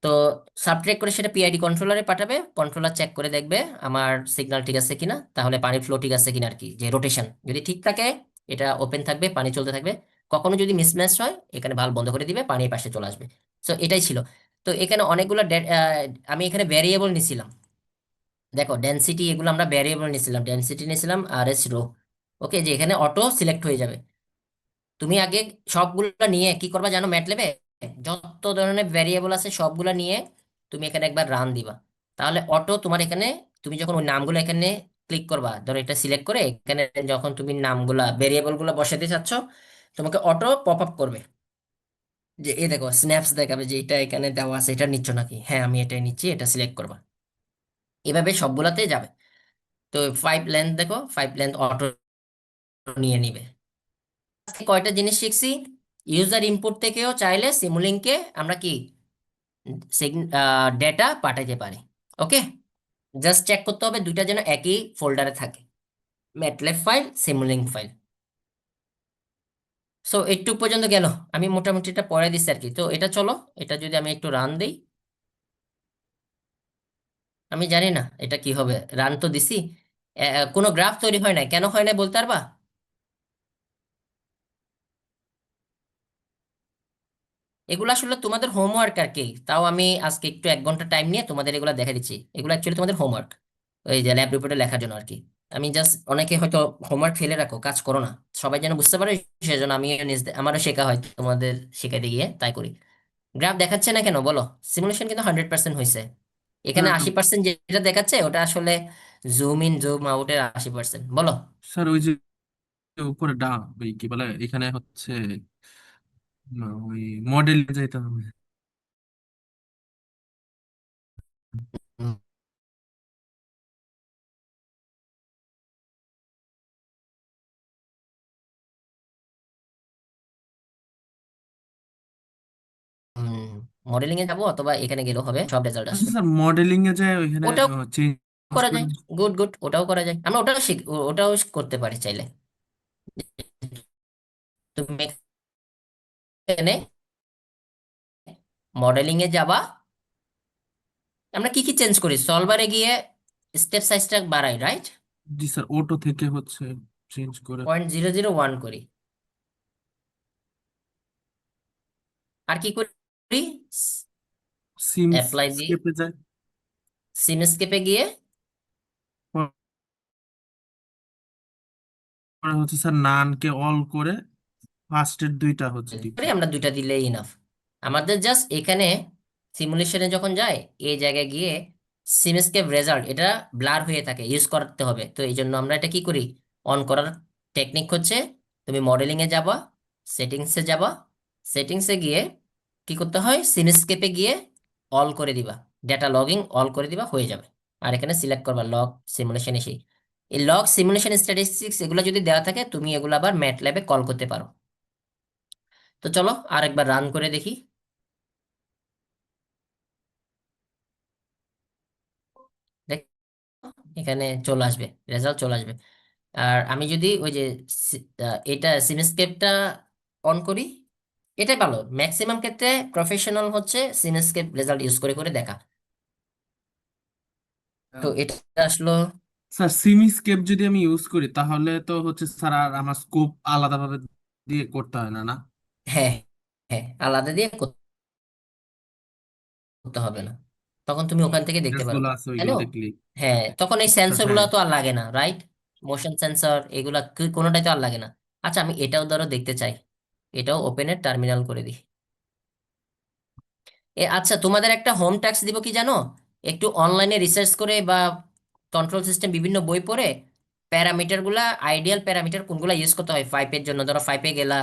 তো সাবট্রাক্ট করে সেটা পিআইডি কন্ট্রোলারে পাঠাবে, কন্ট্রোলার চেক করে দেখবে আমার সিগন্যাল ঠিক আছে কিনা, তাহলে পানির ফ্লো ঠিক আছে কিনা আর কি, যে রোটেশন যদি ঠিক থাকে এটা ওপেন থাকবে, পানি চলতে থাকবে। কখনো যদি মিসম্যাচ হয় এখানে ভালভ বন্ধ করে দিবে, পানির পাশে চলে আসবে। সো এটাই ছিল। তো এখানে অনেকগুলো আমি এখানে ভ্যারিয়েবল নিছিলাম। দেখো, ডেনসিটি, এগুলো আমরা ভ্যারিয়েবল নিছিলাম, ডেনসিটি নিছিলাম আর এস রো। ওকে, যে এখানে অটো সিলেক্ট হয়ে যাবে। তুমি আগে সবগুলো নিয়ে কি করবা জানো, ম্যাটল্যাবে যত ধরনের ভ্যারিয়েবল আছে সবগুলো নিয়ে তুমি এখানে একবার রান দিবা, তাহলে অটো তোমার এখানে, তুমি যখন ওই নামগুলো এখানে ক্লিক করবা, ধরো এটা সিলেক্ট করে এখানে যখন তুমি নামগুলা ভ্যারিয়েবল গুলো বসাতে চাচ্ছ, তোমাকে অটো পপ আপ করবে যে এই দেখো স্ন্যাপস দেখাবে যে এটা এখানে দেওয়া আছে, এটা নিচ্ছ নাকি, হ্যাঁ আমি এটাই নিচ্ছি, এটা সিলেক্ট করবা। এভাবে সবগুলাতে যাবে। তো 5 লেন্থ দেখো, 5 লেন্থ অটো নিয়ে নিবে। আজকে কয়টা জিনিস শিখছি, ইউজার ইনপুট থেকেও চাইলে সিমুলিংকে আমরা কি ডেটা পাঠাতে পারি। ওকে, জাস্ট চেক করতে হবে দুইটা যেন একই ফোল্ডারে থাকে, ম্যাটল্যাব ফাইল, সিমুলিংক ফাইল। সো একটু পর্যন্ত গেল, আমি মোটামুটি এটা পড়ে দিচ্ছি আর কি। তো এটা চলো, এটা যদি আমি একটু রান দিই, আমি জানি না এটা কি হবে, রান তো দিছি, কোনো গ্রাফ তৈরি হয় না, কেন হয় না বলতে পারবা? এগুলো আসলে তোমাদের হোমওয়ার্ক আর কি, তাও আমি আজকে একটু 1 ঘন্টা টাইম নিয়ে তোমাদের এগুলো দেখা দিচ্ছি। এগুলো অ্যাকচুয়ালি তোমাদের হোমওয়ার্ক, ওই যে ল্যাব রিপোর্টে লেখার জন্য আর কি। আমি জাস্ট, অনেকে হয়তো হোমওয়ার্ক ফেলে রাখো, কাজ করো না, সবাই যেন বুঝতে পারে, সেজন্য আমি আমারও শেখা হয় তোমাদের শেখাতে গিয়ে তাই করি। গ্রাফ দেখাচ্ছে না কেন বলো? সিমুলেশন কিন্তু 100% হয়েছে, এখানে হ্যাঁ 80% যেটা দেখাচ্ছে ওটা আসলে জুম ইন জুম আউটের 80%। বলো। স্যার, ওই যে উপরে ওই কি বলে এখানে হচ্ছে ওই মডেল যাইতে হবে। মডেলিং এ যাবো অথবা এখানে গেলেও হবে, সব রেজাল্ট আচ্ছা আসবে। স্যার, মডেলিং এ যায় ওইখানে ওটাও চেঞ্জ করা করে। যায়, গুড গুড, ওটাও করা যায়, আমরা ওটাও ওটাও করতে পারি চাইলে। তুমি এখানে মডেলিং এ যাবা, আমরা কি কি চেঞ্জ করি, সলভারে গিয়ে স্টেপ সাইজটা বাড়াই, রাইট? জি স্যার, অটো থেকে হচ্ছে চেঞ্জ করে 0.001 করি। আর কি করি, সিমস অ্যাপ্লাই দিই, স্কেপে যায়। সিমস্কেপে গিয়ে পরে হচ্ছে স্যার নানকে অল করে ফার্স্টের দুইটা হচ্ছে করি, দিচ্ছে। আমরা দুইটা দিলেই ইনাফ। আমাদের জাস্ট এখানে সিমুলেশনে যখন যায় এই জায়গায় গিয়ে সিমস্কেপ রেজাল্ট এটা ব্লার হয়ে থাকে, ইউজ করতে হবে, তো এই জন্য আমরা এটা কি করি, অন করার টেকনিক হচ্ছে, তুমি মডেলিং এ যাবা, সেটিংসে যাবা, সেটিংসে গিয়ে কি করতে হয়, সিমস্কেপে গিয়ে অল করে দিবা, ডেটা লগিং অল করে দিবা, হয়ে যাবে। আর এখানে সিলেক্ট করবা লগ সিমুলেশন, এসেই এই লগ সিমুলেশন স্ট্যাটিস্টিক্স এগুলো যদি দেওয়া থাকে তুমি এগুলো আবার ম্যাটল্যাবে কল করতে পারো। তো চলো আরেকবার রান করে দেখি। দেখ, এখানে চলে আসবে, রেজাল্ট চলে আসবে। আর আমি যদি ওই যে এটা সিনেস্কেপটা অন করি, এটাই ভালো, ম্যাক্সিমাম ক্ষেত্রে প্রফেশনাল হচ্ছে সিনেস্কেপ রেজাল্ট ইউজ করে করে দেখা। তো এটা আসলো, স্যার সিমিস্কেপ যদি আমি ইউজ করি তাহলে তো হচ্ছে স্যার আর আমার স্কোপ আলাদাভাবে দিয়ে করতে হয় না, না? হ্যাঁ হ্যাঁ, আলাদা দিয়ে করতে হবে না। তখন তুমি ওখান থেকে দেখতে পারো। গুলো আছে হ্যালো, ওইগুলো দেখলি। হ্যাঁ, তখন এই আচ্ছা সেন্সর গুলো হ্যাঁ। তো আর লাগে না, রাইট? মোশন সেন্সর এগুলা কোনোটাই তো আর লাগে না। আচ্ছা, আমি এটাও ধরো দেখতে চাই, এটাও ওপেনের টার্মিনাল করে দিই। আচ্ছা, তোমাদের একটা হোম ট্যাক্স দিব কি জানো? একটু অনলাইনে রিসার্চ করে বা কন্ট্রোল সিস্টেম বিভিন্ন বই পড়ে প্যারামিটার গুলা, আইডিয়াল প্যারামিটার কোনগুলা ইউজ করতে হয় পাইপের জন্য, ধরো পাইপে গেলা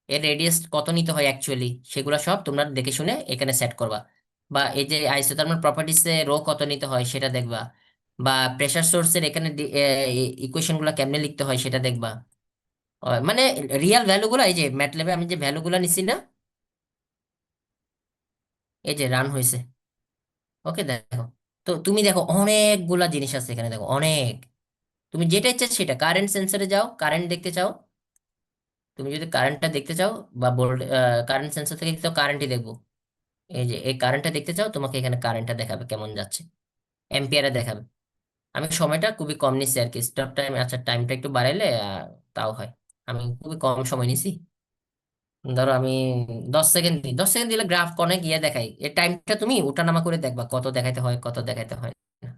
এর রেডিয়াস কত নিতে হয় অ্যাকচুয়ালি, সেগুলো সব তোমরা দেখে শুনে এখানে সেট করবা। বা এই যে আইসোথার্মাল প্রপার্টিসে রো কত নিতে হয় সেটা দেখবা। বা প্রেসার সোর্সের এখানে ইকুয়েশন গুলা কেমনে লিখতে হয় সেটা দেখবা। মানে রিয়াল ভ্যালু গুলা, এই যে ম্যাটল্যাবে আমি যে ভ্যালু গুলা নিছি না, এই যে রান হয়েছে, ওকে দেখো। তো তুমি দেখো অনেকগুলা জিনিস আছে এখানে, দেখো অনেক। তুমি যেটা ইচ্ছা সেটা, কারেন্ট সেন্সরে যাও, কারেন্ট দেখতে চাও, তুমি যদি কারেন্টটা দেখতে চাও বা কারেন্ট সেন্সর থেকে তো কারেন্টই দেখবো। এই যে এই কারেন্টটা দেখতে চাও, তোমাকে এখানে কারেন্টটা দেখাবে কেমন যাচ্ছে, এম্পিয়ারে দেখাবে। আমি সময়টা খুবই কম নিচ্ছি আর কি, স্টপ টাইম, আচ্ছা টাইমটা একটু বাড়াইলে তাও হয়। আমি খুবই কম সময় নিছি, ধরো আমি 10 সেকেন্ড দিই, 10 সেকেন্ড দিলে গ্রাফ অনেক ইয়ে দেখাই, এই টাইমটা তুমি ওঠানামা করে দেখবা কত দেখাইতে হয় কত দেখাইতে হয় না।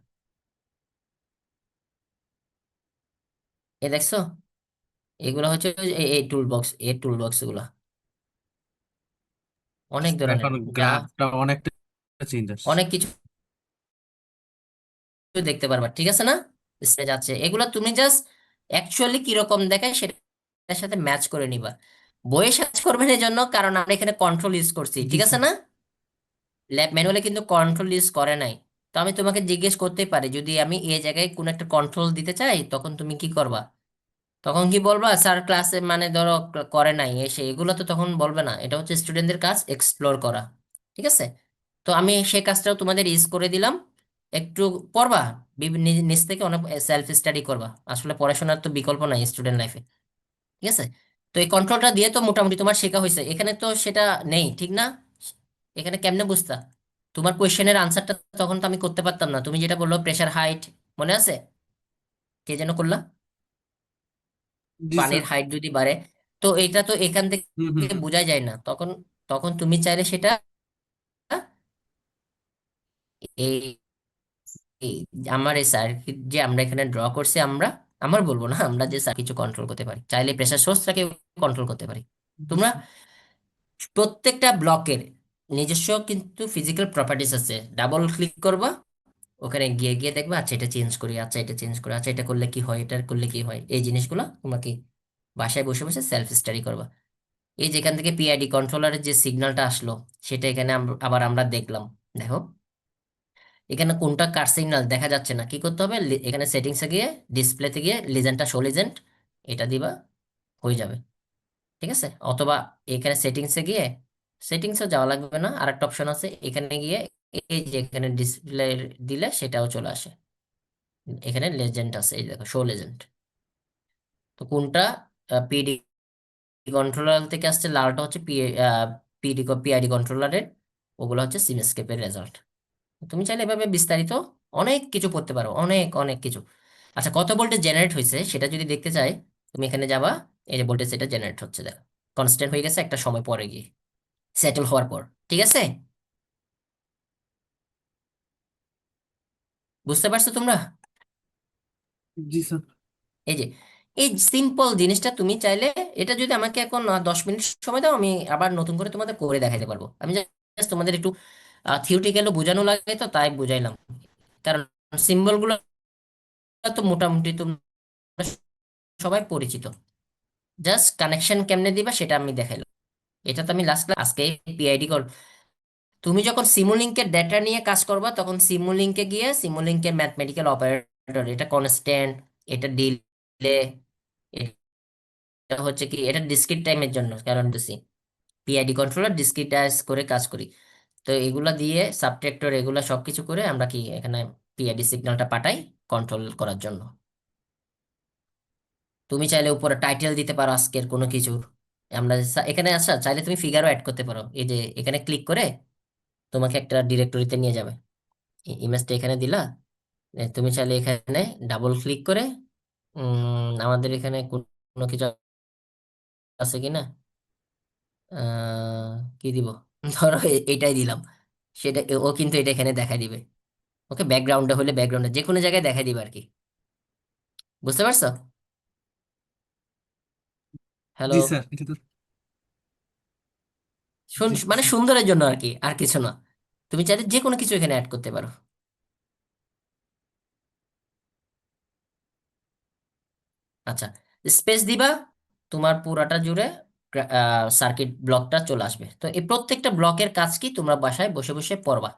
এ দেখছো, এগুলো হচ্ছে ওই যে এই টুল বক্স, এই টুল বক্স গুলা অনেক ধরনের, এখন যা গ্রাফটা অনেকটা চেঞ্জ আসছে। অনেক কিছু দেখতে পারবা, ঠিক আছে না? স্টেজ আছে, এগুলো তুমি জাস্ট অ্যাকচুয়ালি কিরকম দেখায় সেটার সাথে ম্যাচ করে নিবা। বইয়ে সার্চ করবেন এই জন্য, কারণ আমরা এখানে কন্ট্রোল ইউজ করছি, জি ঠিক আছে স্যার। না? ল্যাব ম্যানুয়ালে কিন্তু কন্ট্রোল ইউজ করে নাই। তো আমি তোমাকে জিজ্ঞেস করতেই পারি, যদি আমি এই জায়গায় কোন একটা কন্ট্রোল দিতে চাই, তখন তুমি কি করবা? তখন কি বলবা স্যার ক্লাসে মানে ধরো করে নাই এসে, এগুলো তো তখন বলবে না, এটা হচ্ছে স্টুডেন্টদের কাজ এক্সপ্লোর করা, ঠিক আছে? তো আমি সেই কাজটাও তোমাদের ইউজ করে দিলাম। একটু পড়বা, নিজ থেকে অনেক সেলফ স্টাডি করবা, আসলে পড়াশোনার তো বিকল্প নাই স্টুডেন্ট লাইফে, ঠিক আছে? তো এই কন্ট্রোলটা দিয়ে তো মোটামুটি তোমার শেখা হয়েছে, এখানে তো সেটা নেই, ঠিক না? এখানে কেমনে বুঝতা? তোমার কোয়েশ্চেনের আনসারটা তখন তো আমি করতে পারতাম না, তুমি যেটা বললো প্রেশার হাইট, মনে আছে? কে যেন করলা, জি পানির স্যার। হাইট যদি বাড়ে, তো এটা তো এখান হুম হুম থেকে হুম। বোঝা যায় না, তখন তখন তুমি চাইলে সেটা এই এই আমার এই সার্কিট যে আমরা এখানে ড্র করছি, আমার বলবো না, আমরা যে কিছু কন্ট্রোল করতে পারি, চাইলে প্রেসার সোর্সটাকে কন্ট্রোল করতে পারি। জি তোমরা স্যার। প্রত্যেকটা ব্লকের নিজস্ব কিন্তু ফিজিক্যাল প্রপার্টিস আছে, ডাবল ক্লিক করবা, ওখানে গিয়ে গিয়ে দেখবা, আচ্ছা এটা চেঞ্জ করি, আচ্ছা এটা চেঞ্জ করি, আচ্ছা এটা করলে কি হয়, এটা করলে কি হয়, এই জিনিসগুলো তোমাকে বাসায় বসে বসে সেলফ স্টাডি করবা। এই যেখান থেকে পিআইডি কন্ট্রোলারের যে সিগন্যালটা আসলো, সেটা এখানে আবার আমরা দেখলাম। দেখো এখানে কোনটা কার সিগন্যাল দেখা যাচ্ছে না, কি করতে হবে? এখানে সেটিংসে গিয়ে ডিসপ্লেতে গিয়ে লিজেন্ডটা শো লিজেন্ড, এটা দিবা, হয়ে যাবে, ঠিক আছে? অথবা এখানে সেটিংসে গিয়ে, সেটিংসে যাওয়া লাগবে না, আরেকটা অপশন আছে এখানে গিয়ে, এই যে এখানে ডিসপ্লে দিলে সেটাও চলে আসে। এখানে লেজেন্ড আছে, এই দেখো শো লেজেন্ড। তো কোনটা পিডি কন্ট্রোলার থেকে আসছে, লালটা হচ্ছে পিআইডি কন্ট্রোলারের, ওগুলো হচ্ছে সিমস্কেপের রেজাল্ট। তুমি চাইলে এভাবে বিস্তারিত অনেক কিছু পড়তে পারো, অনেক অনেক কিছু। আচ্ছা, কত ভোল্টেজ জেনারেট হয়েছে সেটা যদি দেখতে চাই, তুমি এখানে যাবা, এই যে ভোল্টেজ সেটা জেনারেট হচ্ছে, দেখো কনস্ট্যান্ট হয়ে গেছে একটা সময় পরে গিয়ে, সেটেল হওয়ার পর, ঠিক আছে? বুঝতে পারছো তোমরা? জি স্যার। এই যে এই সিম্পল জিনিসটা তুমি চাইলে, এটা যদি আমাকে এখন 10 মিনিট সময় দাও, আমি আবার নতুন করে তোমাদের করে দেখাতে পারবো। আমি জাস্ট তোমাদের একটু থিওরিটিক্যালি বোঝানো লাগে, তো তাই বুঝাইলাম। কারণ সিম্বল গুলো তো মোটামুটি তোমরা সবাই পরিচিত, জাস্ট কানেকশন কেমনে দিবা সেটা আমি দেখাইলাম। এটা তো আমি লাস্ট ক্লাস আজকে পিআইডি কল, তুমি যখন সিমুলিংকের ডেটা নিয়ে কাজ করবা, তখন সিমুলিংকে গিয়ে সিমুলিংকের ম্যাথমেটিক্যাল অপারেটর, এটা কনস্ট্যান্ট, এটা ডিলে, এটা হচ্ছে কি, এটা ডিসক্রিট টাইমের জন্য, কারণ পিআইডি কন্ট্রোলার ডিসক্রিটাইজ করে কাজ করি। তো এগুলা দিয়ে সাবট্রাক্টর এগুলা সবকিছু করে আমরা কি এখানে পিআইডি সিগন্যালটা পাঠাই কন্ট্রোল করার জন্য। তুমি চাইলে উপরে টাইটেল দিতে পারো আজকের কোনো কিছুর, আমরা এখানে আচ্ছা চাইলে তুমি ফিগারও অ্যাড করতে পারো, এই যে এখানে ক্লিক করে তোমাকে একটা ডিরেক্টরিতে নিয়ে যাবে, ইমেজটা এখানে দিলা, তুমি চাইলে এখানে ডাবল ক্লিক করে আমাদের এখানে কোনো কিছু আছে কিনা, কি দিব, ধরো এটাই দিলাম, সেটা ও কিন্তু এটা এখানে দেখাই দিবে। ওকে, ব্যাকগ্রাউন্ডে হলে ব্যাকগ্রাউন্ডে যে কোনো জায়গায় দেখাই দিবে আর কি। বুঝতে পারছো? হ্যালো, জি স্যার, এটা তো জি মানে স্যার। সুন্দরের জন্য আর কি, আর কিছু না। তুমি চাইলে যে কোনো কিছু এখানে অ্যাড করতে পারো। আচ্ছা, স্পেস দিবা, তোমার পুরাটা জুড়ে সার্কিট ব্লকটা চলে আসবে। তো এই প্রত্যেকটা ব্লকের কাজ কি তোমরা বাসায় বসে বসে পড়বা।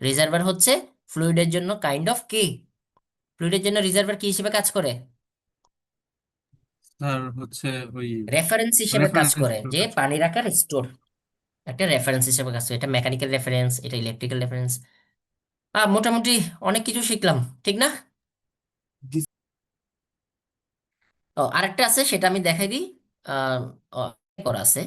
রিজার্ভার হচ্ছে ফ্লুইডের জন্য কাইন্ড অফ কি, ফ্লুইডের জন্য রিজার্ভার কি হিসেবে কাজ করে? স্যার হচ্ছে ওই রেফারেন্স হিসেবে কাজ রেফারেন্স করে, যে পানি রাখার স্টোর, একটা রেফারেন্স হিসেবে কাজ করে। এটা মেকানিক্যাল রেফারেন্স, এটা ইলেকট্রিক্যাল রেফারেন্স। মোটামুটি অনেক কিছু শিখলাম, ঠিক না? জি ও, আরেকটা আছে, সেটা আমি দেখাই দিই। আহ, ও, করা আছে।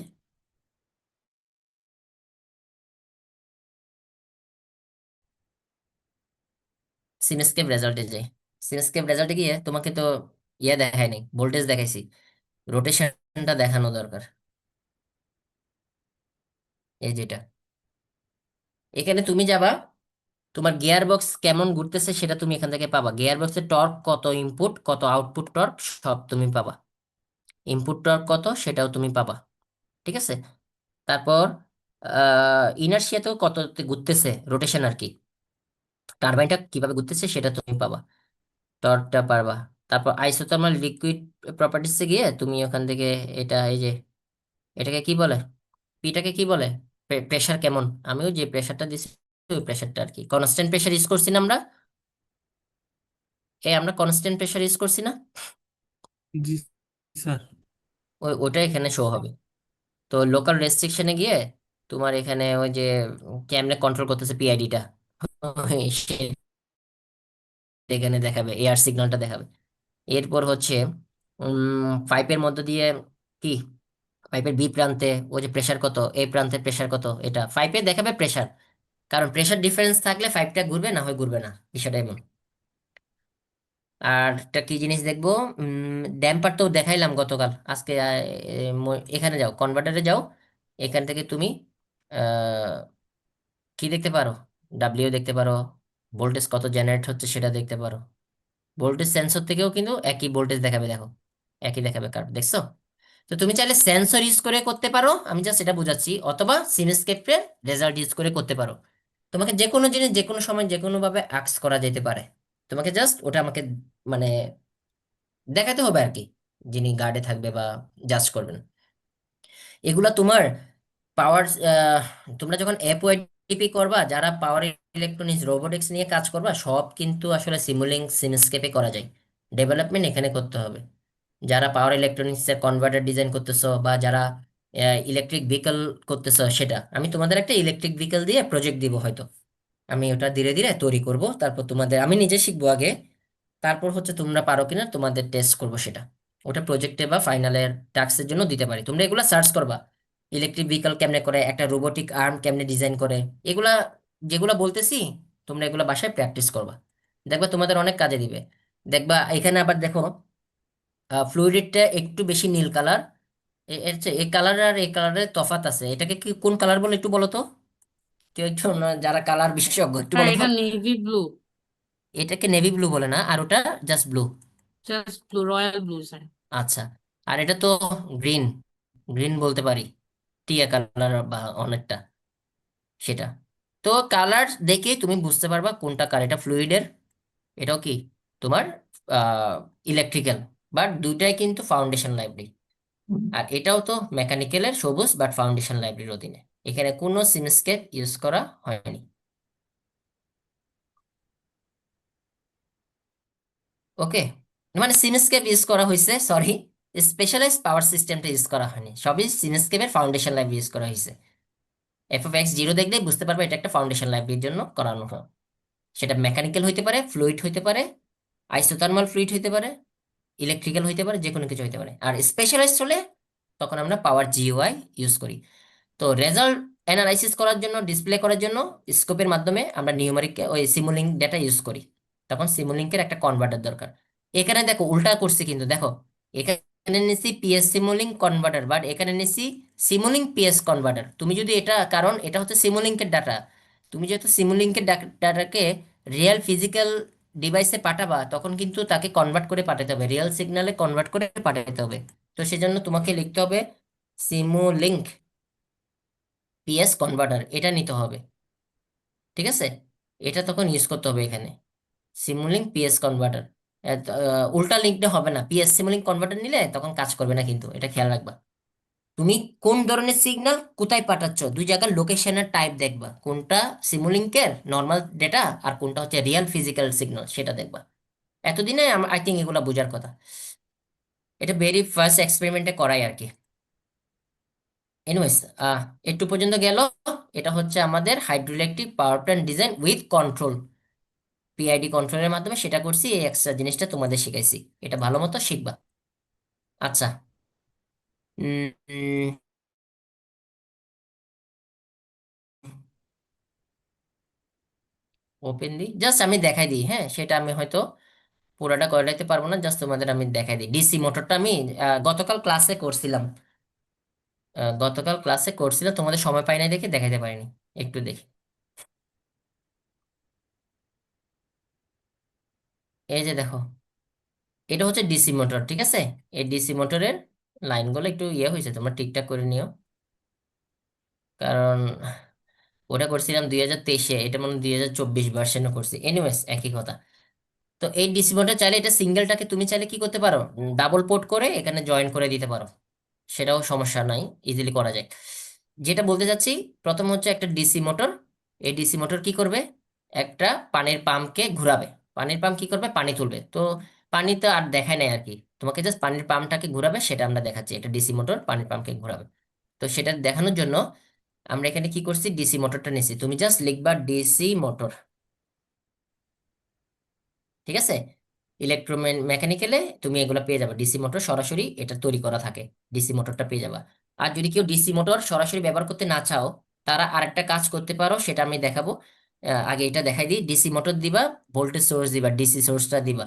সিনস্কেপ রেজাল্টে যাই। সিনস্কেপ রেজাল্টে গিয়ে তোমাকে তো ইয়ে দেখাই নাই, ভোল্টেজ দেখাইছি, রোটেশনটা দেখানো দরকার। এই যেটা, এখানে তুমি যাবা, তোমার গিয়ার বক্স কেমন ঘুরতেছে সেটা তুমি এখান থেকে পাবা। গিয়ার বক্সের টর্ক কত, ইনপুট কত, আউটপুট টর্ক সব তুমি পাবা। ইনপুট টর্ক কত সেটাও তুমি পাবা, ঠিক আছে? তারপর ইনারশিয়াতেও কত ঘুরতেছে, রোটেশন আর কি, টারবাইনটা কিভাবে ঘুরতেছে সেটা তুমি পাবা, টর্কটা পারবা। তারপর আইসোথার্মাল লিকুইড প্রপার্টিসে গিয়ে তুমি ওখান থেকে এটা, এই যে এটাকে কি বলে, পিটাকে কি বলে, প্রেসার কেমন, আমিও যে প্রেসারটা দিছি ওই প্রেসারটা আর কি, কনস্ট্যান্ট প্রেসার ইউজ করছি না আমরা, আমরা কনস্ট্যান্ট প্রেসার ইউজ করছি না, জি স্যার। ওইটা এখানে শো হবে। তো লোকাল রেস্ট্রিকশনে গিয়ে তোমার এখানে ওই যে কেমনে কন্ট্রোল করতেছে পিআইডিটা, এখানে দেখাবে, এয়ার সিগন্যালটা দেখাবে। এরপর হচ্ছে পাইপের মধ্য দিয়ে কি, পাইপের বি প্রান্তে ওই যে প্রেসার কত, এ প্রান্তে প্রেসার কত, এটা পাইপে দেখাবে প্রেসার। কারণ প্রেসার ডিফারেন্স থাকলে পাইপটা ঘুরবে, না হয় ঘুরবে না, বিষয়টা এমন। আর একটা কি জিনিস দেখবো, ড্যাম্পার তো দেখাইলাম গতকাল। আজকে এখানে যাও, কনভার্টারে যাও, এখান থেকে তুমি আহ, কি দেখতে পারো, ডাব্লিউ দেখতে পারো, ভোল্টেজ কত জেনারেট হচ্ছে সেটা দেখতে পারো। ভোল্টেজ সেন্সর থেকেও কিন্তু একই ভোল্টেজ দেখাবে, দেখো একই দেখাবে কার্ভ, দেখছো? তো তুমি চাইলে সেন্সর ইউজ করে করতে পারো, আমি জাস্ট এটা বুঝাচ্ছি, অথবা সিনস্কেপের রেজাল্ট ইউজ করে করতে পারো। তোমাকে যে কোনো জিনিস যে কোনো সময় যে কোনো ভাবে আক্স করা যেতে পারে। তোমাকে জাস্ট ওটা আমাকে মানে দেখাতে হবে আর কি, যিনি গার্ডে থাকবে বা জাজ করবেন। এগুলা তোমার পাওয়ার, তোমরা যখন এপওআইডিপি করবা, যারা পাওয়ার ইলেকট্রনিক্স রোবোটিক্স নিয়ে কাজ করবা, সব কিন্তু আসলে সিমুলিং সিনস্কেপে করা যায়। ডেভেলপমেন্ট এখানে করতে হবে। যারা পাওয়ার ইলেকট্রনিক্স এর কনভার্টার ডিজাইন করতেছো, বা যারা ইলেকট্রিক ভেহিকল করতেছো, সেটা আমি তোমাদের একটা ইলেকট্রিক ভেহিকল দিয়ে প্রজেক্ট দিব হয়তো। আমি ওটা ধীরে ধীরে তৈরি করব, তারপর তোমাদের আমি নিজে শিখবো আগে, তারপর হচ্ছে তোমরা পারো কিনা তোমাদের টেস্ট করবো সেটা। ওটা প্রজেক্টে বা ফাইনালের টাস্কের জন্য দিতে পারি। তোমরা এগুলা সার্চ করবা, ইলেকট্রিক ভেহিকল কেমনে করে, একটা রোবোটিক আর্ম কেমনে ডিজাইন করে, এগুলা যেগুলা বলতেছি, তোমরা এগুলা বাসায় প্র্যাকটিস করবা, দেখবা তোমাদের অনেক কাজে দিবে। দেখবা এখানে আবার দেখো, ফ্লুইডটা একটু বেশি নীল কালার, এর চেয়ে এই কালার আর এই কালারের তফাৎ আছে। এটাকে কি কোন কালার বলে একটু বলো তো, কেউ একটু যারা কালার বিশেষজ্ঞ একটু স্যার বলো তো। এটা নেভি ব্লু, এটাকে নেভি ব্লু বলে না, আর ওটা just blue. Just blue, royal blue sir. আচ্ছা, আর এটা তো গ্রিন, গ্রিন বলতে পারি, টিয়া কালার বা অনেকটা সেটা। তো কালার দেখে তুমি বুঝতে পারবা কোনটা কার, এটা ফ্লুইডের, এটাও কি তোমার ইলেকট্রিক্যাল, বাট দুইটাই কিন্তু ফাউন্ডেশন লাইব্রেরি। আর এটাও তো মেকানিক্যালের সবুজ বাট ফাউন্ডেশন লাইব্রেরির অধীনে। এখানে কোনো সিনস্কেপ ইউজ করা হয়নি। ওকে, মানে সিনস্কেপ ইউজ করা হয়েছে, সরি, স্পেশালাইজ পাওয়ার সিস্টেমটা ইউজ করা হয়নি, সবই সিনস্কেপের ফাউন্ডেশন লাইব্রেরি ইউজ করা হয়েছে। f(x)(0) দেখলেই বুঝতে পারবে এটা একটা ফাউন্ডেশন লাইব্রেরির জন্য করানো হয়। সেটা মেকানিক্যাল হইতে পারে, ফ্লুইড হইতে পারে, আইসোথার্মাল ফ্লুইড হইতে পারে, ইলেকট্রিক্যাল হইতে পারে, যে কোনো কিছু হইতে পারে। আর স্পেশালাইজ হলে তখন আমরা পাওয়ার জিইউআই ইউজ করি। তো রেজাল্ট অ্যানালাইসিস করার জন্য, ডিসপ্লে করার জন্য স্কোপের মাধ্যমে আমরা নিউমারিক ওই সিমুলিঙ্ক ডেটা ইউজ করি। তখন সিমুলিঙ্কের একটা কনভার্টার দরকার। এখানে দেখো উল্টা করছি কিন্তু, দেখো এখানে নিছি পিএস সিমুলিঙ্ক কনভার্টার, বাট এখানে নিছি সিমুলিঙ্ক পিএস কনভার্টার। তুমি যদি এটা, কারণ এটা হচ্ছে সিমুলিঙ্কের ডাটা, তুমি যেহেতু সিমুলিঙ্কের ডাটাকে রিয়েল ফিজিক্যাল ডিভাইসে পাঠাবা তখন কিন্তু তাকে কনভার্ট করে পাঠাতে হবে, রিয়েল সিগন্যালে কনভার্ট করে পাঠাতে হবে। তো সেজন্য তোমাকে লিখতে হবে সিমুলিঙ্ক পিএস কনভার্টার, এটা নিতে হবে। ঠিক আছে, এটা তখন ইউজ করতে হবে এখানে, সিমুলিঙ্ক পিএস কনভার্টার। উল্টা লিঙ্কটা হবে না, পিএস সিমুলিঙ্ক কনভার্টার নিলে তখন কাজ করবে না, কিন্তু এটা খেয়াল রাখবা। তুমি কোন ধরনের সিগন্যাল কোথায় পাঠাচ্ছ, দুই জায়গার লোকেশনের টাইপ দেখবা, কোনটা সিমুলিঙ্কের নর্মাল ডেটা আর কোনটা হচ্ছে রিয়েল ফিজিক্যাল সিগন্যাল, সেটা দেখবা। এতদিনে আই থিঙ্ক এগুলো বোঝার কথা, এটা ভেরি ফার্স্ট এক্সপেরিমেন্টে করাই আর কি। এনিওয়েজ, একটু পর্যন্ত গেল। এটা হচ্ছে আমাদের hydroelectric power plant design with control, PID কন্ট্রোলের মাধ্যমে সেটা করছি, এই এক্সট্রা জিনিসটা তোমাদের শিখাইছি, এটা ভালো মতো শিখবা। আচ্ছা, ওপেন দিই, জাস্ট আমি দেখাই দিই, হ্যাঁ সেটা আমি হয়তো পুরোটা করে রাখতে পারবো না, জাস্ট তোমাদের আমি দেখাই দিই। ডিসি মোটরটা আমি গতকাল ক্লাসে করছিলাম, তোমাদের সময় পাই নাই দেখে দেখাইতে পারিনি, একটু দেখি। এই যে দেখো, এটা হচ্ছে ডিসি মোটর, ঠিক আছে। এই ডিসি মোটরের লাইনগুলো একটু ইয়ে হয়েছে, তোমরা ঠিকঠাক করে নিও, কারণ ওটা করছিলাম 2023-এ, এটা মনে হয় 2024 ভার্সনে করছি, এনিওয়েজ একই কথা। তো এই ডিসি মোটর চাইলে, এটা সিঙ্গেলটাকে তুমি চাইলে কি করতে পারো, ডাবল পোর্ট করে এখানে জয়েন করে দিতে পারো, সেটাও সমস্যা নাই, ইজিলি করা যায়। যেটা বলতে চাচ্ছি, প্রথম হচ্ছে একটা ডিসি মোটর, এই ডিসি মোটর কি করবে, একটা পানির পাম্পকে ঘোরাবে। পানির পাম্প কি করবে, পানি তুলবে। তো পানি তো আর দেখায় নাই আর কি, তোমাকে জাস্ট পানির পাম্পটাকে ঘোরাবে সেটা আমরা দেখাচ্ছি, এটা ডিসি মোটর পানির পাম্পকে ঘোরাবে। তো সেটা দেখানোর জন্য আমরা এখানে কি করছি, ডিসি মোটরটা নিছি, তুমি জাস্ট লিখবা ডিসি মোটর, ঠিক আছে। ইলেকট্রো মেকানিক্যালে তুমি এগুলো পেয়ে যাবে, ডিসি মোটর সরাসরি এটা তৈরি করা থাকে, ডিসি মোটরটা পেয়ে যাবা। আর যদি কেউ ডিসি মোটর সরাসরি ব্যবহার করতে না চাও, তারা আরেকটা কাজ করতে পারো, সেটা আমি দেখাবো। আগে এটা দেখাই দিই, ডিসি মোটর দিবা, ভোল্টেজ সোর্স দিবা, ডিসি সোর্সটা দিবা।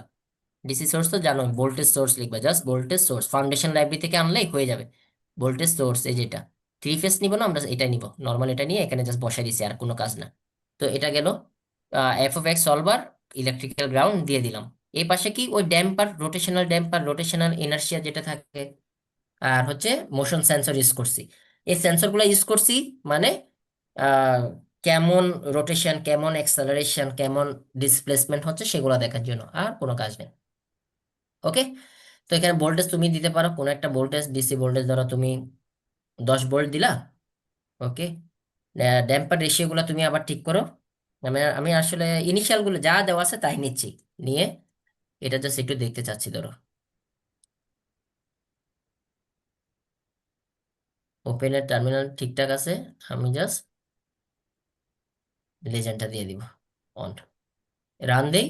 ডিসি সোর্স তো জানো, ভোল্টেজ সোর্স লিখবা, just voltage source, foundation library থেকে আনলেই হয়ে যাবে। ভোল্টেজ সোর্স, এই যেটা 3 ফেজ নিব না আমরা, এটা নিব নর্মাল, এটা নিয়ে এখানে জাস্ট বসাই দিছি, আর কোনো কাজ না। তো এটা গেল F of x solver, electrical ground দিয়ে দিলাম। এই পাশে কি, ওই ড্যাম্পার রোটেশনাল ইনার্শিয়া যেটা থাকে, আর হচ্ছে মোশন সেন্সর ইউজ করছি। এই সেন্সরগুলো ইউজ করছি মানে আহ, কেমন রোটেশন, কেমন অ্যাক্সেলারেশন, কেমন ডিসপ্লেসমেন্ট হচ্ছে সেগুলো দেখার জন্য, আর কোনো কাজ নেই। ওকে, তো এখানে ভোল্টেজ তুমি দিতে পারো কোনো একটা ভোল্টেজ, ডিসি ভোল্টেজ ধরো তুমি 10 ভোল্ট দিলা। ওকে, ড্যাম্পার রেশিও গুলো তুমি আবার ঠিক করো। আমি আসলে ইনিশিয়াল গুলো যা দেওয়া আছে তাই নিচ্ছি, নিয়ে এটা জাস্ট একটু দেখতে চাচ্ছি। ধরো ওপেনের টার্মিনাল ঠিকঠাক আছে, আমি জাস্ট লেজেন্ডটা দিয়ে দিব, অন, রান দেই।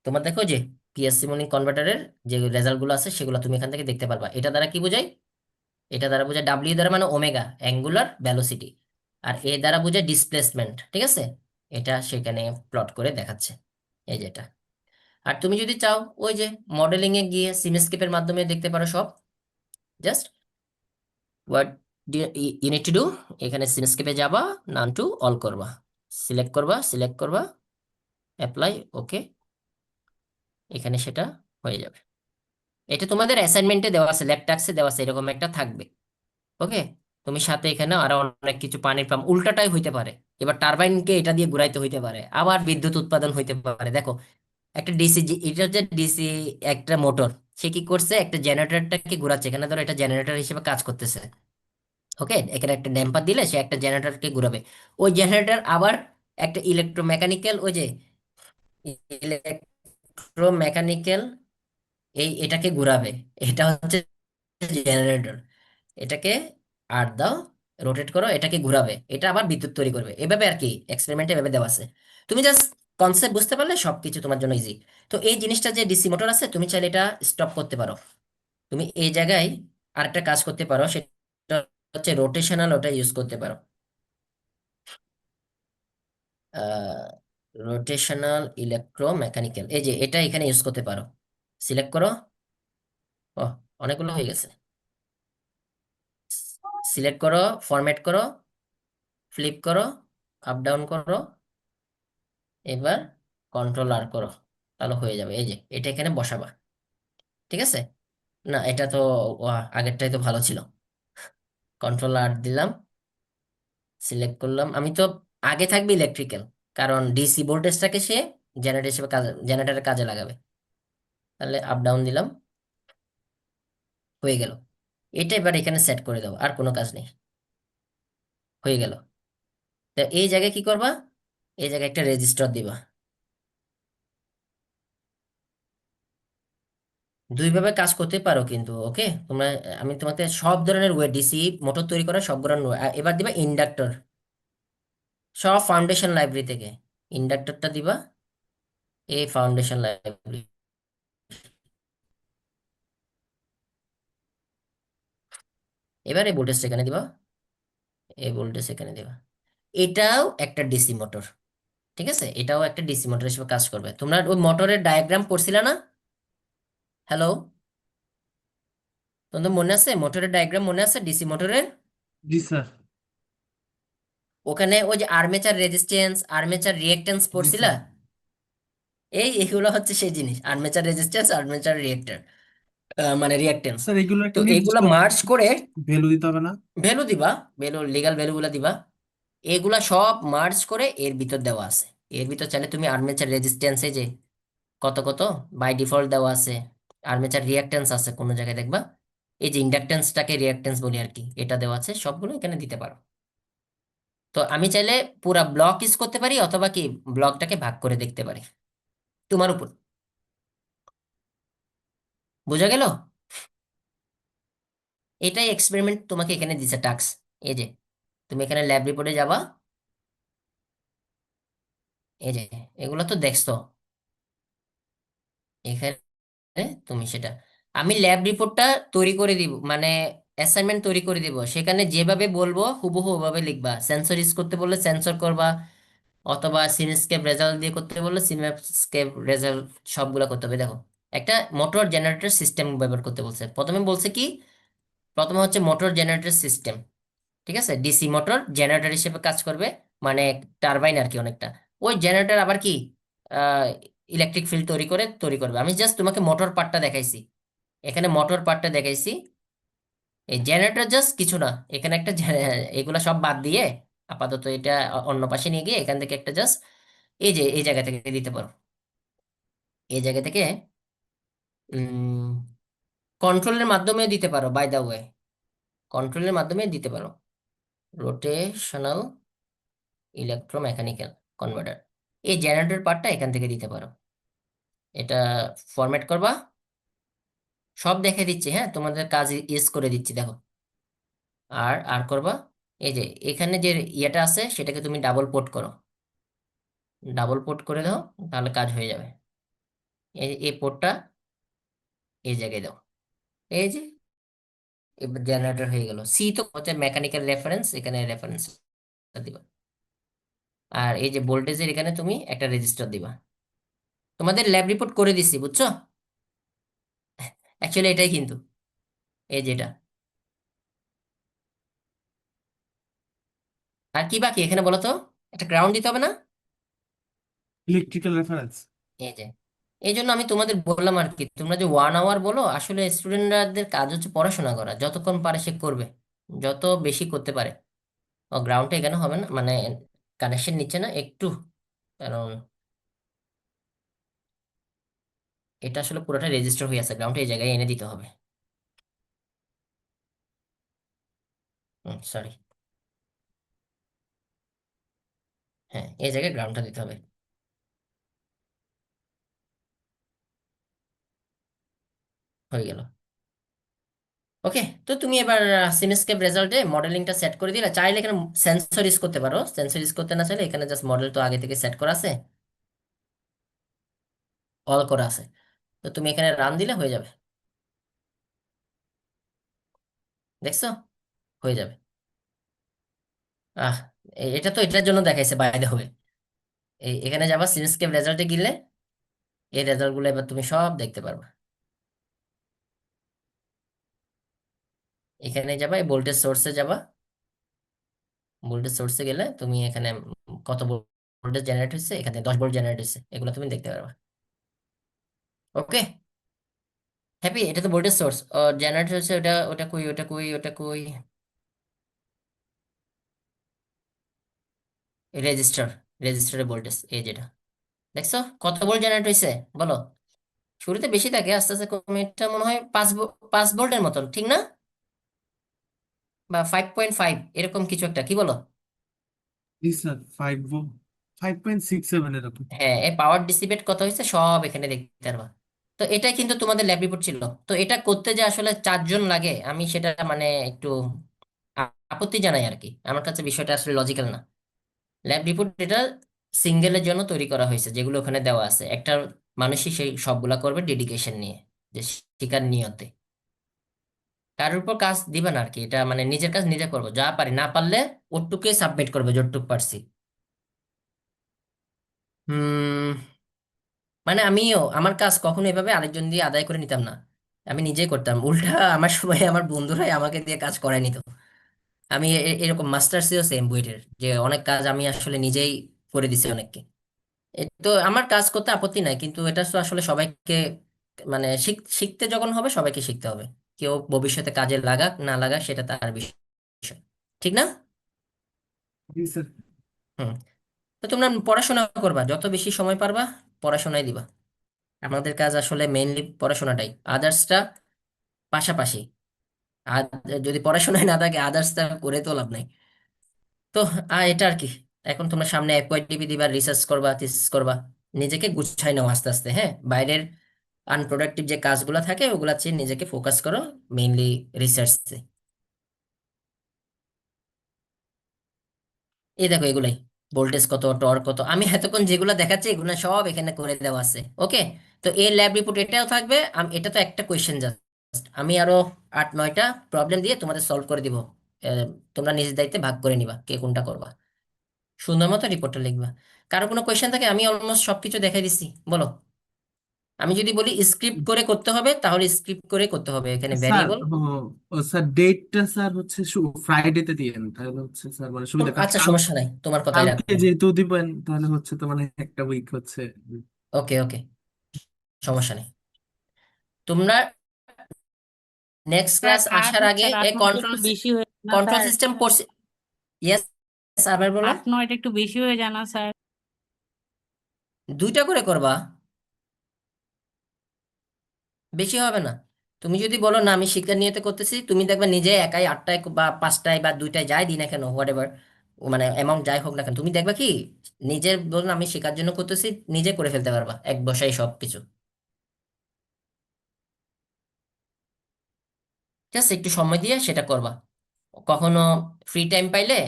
তোমার দেখো যে পিএসসি মনিং কনভার্টারের যে রেজাল্ট গুলো আছে সেগুলো তুমি এখান থেকে দেখতে পারবা। এটা দ্বারা কি বোঝায়, এটা দ্বারা বোঝায় ডাব্লিউ দ্বারা মানে ওমেগা, অ্যাঙ্গুলার ভ্যালোসিটি, আর এ দ্বারা বোঝায় ডিসপ্লেসমেন্ট, ঠিক আছে। এটা সেখানে প্লট করে দেখাচ্ছে, এই যেটা। আর তুমি যদি চাও, ওই যে মডেলিং এ গিয়ে সিমস্কেপের মাধ্যমে দেখতে পারো সব। Just what you need to do, এখানে সিমস্কেপে যাবা, নান টু অল করবা, সিলেক্ট করবা, অ্যাপ্লাই, ওকে, এখানে সেটা হয়ে যাবে। এটা তোমাদের অ্যাসাইনমেন্টে দেওয়া আছে, ল্যাব টাস্কে দেওয়া আছে, এরকম একটা থাকবে। ওকে, তুমি সাথে এখানে আরো অনেক কিছু, পানির পাম্প উল্টাটাই হইতে পারে, এবার টারবাইনকে এটা দিয়ে ঘুরাইতে হইতে পারে, আবার বিদ্যুৎ উৎপাদন হইতে পারে। দেখো একটা ডিসি, এটা হচ্ছে ডিসি একটা মোটর, সে কি করছে, একটা জেনারেটরটাকে ঘুরাচ্ছে, এখানে ধরো এটা জেনারেটর হিসেবে কাজ করতেছে। ওকে, এখানে একটা ড্যাম্পার দিলে সে একটা জেনারেটরকে ঘুরাবে, ওই জেনারেটর আবার একটা ইলেকট্রোমেকানিক্যাল, ওই যে ইলেকট্রোমেকানিক্যাল এটাকে ঘুরাবে, এটা হচ্ছে জেনারেটর। এটাকে আর দাও, রোটেট করো, এটাকে ঘুরাবে, এটা আবার বিদ্যুৎ তৈরি করবে, এভাবে আর কি এক্সপেরিমেন্টে এভাবে দেওয়া আছে। তুমি জাস্ট কনসেপ্ট বুঝতে পারলে সবকিছু তোমার জন্য ইজি। তো এই জিনিসটা যে ডিসি মোটর আছে, তুমি চাইলে এটা স্টপ করতে পারো। তুমি এই জায়গায় আরেকটা কাজ করতে পারো, সেটা হচ্ছে রোটেশনাল, ওটা ইউজ করতে পারো। রোটেশনাল ইলেকট্রোমেকানিক্যাল, এই যে এটা এখানে ইউজ করতে পারো। সিলেক্ট করো, ও অনেকগুলো হয়ে গেছে। সিলেক্ট করো, ফরম্যাট করো, ফ্লিপ করো, আপ ডাউন করো, এবার কন্ট্রোল আর করো, তাহলে হয়ে যাবে। এই যে এটা এখানে বসাবা, ঠিক আছে? না এটা তো আগেরটাই তো ভালো ছিল। কন্ট্রোল আর দিলাম, সিলেক্ট করলাম। আমি তো আগে থাকবে ইলেকট্রিক্যাল, কারণ ডিসি ভোল্টেজটাকে সে জেনারেটর হিসেবে কাজে, জেনারেটরের কাজে লাগাবে। তাহলে আপ ডাউন দিলাম, হয়ে গেল। এটা এবার এখানে সেট করে দাও, আর কোনো কাজ নেই, হয়ে গেল। তা এই জায়গায় কি করবা, এই জায়গায় একটা রেজিস্টার দিবা। দুইভাবে কাজ করতে পারো কিন্তু, ওকে তোমরা, আমি তোমাকে সব ধরনের ওয়ে ডিসি মোটর তৈরি করা সব ধরনের এবার দিবা ইন্ডাক্টর, সব ফাউন্ডেশন লাইব্রেরি থেকে ইন্ডাক্টরটা দিবা, এই ফাউন্ডেশন লাইব্রেরি। এবার এই ভোল্টেজ এখানে দিবা, এই ভোল্টেজ এখানে দিবা। এটাও একটা ডিসি মোটর, ঠিক আছে? এটাও একটা ডিসি মোটর হিসেবে কাজ করবে। তোমরা ওই মোটরের ডায়াগ্রাম পড়ছিলে না? হ্যালো, তোমাদের মনে আছে মোটরের ডায়াগ্রাম মনে আছে ডিসি মোটরের? জি স্যার। ওখানে ওই যে আর্মেচার রেজিস্ট্যান্স, আর্মেচার রিঅ্যাকট্যান্স জি পড়ছিলা? স্যার। এগুলো হচ্ছে সেই জিনিস, আর্মেচার রেজিস্ট্যান্স, আর্মেচার রিঅ্যাক্টর, মানে রিঅ্যাকট্যান্স। স্যার এগুলো তো একটা এগুলা নির্দিষ্ট মার্জ করে ভ্যালু দিতে হবে না? ভ্যালু দিবা, ভ্যালু লিগ্যাল ভ্যালু গুলা দিবা। এগুলা সব মার্জ করে এর ভিতর দেওয়া আছে। এর ভিতর চাইলে তুমি আর্মেচার রেজিস্ট্যান্সে যে কত কত বাই ডিফল্ট দেওয়া আছে, আর্মেচার রিঅ্যাকট্যান্স আছে কোনো জায়গায় দেখবা, এই যে ইন্ডাকট্যান্সটাকে রিঅ্যাকট্যান্স বলি আর কি, এটা দেওয়া আছে, সবগুলো এখানে দিতে পারো। তো আমি চাইলে পুরা ব্লক ইউজ করতে পারি, অথবা কি ব্লকটাকে ভাগ করে দেখতে পারি, তোমার উপর। বোঝা গেল? এটাই এক্সপেরিমেন্ট তোমাকে এখানে দিছে টাস্ক। এই যে তুমি এখানে ল্যাব রিপোর্টে যাবা, এই যে এগুলো তো দেখছো এখানে, তুমি সেটা, আমি ল্যাব রিপোর্টটা তৈরি করে দিব, মানে অ্যাসাইনমেন্ট তৈরি করে দিব, সেখানে যেভাবে বলবো হুবহু ওভাবে লিখবা। সেন্সর ইউজ করতে বললে সেন্সর করবা, অথবা সিনস্কেপ রেজাল্ট দিয়ে করতে বললে সিনস্কেপ রেজাল্ট, সবগুলা করতে হবে। দেখো, একটা মোটর জেনারেটর সিস্টেম ব্যবহার করতে বলছে। প্রথমে বলছে কি, প্রথমে হচ্ছে মোটর জেনারেটর সিস্টেম, ঠিক আছে? ডিসি মোটর জেনারেটর হিসেবে কাজ করবে, মানে টারবাইন আর কি অনেকটা। ওই জেনারেটর আবার কি ইলেকট্রিক ফিল্ড তৈরি করবে। আমি জাস্ট তোমাকে মোটর পার্টটা দেখাইছি, এখানে মোটর পার্টটা দেখাইছি। এই জেনারেটর জাস্ট কিছু না, এখানে একটা এগুলা সব বাদ দিয়ে আপাতত এটা অন্য পাশে নিয়ে গিয়ে এখান থেকে একটা জাস্ট এই যে এই জায়গা থেকে দিতে পারো, এই জায়গা থেকে কন্ট্রোলের মাধ্যমে দিতে পারো, বাই দা ওয়ে কন্ট্রোলের মাধ্যমে দিতে পারো। রোটেশনাল ইলেকট্রোমেকানিক্যাল কনভার্টার, এই জেনারেটর পার্টটা এখান থেকে দিতে পারো। এটা ফরম্যাট করবা, সব দেখে দিচ্ছি, হ্যাঁ তোমাদের কাজ ইজ করে দিচ্ছি, দেখো। আর আর করবা, এই যে এখানে যে ইয়েটা আছে সেটাকে তুমি ডাবল পোর্ট করো, ডাবল পোর্ট করে দাও, তাহলে কাজ হয়ে যাবে। এই পোর্টটা এই জায়গায় দাও, এই যে এবার জেনারেটর হয়ে গেল। সি তো হচ্ছে মেকানিক্যাল রেফারেন্স, এখানে রেফারেন্স দিবা। আর এই যে ভোল্টেজের এখানে তুমি একটা রেজিস্টার দিবা। তোমাদের ল্যাব রিপোর্ট করে দিচ্ছি, বুঝছো? অ্যাকচুয়ালি এটাই কিন্তু, এই যেটা। আর কি বাকি এখানে বলো তো, একটা গ্রাউন্ড দিতে হবে না? Electrical reference. এই যে এই জন্য আমি তোমাদের বললাম আর কি, তোমরা যে 1 আওয়ার বলো, আসলে স্টুডেন্টদের কাজ হচ্ছে পড়াশোনা করা, যতক্ষণ পারে সে করবে, যত বেশি করতে পারে। ও গ্রাউন্ডটা এখানে হবে না, মানে কানেকশন নিচ্ছে না একটু, কারণ এটা আসলে পুরোটা রেজিস্টার হয়ে আছে, গ্রাউন্ডটা এই জায়গায় এনে দিতে হবে। সরি, হ্যাঁ এই জায়গায় গ্রাউন্ডটা দিতে হবে, হয়ে গেল। ওকে, তো তুমি এবার সিনেস্কেপ রেজাল্টে মডেলিংটা সেট করে দিলে, চাইলে এখানে সেন্সর ইউজ করতে পারো, সেন্সর ইউজ করতে না চাইলে এখানে জাস্ট মডেল তো আগে থেকে সেট করা আছে, অল করা আছে, তো তুমি এখানে রান দিলে হয়ে যাবে। দেখছো, হয়ে যাবে। আহ এটা তো এটার জন্য দেখাইছে বাইরে হবে। এখানে যাবা সিনেস্কেপ রেজাল্টে গেলে এই রেজাল্ট গুলো এবার তুমি সব দেখতে পারবা। এখানে যাবা, এই ভোল্টেজ সোর্সে যাবা, ভোল্টেজ সোর্সে গেলে তুমি এখানে কত ভোল্টেজ জেনারেট হচ্ছে, এখানে 10 ভোল্ট জেনারেট হচ্ছে, এগুলো তুমি দেখতে পারবা। ওকে, হ্যাপি? এটা তো ভোল্টেজ সোর্স জেনারেট হচ্ছে, ওটা ওটা কই, ওটা কই, ওটা কই, রেজিস্টার, রেজিস্টারের ভোল্টেজ এই যেটা দেখছো, কত ভোল্ট জেনারেট হয়েছে বলো? শুরুতে বেশি থাকে, আস্তে আস্তে কমে, এটা মনে হয় 5 ভোল্টের মতন, ঠিক না? বা 5.5 এরকম কিছু একটা, কি বলো? জি স্যার, 5.67 এরকম। হ্যাঁ, এই পাওয়ার ডিসিপেট কত হয়েছে সব এখানে দেখতে পারবা। তো এটা কিন্তু তোমাদের ল্যাব রিপোর্ট ছিল। তো এটা করতে যে আসলে 4 জন লাগে, আমি সেটা মানে একটু আপত্তি জানাই আর কি। আমার কাছে বিষয়টা আসলে লজিক্যাল না। ল্যাব রিপোর্ট এটা সিঙ্গেলের জন্য তৈরি করা হয়েছে, যেগুলো ওখানে দেওয়া আছে। একটা মানুষই সেই সবগুলা করবে ডেডিকেশন নিয়ে, যে শিকার নিয়তে। তার উপর কাজ দিবে না আর কি, এটা মানে নিজের কাজ নিজে করবো, যা পারি, না পারলে ওটুকুই সাবমিট করবে যতটুকু পারছি। হুম, মানে আমিও আমার কাজ কখনো এভাবে আরেকজন দিয়ে আদায় করে নিতাম না, আমি নিজেই করতাম। উল্টা আমার সময় আমার বন্ধুরাই আমাকে দিয়ে কাজ করায় নিত। আমি এরকম মাস্টার্সেও সেম বুয়েটের, যে অনেক কাজ আমি আসলে নিজেই করে দিছি অনেককে। তো আমার কাজ করতে আপত্তি নাই, কিন্তু এটা তো আসলে সবাইকে মানে শিখতে যখন হবে সবাইকে শিখতে হবে। কেউ ভবিষ্যতে কাজে লাগাক না লাগাক সেটা তার বিষয়, ঠিক না? জি স্যার। হুম। তো তোমরা পড়াশোনা করবা, যত বেশি সময় পারবা পড়াশোনায় দিবা। আমাদের কাজ আসলে মেইনলি পড়াশোনাটাই, আদার্সটা পাশাপাশি। আর যদি পড়াশোনায় না থাকে আদার্সটা করে তো লাভ নাই। তো এটা আর কি। এখন তোমরা সামনে এফওয়াইটিপি দিবা, রিসার্চ করবা, থিসিস করবা। নিজেকে গুছাই নাও আস্তে আস্তে, হ্যাঁ? বাইরের আনপ্রোডাক্টিভ যে কাজগুলো থাকে ওগুলা চেয়ে নিজেকে ফোকাস করো মেইনলি রিসার্চে। এই দেখো এগুলাই, ভোল্টেজ কত, টর্ক কত, আমি এতক্ষণ যেগুলো দেখাচ্ছি এগুলো সব এখানে করে দেওয়া আছে। ওকে, তো এই ল্যাব রিপোর্ট এটাও থাকবে। এটা তো একটা কোয়েশ্চেন জাস্ট, আমি আরো 8-9টা প্রবলেম দিয়ে তোমাদের সলভ করে দিব। আহ, তোমরা নিজ দায়িত্বে ভাগ করে নিবা কে কোনটা করবা, সুন্দর মতো রিপোর্টটা লিখবা। কারো কোনো কোয়েশ্চেন থাকে? আমি অলমোস্ট সবকিছু দেখাই দিছি, বলো। আমি যদি বলি স্ক্রিপ্ট করে করতে হবে, তাহলে স্ক্রিপ্ট করে করতে হবে, এখানে স্যার ভ্যারিয়েবল। স্যার ডেটটা স্যার হচ্ছে ফ্রাইডেতে দিয়েন, তাহলে হচ্ছে স্যার মানে সুবিধা, কারণ আচ্ছা, সমস্যা নাই, তোমার কথাই কালকে রাখবো। যেহেতু দিবেন তাহলে হচ্ছে তো মানে একটা উইক হচ্ছে। ওকে ওকে, সমস্যা নেই। তোমরা নেক্সট স্যার ক্লাস আর আসার আগে হচ্ছে 8-9টা কন্ট্রোল একটু বেশি হয়ে যায় না কন্ট্রোল স্যার? সিস্টেম পড়ছি। ইয়েস, আবার বলো। 8-9টা একটু বেশি হয়ে যায় না স্যার? 2টা করে করবা, বেশি হবে না। তুমি যদি বলো না আমি শিক্ষা নিয়তে করতেছি, তুমি দেখবে নিজে একাই 8টায় বা 5টায় বা 2টায় যাই দিই না কেন, হোয়াট এভার মানে অ্যামাউন্ট যাই হোক না কেন, তুমি দেখবা কি নিজের বলুন আমি শেখার জন্য করতেছি, নিজে করে ফেলতে পারবা এক বসায় সবকিছু। জাস্ট একটু সময় দিয়ে সেটা করবা। কখনো ফ্রি টাইম পাইলে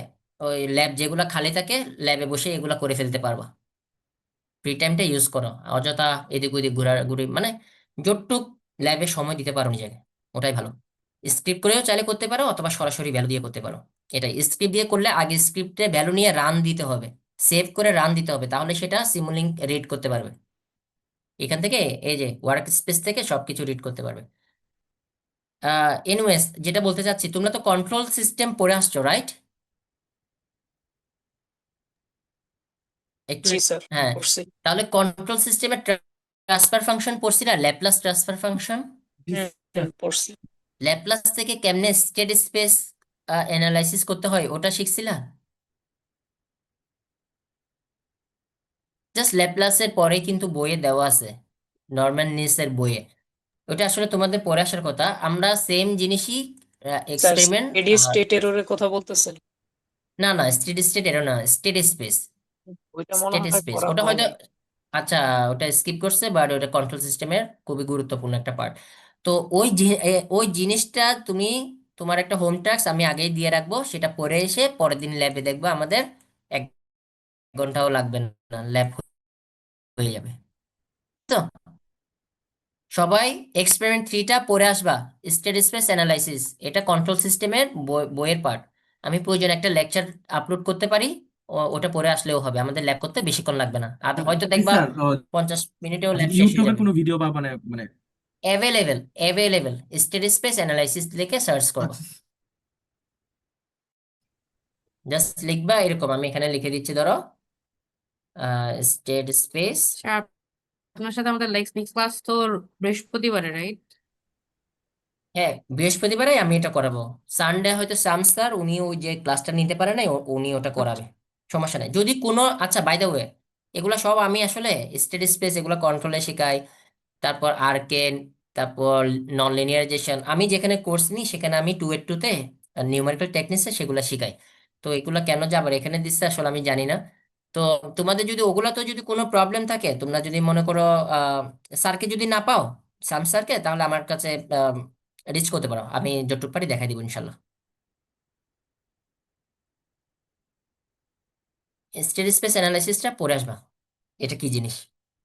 ওই ল্যাব যেগুলা খালি থাকে ল্যাবে বসে এগুলা করে ফেলতে পারবা। ফ্রি টাইমটা ইউজ করো, অযথা এদিক ওদিক ঘোরাঘুরি মানে যতটুক ল্যাবে সময় দিতে পারো নিজেকে, ওটাই ভালো। স্ক্রিপ্ট করেও চাইলে করতে পারো, অথবা সরাসরি ভ্যালু দিয়ে করতে পারো। এটা স্ক্রিপ্ট দিয়ে করলে আগে স্ক্রিপ্টে ভ্যালু নিয়ে রান দিতে হবে, সেভ করে রান দিতে হবে, তাহলে সেটা সিমুলিংক রিড করতে পারবে। এখান থেকে এই যে ওয়ার্ক স্পেস থেকে সবকিছু রিড করতে পারবে। এনিওয়েজ, যেটা বলতে চাচ্ছি, তোমরা তো কন্ট্রোল সিস্টেম পড়ে আসছো, রাইট? একটু জি স্যার, হ্যাঁ, করছি। তাহলে কন্ট্রোল সিস্টেমের ট্রান্সফার ফাংশন পড়ছি না, ল্যাপ্লাস ট্রান্সফার ফাংশন। পড়ছি। ল্যাপ্লাস থেকে কেমনে স্টেট স্পেস অ্যানালাইসিস করতে হয় ওটা শিখছিলা? জাস্ট ল্যাপ্লাসের পরে কিন্তু বইয়ে দেওয়া আছে, নরম্যান নিলসের বইয়ে। ওটা আসলে তোমাদের পড়ে আসার কথা। আমরা সেম জিনিসই স্যার এক্সপেরিমেন্ট। স্টেডি স্টেট এররের কথা বলতেছেন? না না, স্টেট স্টেট এরো না, স্টেট স্পেস। ওইটা মনে স্টেট হয় স্পেস করা ওটা হয় হয়তো, নাই। আচ্ছা, ওটা স্কিপ করছে, বাট ওটা কন্ট্রোল সিস্টেমের খুবই গুরুত্বপূর্ণ একটা পার্ট। তো ওই জিনিসটা তুমি, তোমার একটা হোম টাস্ক আমি আগেই দিয়ে রাখবো, সেটা পরে এসে পরের দিন ল্যাবে দেখবো, আমাদের 1 ঘন্টাও লাগবে না, ল্যাব হয়ে যাবে। তো সবাই এক্সপেরিমেন্ট 3টা পড়ে আসবা। স্টেট স্পেস অ্যানালাইসিস এটা কন্ট্রোল সিস্টেমের বইয়ের পার্ট। আমি প্রয়োজন একটা লেকচার আপলোড করতে পারি, ওটা পড়ে আসলেও হবে, আমাদের ল্যাব করতে বেশিক্ষণ লাগবে না, আর হয়তো জি দেখবা স্যার, 50 মিনিটেও আচ্ছা ল্যাব শেষ হয়ে ইউটিউবে যাবে। কোনো ভিডিও পাবো না মানে? Available, available, state space analysis লিখে সার্চ করবা। আচ্ছা জাস্ট লিখবা এরকম, আমি এখানে লিখে দিচ্ছি, ধরো স্টেট স্পেস। স্যার আপনার সাথে আমাদের নেক্সট ক্লাস তো বৃহস্পতিবারে, রাইট? হ্যাঁ, বৃহস্পতিবারে আমি এটা করাবো। সানডে হয়তো শাম স্যার উনি ওই যে ক্লাসটা নিতে পারে না, উনি ওটা করাবে, সমস্যা নাই। যদি কোনো, আচ্ছা বাই দ্য ওয়ে, এগুলা সব আমি আসলে স্টেট স্পেস এগুলো কন্ট্রোলে শেখাই, তারপর আর্কেন, তারপর নন লিনিয়ারাইজেশন, আমি যেখানে কোর্স নিই সেখানে আমি 2-এর 2-তে নিউমেরিক্যাল টেকনিক্সে সেগুলো শিখাই। তো এগুলো কেন যে আবার এখানে দিচ্ছে আসলে আমি জানি না। তো তোমাদের যদি ওগুলাতে যদি কোনো প্রবলেম থাকে, তোমরা যদি মনে করো স্যারকে যদি না পাও, সাম স্যারকে, তাহলে আমার কাছে রিচ করতে পারো, আমি যতটুকু পারি দেখাই দিব ইনশাল্লাহ। স্টেট স্পেস অ্যানালাইসিসটা পড়ে আসবা, এটা কি জিনিস।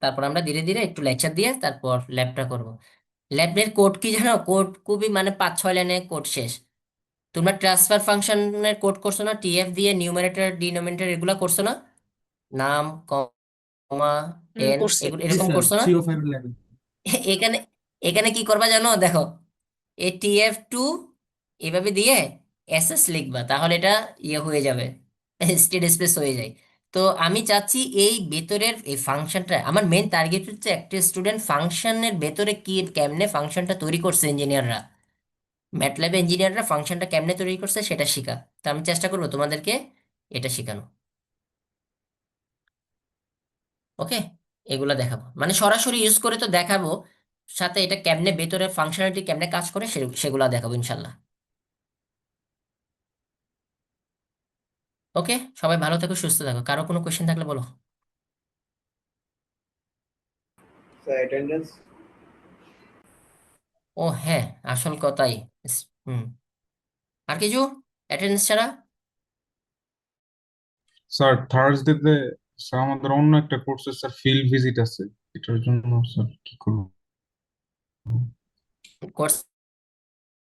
তারপর আমরা ধীরে ধীরে একটু লেকচার দিয়ে তারপর ল্যাবটা করব। ল্যাবের কোড কি জানো? কোড খুবই মানে 5-6 লাইনে কোড শেষ। তোমরা ট্রান্সফার ফাংশনের কোড করছো না, টিএফ দিয়ে নিউমারেটর ডিনোমিনেটর এগুলা করছো না, নাম কমা টেন করছি। এগুলো জি এরকম স্যার, করছো না? 305 লেভেল। এখানে এখানে কি করবা জানো? দেখো, এই টিএফ2 এভাবে দিয়ে এসএস লিখবা, তাহলে এটা ইয়ে হয়ে যাবে, স্টেট স্পেস হয়ে যায়। তো আমি চাচ্ছি এই ভেতরের এই ফাংশনটা, আমার মেইন টার্গেট হচ্ছে একটা স্টুডেন্ট ফাংশনের ভেতরে কি কেমনে ফাংশনটা তৈরি করছে ইঞ্জিনিয়াররা, ম্যাটল্যাব ইঞ্জিনিয়াররা ফাংশনটা কেমনে তৈরি করছে সেটা শেখা। তো আমি চেষ্টা করবো তোমাদেরকে এটা শেখানো। ওকে, এগুলা দেখাবো, মানে সরাসরি ইউজ করে তো দেখাবো, সাথে এটা কেমনে ভেতরে ফাংশনালিটি কেমনে কাজ করে সেগুলা দেখাবো ইনশাল্লাহ। ওকে, সবাই ভালো থাকো, সুস্থ থাকো, কারো কোনো কোয়েশ্চেন থাকলে বলো। ও হ্যাঁ, আসল কথাই। হুম, আর কিছু অ্যাটেন্ডেন্স ছাড়া? স্যার থার্সডেতে স্যার আমাদের অন্য একটা কোর্সে স্যার ফিল্ড ভিজিট আছে, এটার জন্য স্যার কি করবো? কোর্সের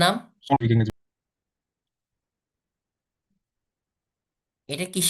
নাম? Sound reading এর জন্য। এটা কিসের?